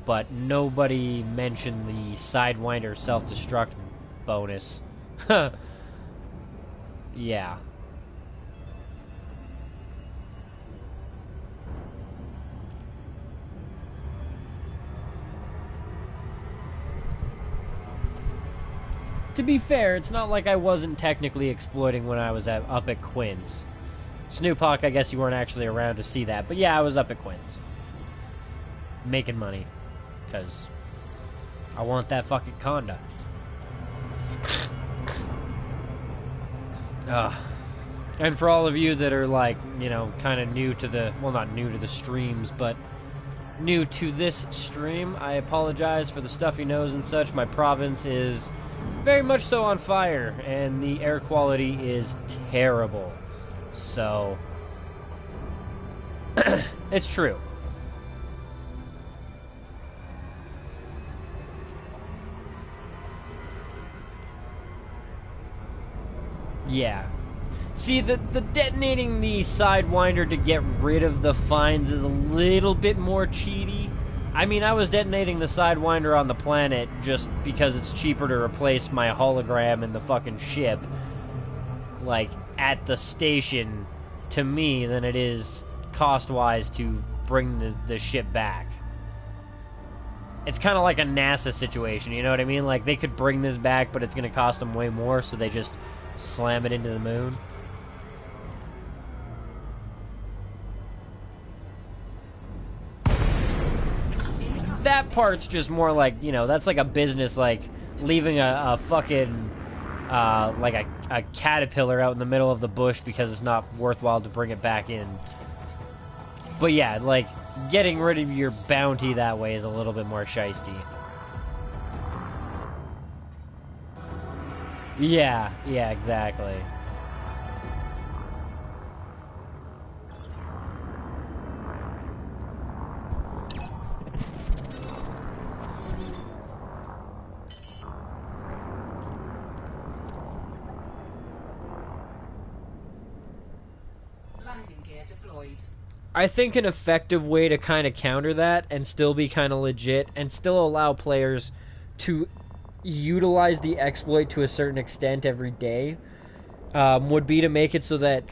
But nobody mentioned the Sidewinder self-destruct bonus. Yeah. To be fair, it's not like I wasn't technically exploiting when I was up at Quinn's. Snoop Hawk, I guess you weren't actually around to see that, but yeah, I was up at Quinn's. Making money. Because I want that fucking condo. And for all of you that are, like, you know, kind of new to the... Well, not new to the streams, but new to this stream, I apologize for the stuffy nose and such. My province is very much so on fire, and the air quality is terrible. So... it's true. Yeah. See, the detonating the Sidewinder to get rid of the fines is a little bit more cheaty. I mean, I was detonating the Sidewinder on the planet just because it's cheaper to replace my hologram in the fucking ship, like, at the station, to me, than it is cost-wise to bring the ship back. It's kind of like a NASA situation, you know what I mean? Like, they could bring this back, but it's going to cost them way more, so they just slam it into the moon. That part's just more like, you know, that's like a business, like leaving a fucking, like a caterpillar out in the middle of the bush because it's not worthwhile to bring it back in. But yeah, like, getting rid of your bounty that way is a little bit more shiesty. Yeah, exactly. Landing gear deployed. I think an effective way to kind of counter that and still be kind of legit and still allow players to utilize the exploit to a certain extent every day would be to make it so that,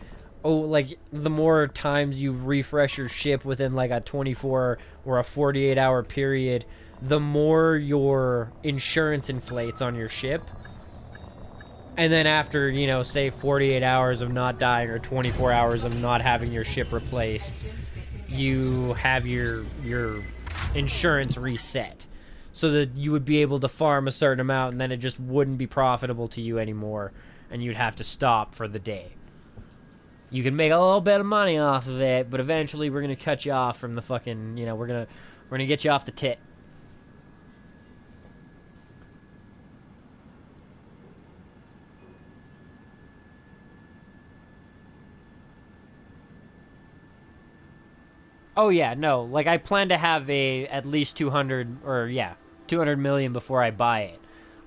like, the more times you refresh your ship within like a 24 or a 48 hour period, the more your insurance inflates on your ship. And then after, you know, say 48 hours of not dying or 24 hours of not having your ship replaced, you have your insurance reset. So that you would be able to farm a certain amount and then it just wouldn't be profitable to you anymore. And you'd have to stop for the day. You can make a little bit of money off of it, but eventually we're going to cut you off from the fucking, you know, we're going to get you off the tit. Oh yeah, no, like I plan to have at least 200 million before I buy it.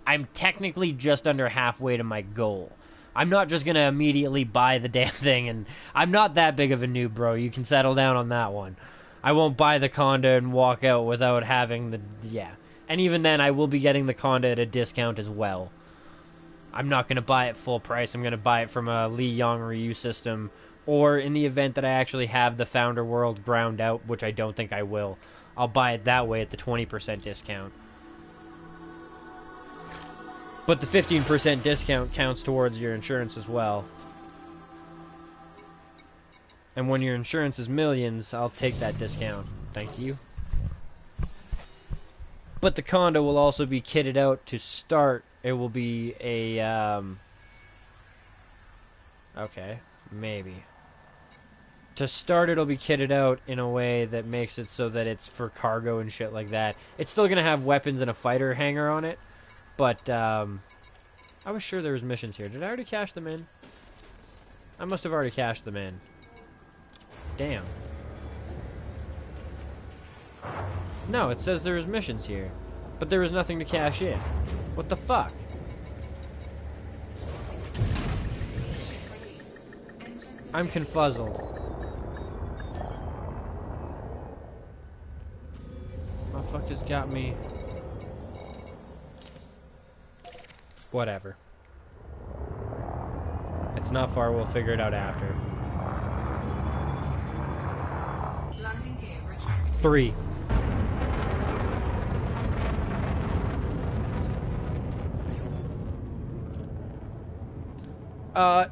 I'm technically just under halfway to my goal. I'm not just gonna immediately buy the damn thing, and I'm not that big of a noob, bro. You can settle down on that one. I won't buy the condo and walk out without having and even then I will be getting the condo at a discount as well. I'm not gonna buy it full price. I'm gonna buy it from a Li Yong Ryu system. Or in the event that I actually have the Founder World ground out, which I don't think I will, I'll buy it that way at the 20% discount. But the 15% discount counts towards your insurance as well. And when your insurance is millions, I'll take that discount. Thank you. But the condo will also be kitted out to start. It will be a, okay, maybe. To start, it'll be kitted out in a way that makes it so that it's for cargo and shit like that. It's still going to have weapons and a fighter hangar on it. But, I was sure there was missions here. Did I already cash them in? I must have already cashed them in. Damn. No, it says there was missions here. But there was nothing to cash in. What the fuck? Ship released. Engines I'm engaged. confuzzled. Motherfucker's got me. Whatever. It's not far, we'll figure it out after. Landing gear retracted. 3.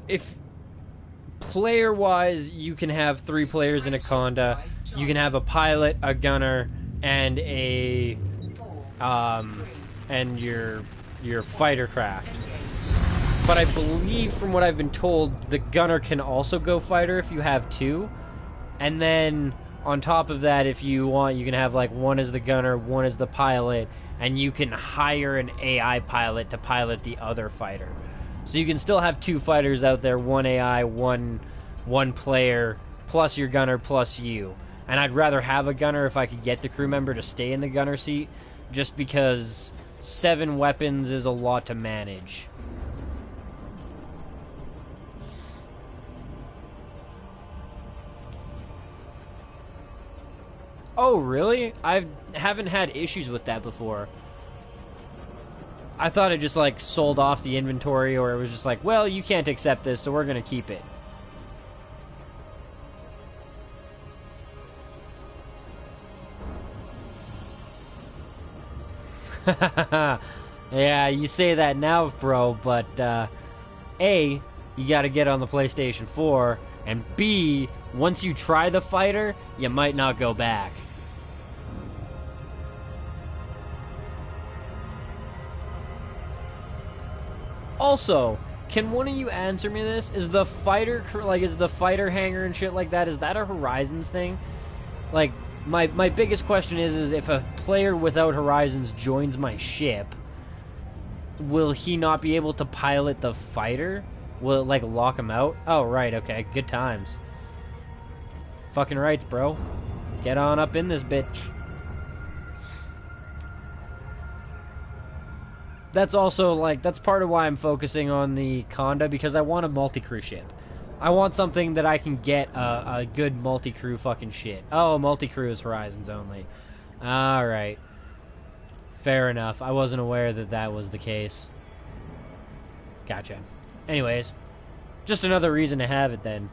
If player-wise, you can have 3 players in a conda. You can have a pilot, a gunner, and a 4, 3, and your fighter craft. engage. But I believe, from what I've been told, the gunner can also go fighter if you have 2. And then on top of that, if you want, you can have like 1 as the gunner, 1 as the pilot, and you can hire an AI pilot to pilot the other fighter. So you can still have 2 fighters out there, 1 AI, one player, plus your gunner, plus you. And I'd rather have a gunner if I could get the crew member to stay in the gunner seat, just because 7 weapons is a lot to manage. Oh, really? I haven't had issues with that before. I thought it just, like, sold off the inventory, or it was just like, well, you can't accept this, so we're gonna keep it. Yeah, you say that now, bro, but, A, you gotta get on the PlayStation 4, and B, once you try the fighter, you might not go back. Also, can one of you answer me this? Is the fighter, like, is the fighter hangar and shit like that, is that a Horizons thing? Like, my biggest question is if a player without Horizons joins my ship, will he not be able to pilot the fighter? Will it, like, lock him out? Oh, right, okay, good times. Fucking rights, bro. Get on up in this bitch. That's also, like, that's part of why I'm focusing on the Conda, because I want a multi-crew ship. I want something that I can get a good multi-crew fucking shit. Oh, multi-crew is Horizons only. Alright. Fair enough. I wasn't aware that that was the case. Gotcha. Anyways, just another reason to have it then.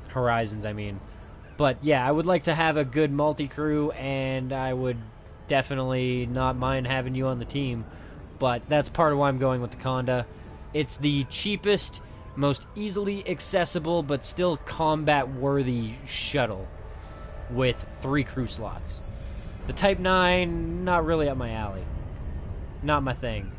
Horizons, I mean. But yeah, I would like to have a good multi-crew, and I would definitely not mind having you on the team. But that's part of why I'm going with the Conda. It's the cheapest, most easily accessible, but still combat-worthy shuttle with 3 crew slots. The Type 9, not really up my alley. Not my thing.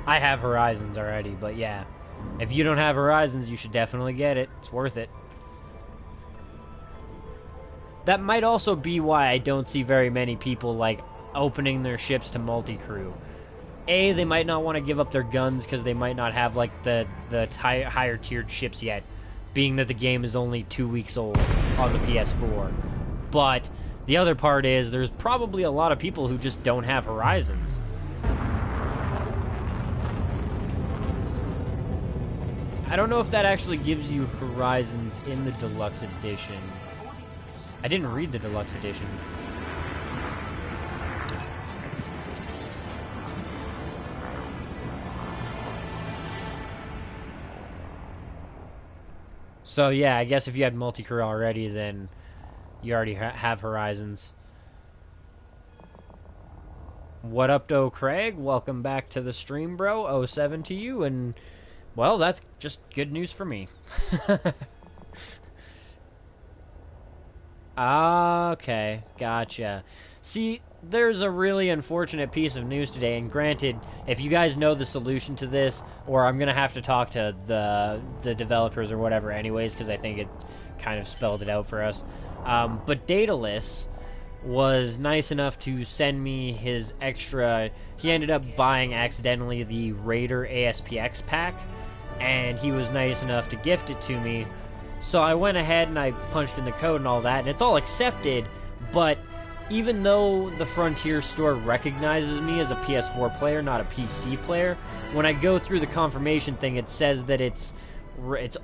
I have Horizons already, but yeah. If you don't have Horizons, you should definitely get it. It's worth it. That might also be why I don't see very many people, like, opening their ships to multi-crew. A, they might not want to give up their guns because they might not have, like, the higher tiered ships yet, being that the game is only 2 weeks old on the PS4. But the other part is there's probably a lot of people who just don't have Horizons. I don't know if that actually gives you Horizons in the Deluxe Edition. I didn't read the Deluxe Edition. So yeah, I guess if you had multi-crew already, then you already have Horizons. What up, though, Craig? Welcome back to the stream, bro. 07 to you, and, well, that's just good news for me. Okay, gotcha. See, there's a really unfortunate piece of news today, and granted, if you guys know the solution to this, or I'm going to have to talk to the developers or whatever anyways, because I think it kind of spelled it out for us. But Daedalus was nice enough to send me his extra... He ended up buying accidentally the Raider ASPX pack, and he was nice enough to gift it to me So I went ahead and I punched in the code and all that, and it's all accepted, but even though the Frontier store recognizes me as a PS4 player, not a PC player, when I go through the confirmation thing, it says that it's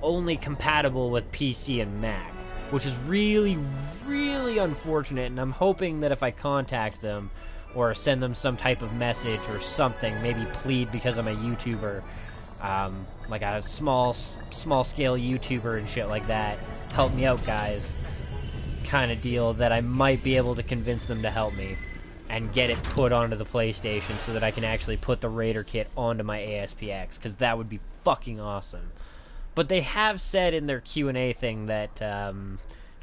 only compatible with PC and Mac, which is really, really unfortunate, and I'm hoping that if I contact them or send them some type of message or something, maybe plead because I'm a YouTuber, like a small scale YouTuber and shit like that, help me out, guys, kind of deal, that I might be able to convince them to help me and get it put onto the PlayStation so that I can actually put the Raider kit onto my ASPX, because that would be fucking awesome. But they have said in their Q&A thing that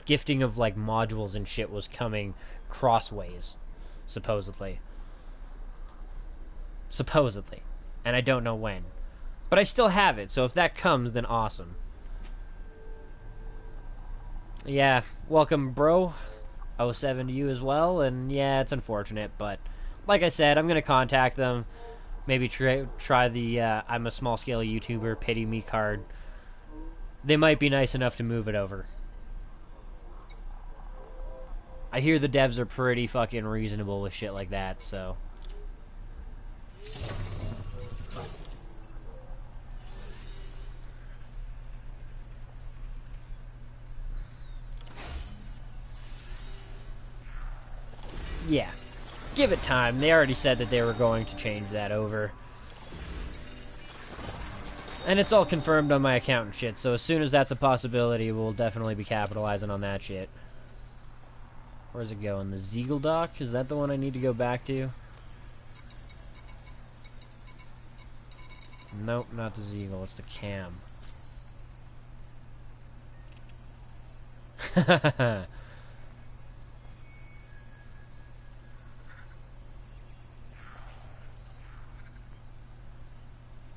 gifting of like modules and shit was coming crossways, supposedly. Supposedly. And I don't know when. But I still have it, so if that comes, then awesome. Yeah, welcome, bro. 07 to you as well, and yeah, it's unfortunate, but like I said, I'm going to contact them, maybe try the I'm a small-scale YouTuber, pity me card. They might be nice enough to move it over. I hear the devs are pretty fucking reasonable with shit like that, so... yeah. Give it time. They already said that they were going to change that over. And it's all confirmed on my account and shit, so as soon as that's a possibility, we'll definitely be capitalizing on that shit. Where's it going? The Ziegel dock? Is that the one I need to go back to? Nope, not the Ziegel. It's the Cam.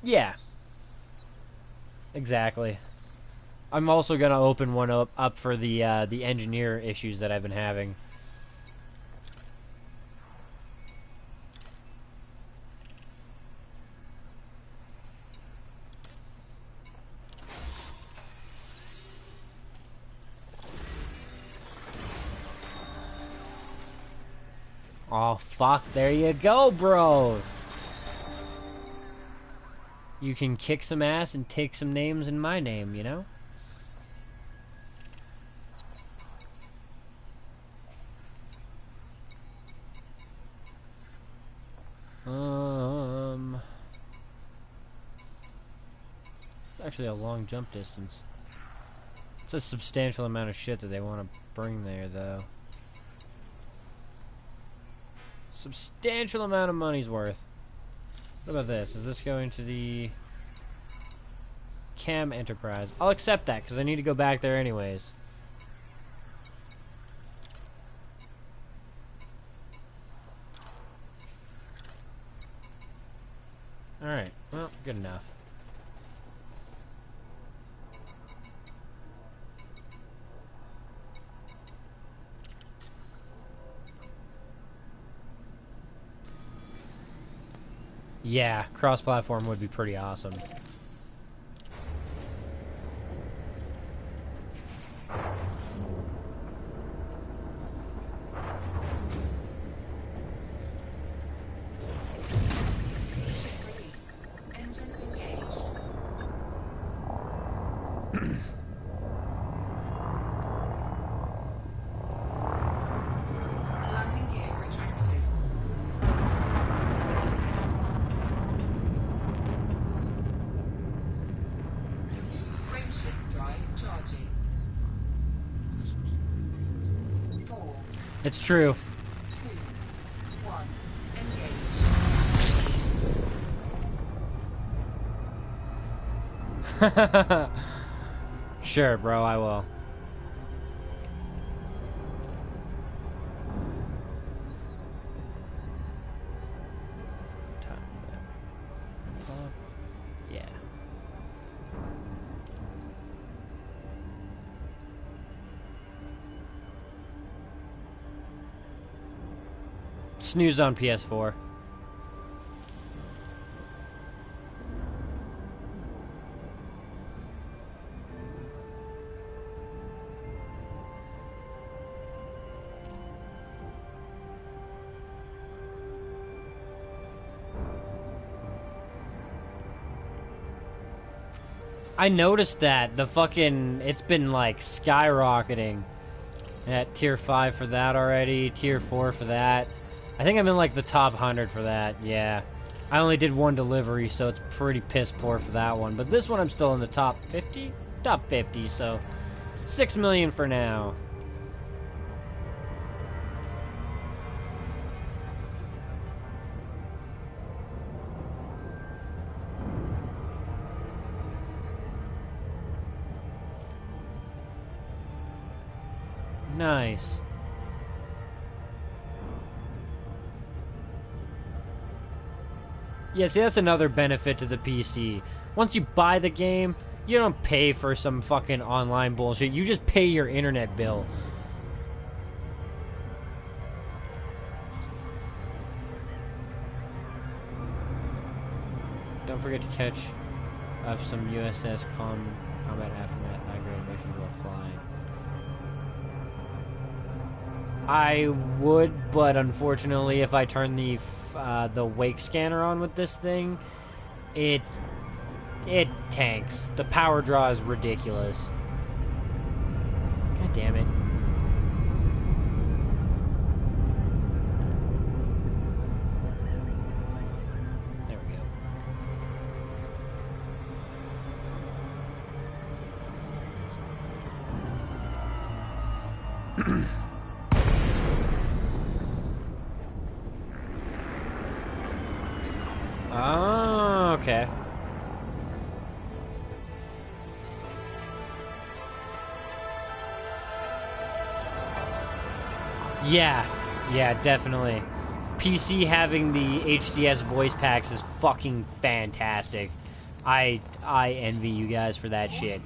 Yeah. Exactly. I'm also gonna open one up for the engineer issues that I've been having. Oh fuck, there you go, bro. You can kick some ass and take some names in my name, you know? Actually a long jump distance. It's a substantial amount of shit that they want to bring there, though. Substantial amount of money's worth. What about this? Is this going to the Cam Enterprise? I'll accept that, because I need to go back there anyways. Alright, well, good enough. Yeah, cross-platform would be pretty awesome. Ship released. Engines engaged. Landing gear retracted. Frameshift drive charging. 4, It's true. 2, 1. Engage. Sure, bro, I will. Yeah. Snooze on PS4. I noticed that. The fucking... It's been, like, skyrocketing. At tier 5 for that already. Tier 4 for that. I think I'm in, like, the top 100 for that. Yeah. I only did one delivery, so it's pretty piss poor for that one. But this one I'm still in the top 50? Top 50, so... 6 million for now. Nice. Yeah, see, that's another benefit to the PC. Once you buy the game, you don't pay for some fucking online bullshit. You just pay your internet bill. Don't forget to catch up some USS combat aftermath high-grade missions while flying. I would, but unfortunately, if I turn the wake scanner on with this thing, it tanks. The power draw is ridiculous. God damn it. There we go. Oh, okay. Yeah, definitely. PC having the HCS voice packs is fucking fantastic. I envy you guys for that shit.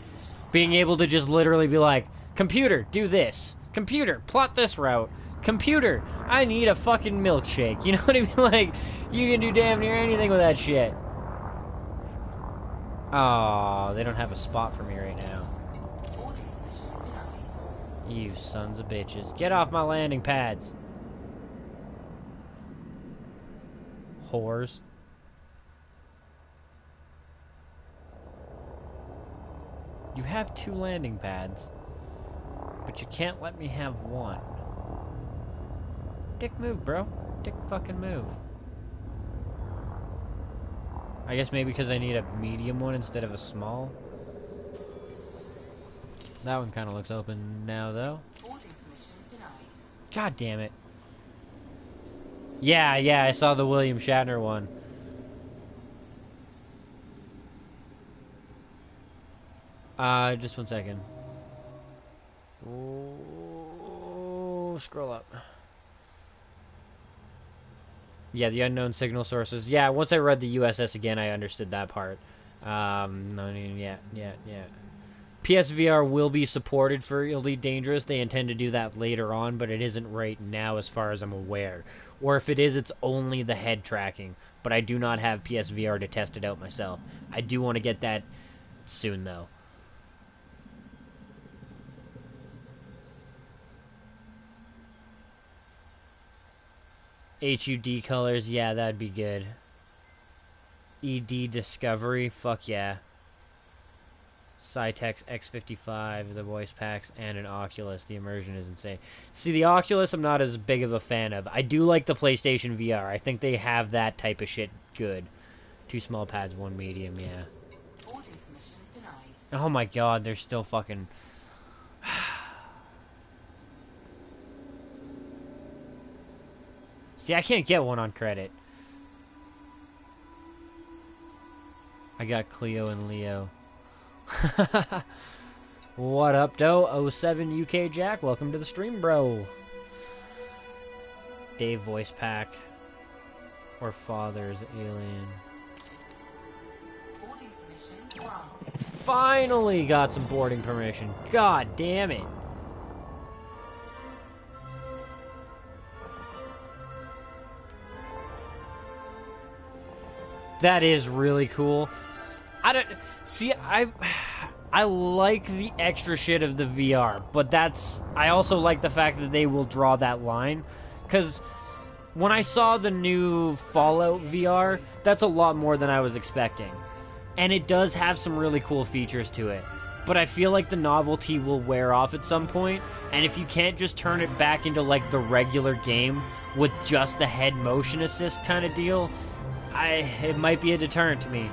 Being able to just literally be like, computer, do this. Computer, plot this route. Computer, I need a fucking milkshake. You know what I mean? Like, you can do damn near anything with that shit. Oh, they don't have a spot for me right now. You sons of bitches. Get off my landing pads. Whores. You have 2 landing pads, but you can't let me have 1. Dick move, bro. Dick fucking move. I guess maybe because I need a medium one instead of a small. That one kind of looks open now, though. God damn it. Yeah, I saw the William Shatner one. Just 1 second. Oh, scroll up. Yeah, the unknown signal sources. Yeah, once I read the USS again, I understood that part. No, yeah. PSVR will be supported for Elite Dangerous. They intend to do that later on, but it isn't right now as far as I'm aware. Or if it is, it's only the head tracking. But I do not have PSVR to test it out myself. I do want to get that soon, though. HUD colors, yeah, that'd be good. ED Discovery, fuck yeah. Cytex X55, the voice packs, and an Oculus. The immersion is insane. See, the Oculus I'm not as big of a fan of. I do like the PlayStation VR. I think they have that type of shit good. 2 small pads, 1 medium, yeah. Oh my god, they're still fucking... See, I can't get one on credit. I got Cleo and Leo. What up, doe? 07 UK Jack, welcome to the stream, bro. Dave voice pack. Or Father's Alien. Finally got some boarding permission. God damn it. That is really cool. I don't see. I like the extra shit of the VR, but I also like the fact that they will draw that line, because when I saw the new Fallout VR, that's a lot more than I was expecting. and it does have some really cool features to it. But I feel like the novelty will wear off at some point, and if you can't just turn it back into like the regular game with just the head motion assist kind of deal, it might be a deterrent to me.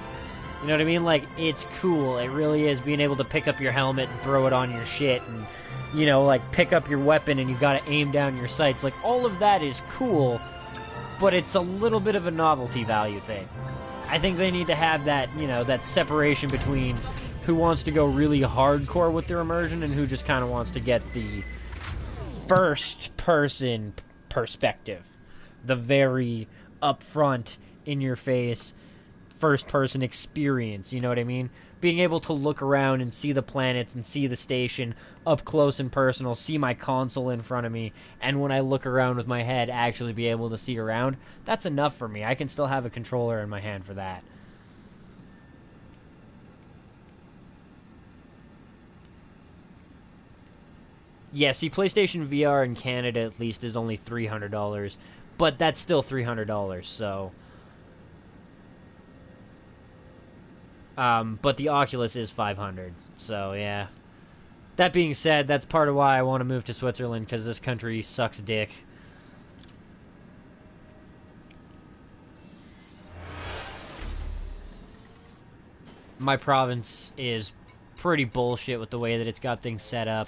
You know what I mean? Like, it's cool. It really is, being able to pick up your helmet and throw it on your shit, and, you know, like, pick up your weapon and you gotta aim down your sights. Like, all of that is cool, but it's a little bit of a novelty value thing. I think they need to have that, you know, that separation between who wants to go really hardcore with their immersion and who just kind of wants to get the first-person perspective. The very upfront, in-your-face, first-person experience, you know what I mean? Being able to look around and see the planets and see the station up close and personal, see my console in front of me, and when I look around with my head, actually be able to see around, that's enough for me. I can still have a controller in my hand for that. Yeah, see, PlayStation VR in Canada, at least, is only $300, but that's still $300, so... but the Oculus is $500, so yeah. That being said, that's part of why I want to move to Switzerland, because this country sucks dick. My province is pretty bullshit with the way that it's got things set up.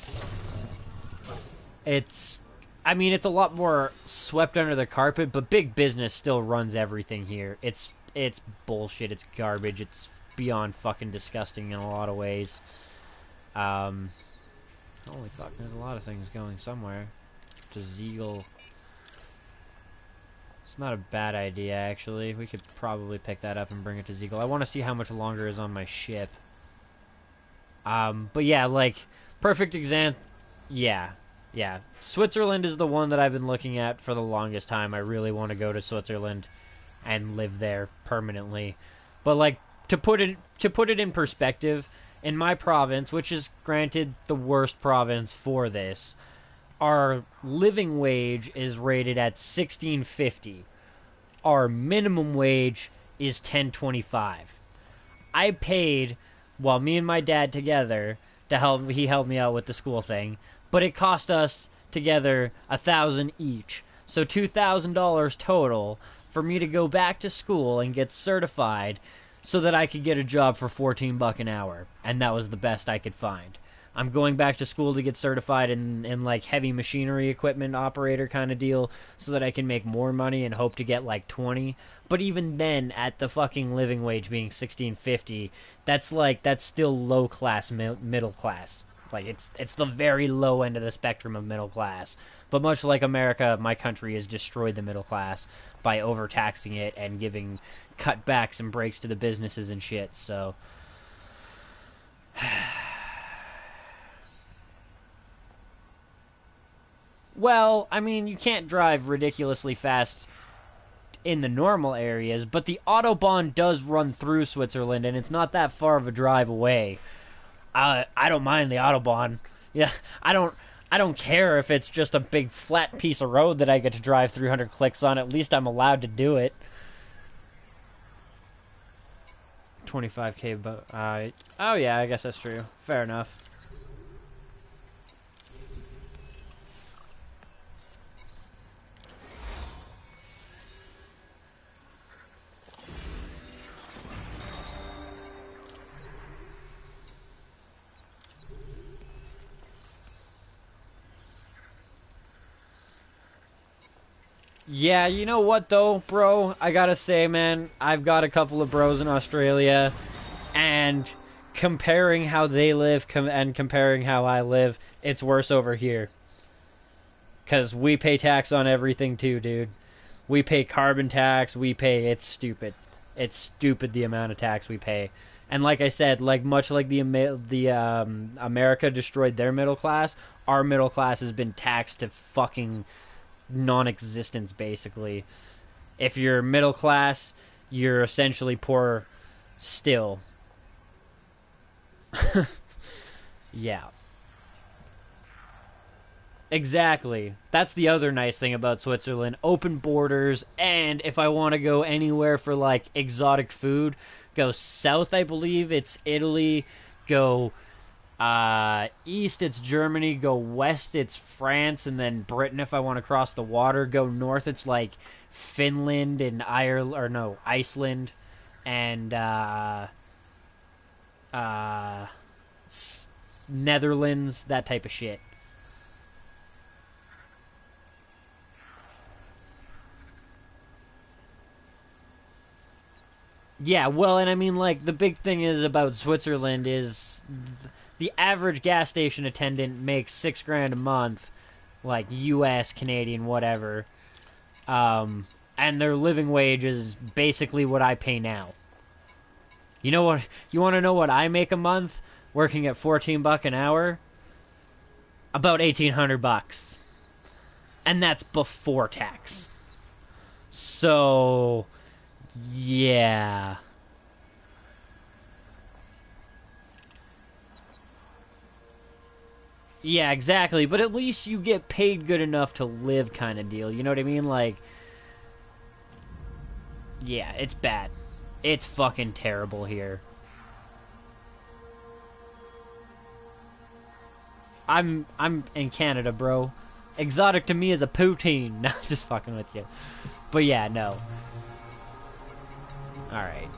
I mean, it's a lot more swept under the carpet, but big business still runs everything here. It's bullshit, it's garbage, it's beyond fucking disgusting in a lot of ways. Holy fuck, there's a lot of things going somewhere. To Ziegel. It's not a bad idea, actually. We could probably pick that up and bring it to Ziegel. I want to see how much longer is on my ship. But yeah, like, perfect example. Yeah. Switzerland is the one that I've been looking at for the longest time. I really want to go to Switzerland and live there permanently. But, like, to put it in perspective, in my province, which is granted the worst province for this, our living wage is rated at $16.50. Our minimum wage is $10.25. I paid, while me and my dad together, he helped me out with the school thing, but it cost us together $1,000 each, so $2,000 total for me to go back to school and get certified, so that I could get a job for $14 an hour, and that was the best I could find. I'm going back to school to get certified in like heavy machinery equipment operator kind of deal, so that I can make more money and hope to get like 20. But even then, at the fucking living wage being $16.50, that's still low class, middle class. Like it's the very low end of the spectrum of middle class. But much like America, my country has destroyed the middle class by overtaxing it and giving cutbacks and breaks to the businesses and shit, so... Well, I mean, you can't drive ridiculously fast in the normal areas, but the Autobahn does run through Switzerland, and it's not that far of a drive away. I don't mind the Autobahn. Yeah, I don't care if it's just a big flat piece of road that I get to drive 300 clicks on. At least I'm allowed to do it. 25k, but oh yeah, I guess that's true. Fair enough. Yeah, you know what though, bro? I gotta say, man, I've got a couple of bros in Australia, and comparing how they live and comparing how I live, it's worse over here. 'Cause we pay tax on everything too, dude. We pay carbon tax, it's stupid. It's stupid the amount of tax we pay. And like I said, like much like the America destroyed their middle class, our middle class has been taxed to fucking non-existence, basically. If you're middle class, you're essentially poor still. Yeah. Exactly. That's the other nice thing about Switzerland. Open borders, and if I want to go anywhere for, like, exotic food, go south, I believe. It's Italy. Go east, it's Germany. Go west, it's France, and then Britain if I want to cross the water. Go north, it's, like, Finland and Ireland, or no, Iceland, and, Netherlands, that type of shit. Yeah, well, and I mean, like, the big thing is about Switzerland is the average gas station attendant makes $6 grand a month, like U.S., Canadian, whatever, and their living wage is basically what I pay now. You know what? You want to know what I make a month working at $14 an hour? About $1,800, and that's before tax. So. Yeah. Yeah, exactly. But at least you get paid good enough to live kind of deal. You know what I mean? Like, yeah, it's bad. It's fucking terrible here. I'm in Canada, bro. Exotic to me is a poutine. Not just fucking with you. But yeah, no. Alright.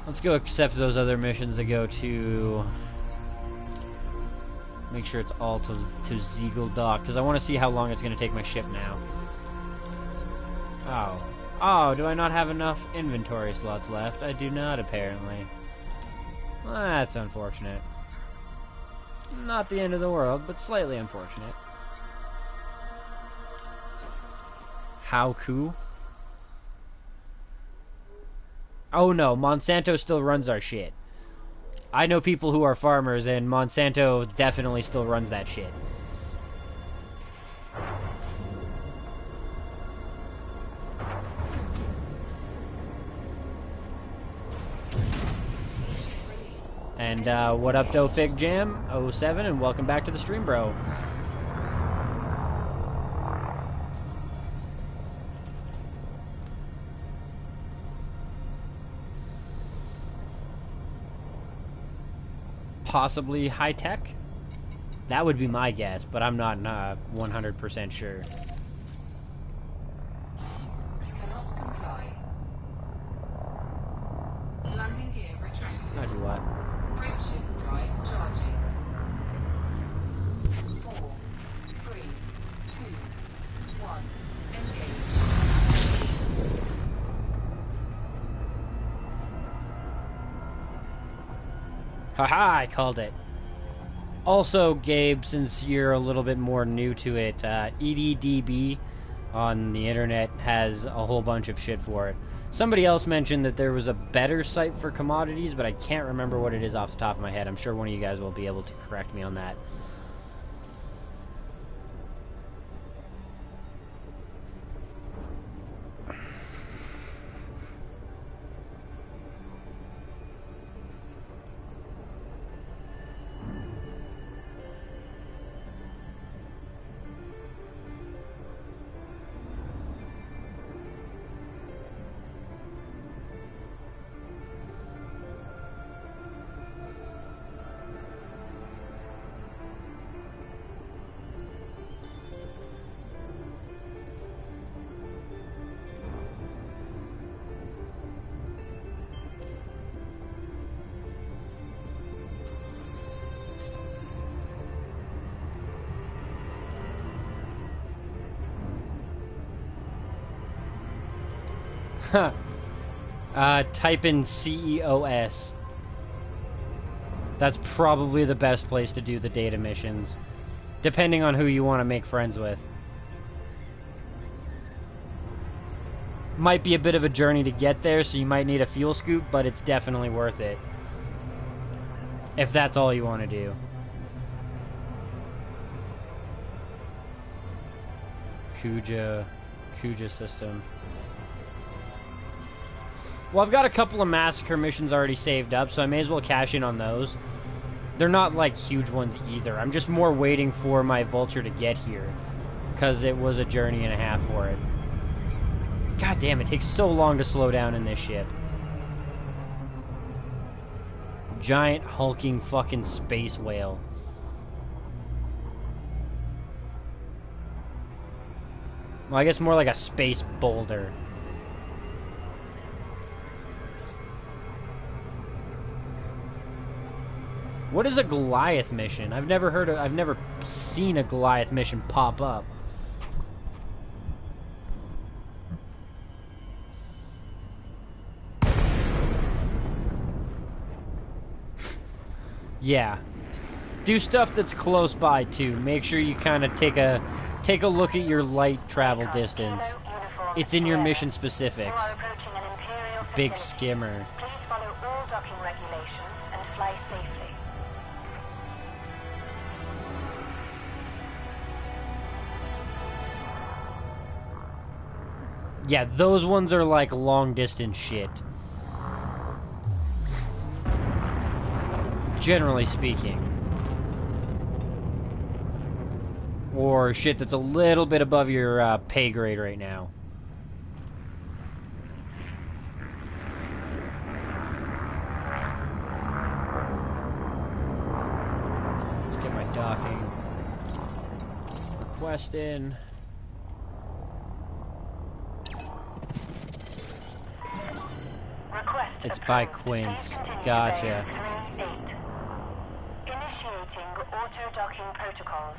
Let's go accept those other missions that go to... Make sure it's all to Ziegel Dock, because I want to see how long it's going to take my ship now. Oh. Oh, do I not have enough inventory slots left? I do not, apparently. Well, that's unfortunate. Not the end of the world, but slightly unfortunate. How cool? Oh no, Monsanto still runs our shit. I know people who are farmers, and Monsanto definitely still runs that shit. And what up, Dofig Jam 07, and welcome back to the stream, bro. Possibly high tech? That would be my guess, but I'm not 100% sure. Cannot comply. Landing gear retracted. I do what? Frameshift drive charging. 4, 3, 2, 1. Engage. Haha, I called it. Also, Gabe, since you're a little bit more new to it, EDDB on the internet has a whole bunch of shit for it. Somebody else mentioned that there was a better site for commodities, but I can't remember what it is off the top of my head. I'm sure one of you guys will be able to correct me on that. Type in CEOS. That's probably the best place to do the data missions, depending on who you want to make friends with. Might be a bit of a journey to get there, so you might need a fuel scoop, but it's definitely worth it. If that's all you want to do. Kuja system. Well, I've got a couple of massacre missions already saved up, so I may as well cash in on those. They're not, like, huge ones either. I'm just more waiting for my vulture to get here. because it was a journey and a half for it. God damn, it takes so long to slow down in this ship. Giant hulking fucking space whale. Well, I guess more like a space boulder. What is a Goliath mission? I've never seen a Goliath mission pop up. Yeah. Do stuff that's close by too. Make sure you kind of take a look at your light travel distance. It's in your mission specifics. Big skimmer. Please follow all docking regulations and fly safely. Yeah, those ones are like long distance shit. Generally speaking. Or shit that's a little bit above your pay grade right now. Let's get my docking request in. It's by Quince. Gotcha. Initiating auto-docking protocols.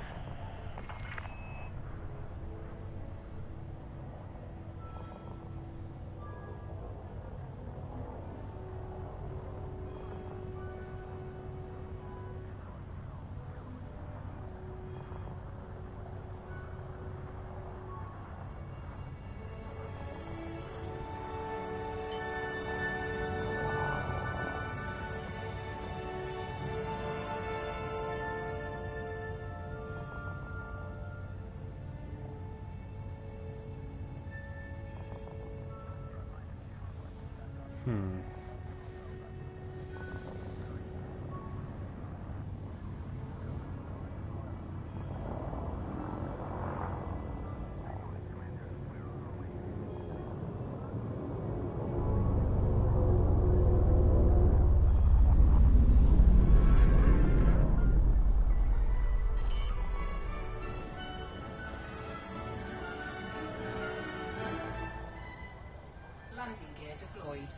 Landing gear deployed.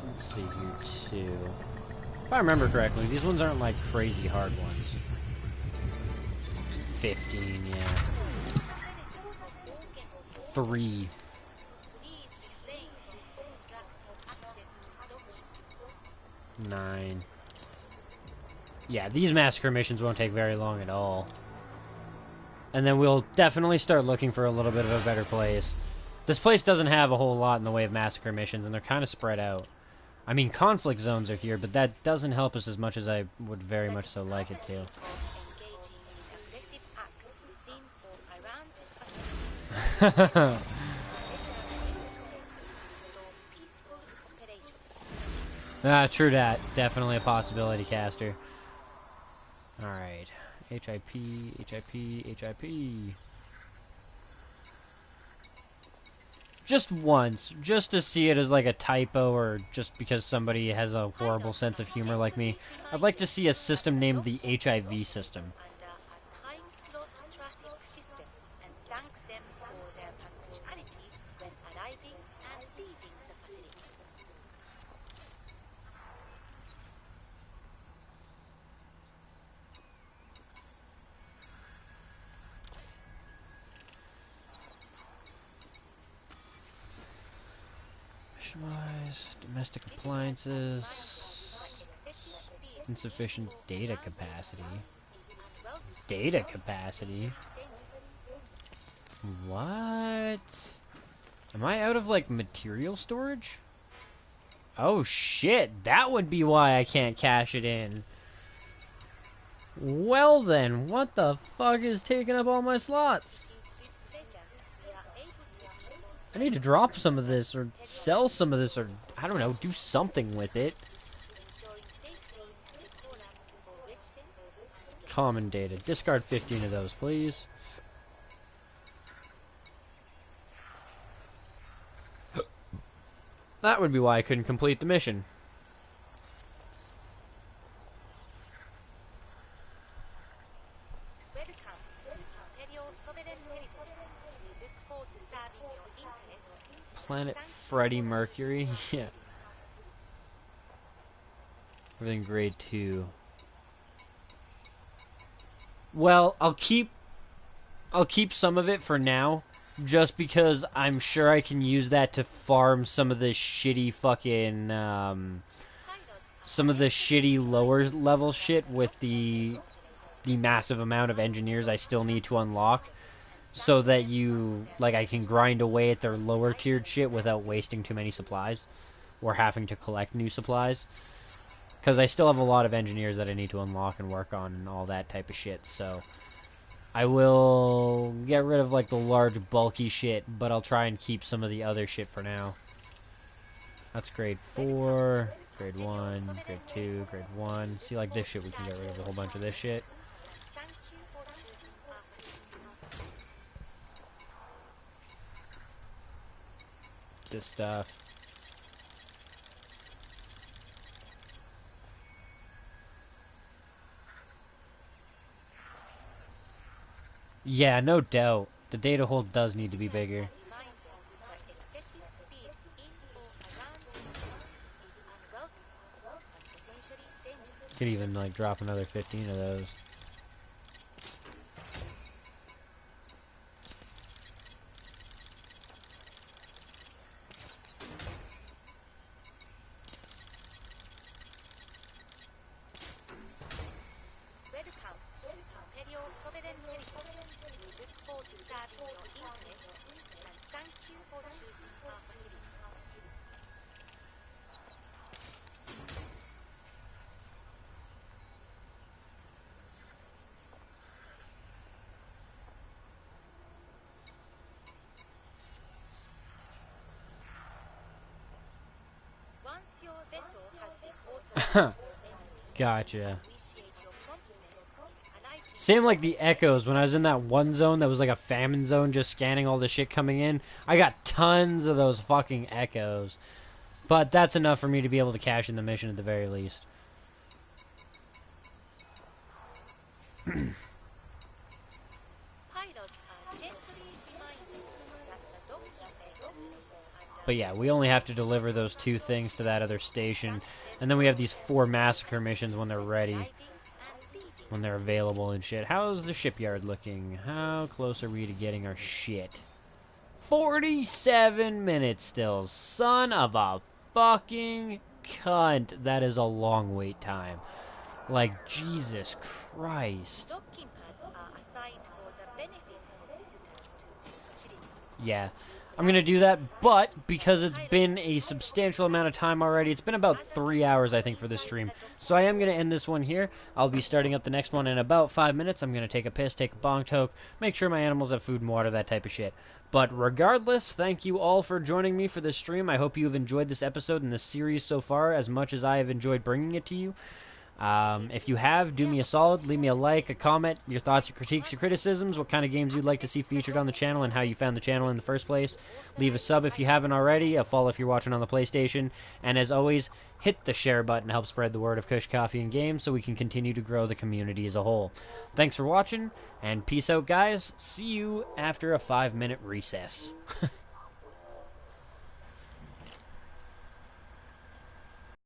Let's see here too. If I remember correctly, these ones aren't like crazy hard ones. 15, yeah. 3. Please refrain from obstructing access to documents. 9. Yeah, these massacre missions won't take very long at all. And then we'll definitely start looking for a little bit of a better place. This place doesn't have a whole lot in the way of massacre missions, and they're kind of spread out. I mean, conflict zones are here, but that doesn't help us as much as I would very much so like it to. Engaging in aggressive acts within or around this facility. Peaceful operations. True that. Definitely a possibility, Caster. Alright. HIP, HIP, HIP. Just once. Just to see it as like a typo or just because somebody has a horrible sense of humor like me. I'd like to see a system named the HIV system. Under a time slot traffic system and thanks them for their punctuality when arriving and leaving the facility. Domestic appliances, insufficient data capacity. Data capacity? What? Am I out of, like, material storage? Oh shit, that would be why I can't cash it in. Well then, what the fuck is taking up all my slots? Is with pleasure I need to drop some of this, or sell some of this, or, I don't know, do something with it. ensuring safety and decorum for residents. Common data. Discard 15 of those, please. That would be why I couldn't complete the mission. Welcome to Imperial Sovereign Territory. We look forward to serving your interests. Planet Freddy Mercury. Yeah. Everything grade 2. Well, I'll keep some of it for now, just because I'm sure I can use that to farm some of the shitty fucking some of the shitty lower level shit with the massive amount of engineers I still need to unlock, so that I can grind away at their lower tiered shit without wasting too many supplies or having to collect new supplies. Because I still have a lot of engineers that I need to unlock and work on and all that type of shit, so I will get rid of, like, the large, bulky shit, but I'll try and keep some of the other shit for now. That's grade 4, grade 1, grade 2, grade 1. See, like, this shit, we can get rid of a whole bunch of this shit. Thank you for choosing our facilities. This stuff. Yeah, no doubt. The data hold does need to be bigger. Reminder that excessive speed in or around the zone is unwelcome and potentially dangerous. Could even, like, drop another 15 of those. Welcome to Imperial Sovereign Territory. We look forward to serving your interests and thank you for choosing our facilities. Once your vessel has been authorized, Gotcha. appreciate your promptness in highlighting Same like the echoes. When I was in that one zone that was like a famine zone, just scanning all the shit coming in, I got tons of those fucking echoes. But that's enough for me to be able to cash in the mission at the very least. pilots are gently reminded that the docking bay operates under But yeah, we only have to deliver those 2 things to that other station. And then we have these 4 massacre missions when they're ready. arriving and leaving. When they're available and shit. How's the shipyard looking? How close are we to getting our shit? 47 minutes still. Son of a fucking cunt. That is a long wait time. Like, Jesus Christ. Docking pads are assigned for the benefit of visitors to this facility. Yeah, I'm going to do that, but because it's been a substantial amount of time already, it's been about 3 hours, I think, for this stream. So I am going to end this one here. I'll be starting up the next one in about 5 minutes. I'm going to take a piss, take a bong toke, make sure my animals have food and water, that type of shit. But regardless, thank you all for joining me for this stream. I hope you have enjoyed this episode and this series so far as much as I have enjoyed bringing it to you. If you have, do me a solid, leave me a like, a comment, your thoughts, your critiques, your criticisms, what kind of games you'd like to see featured on the channel, and how you found the channel in the first place. Leave a sub if you haven't already, a follow if you're watching on the PlayStation, and as always, hit the share button to help spread the word of Kush Coffee and Games so we can continue to grow the community as a whole. Thanks for watching, and peace out, guys. See you after a 5-minute recess.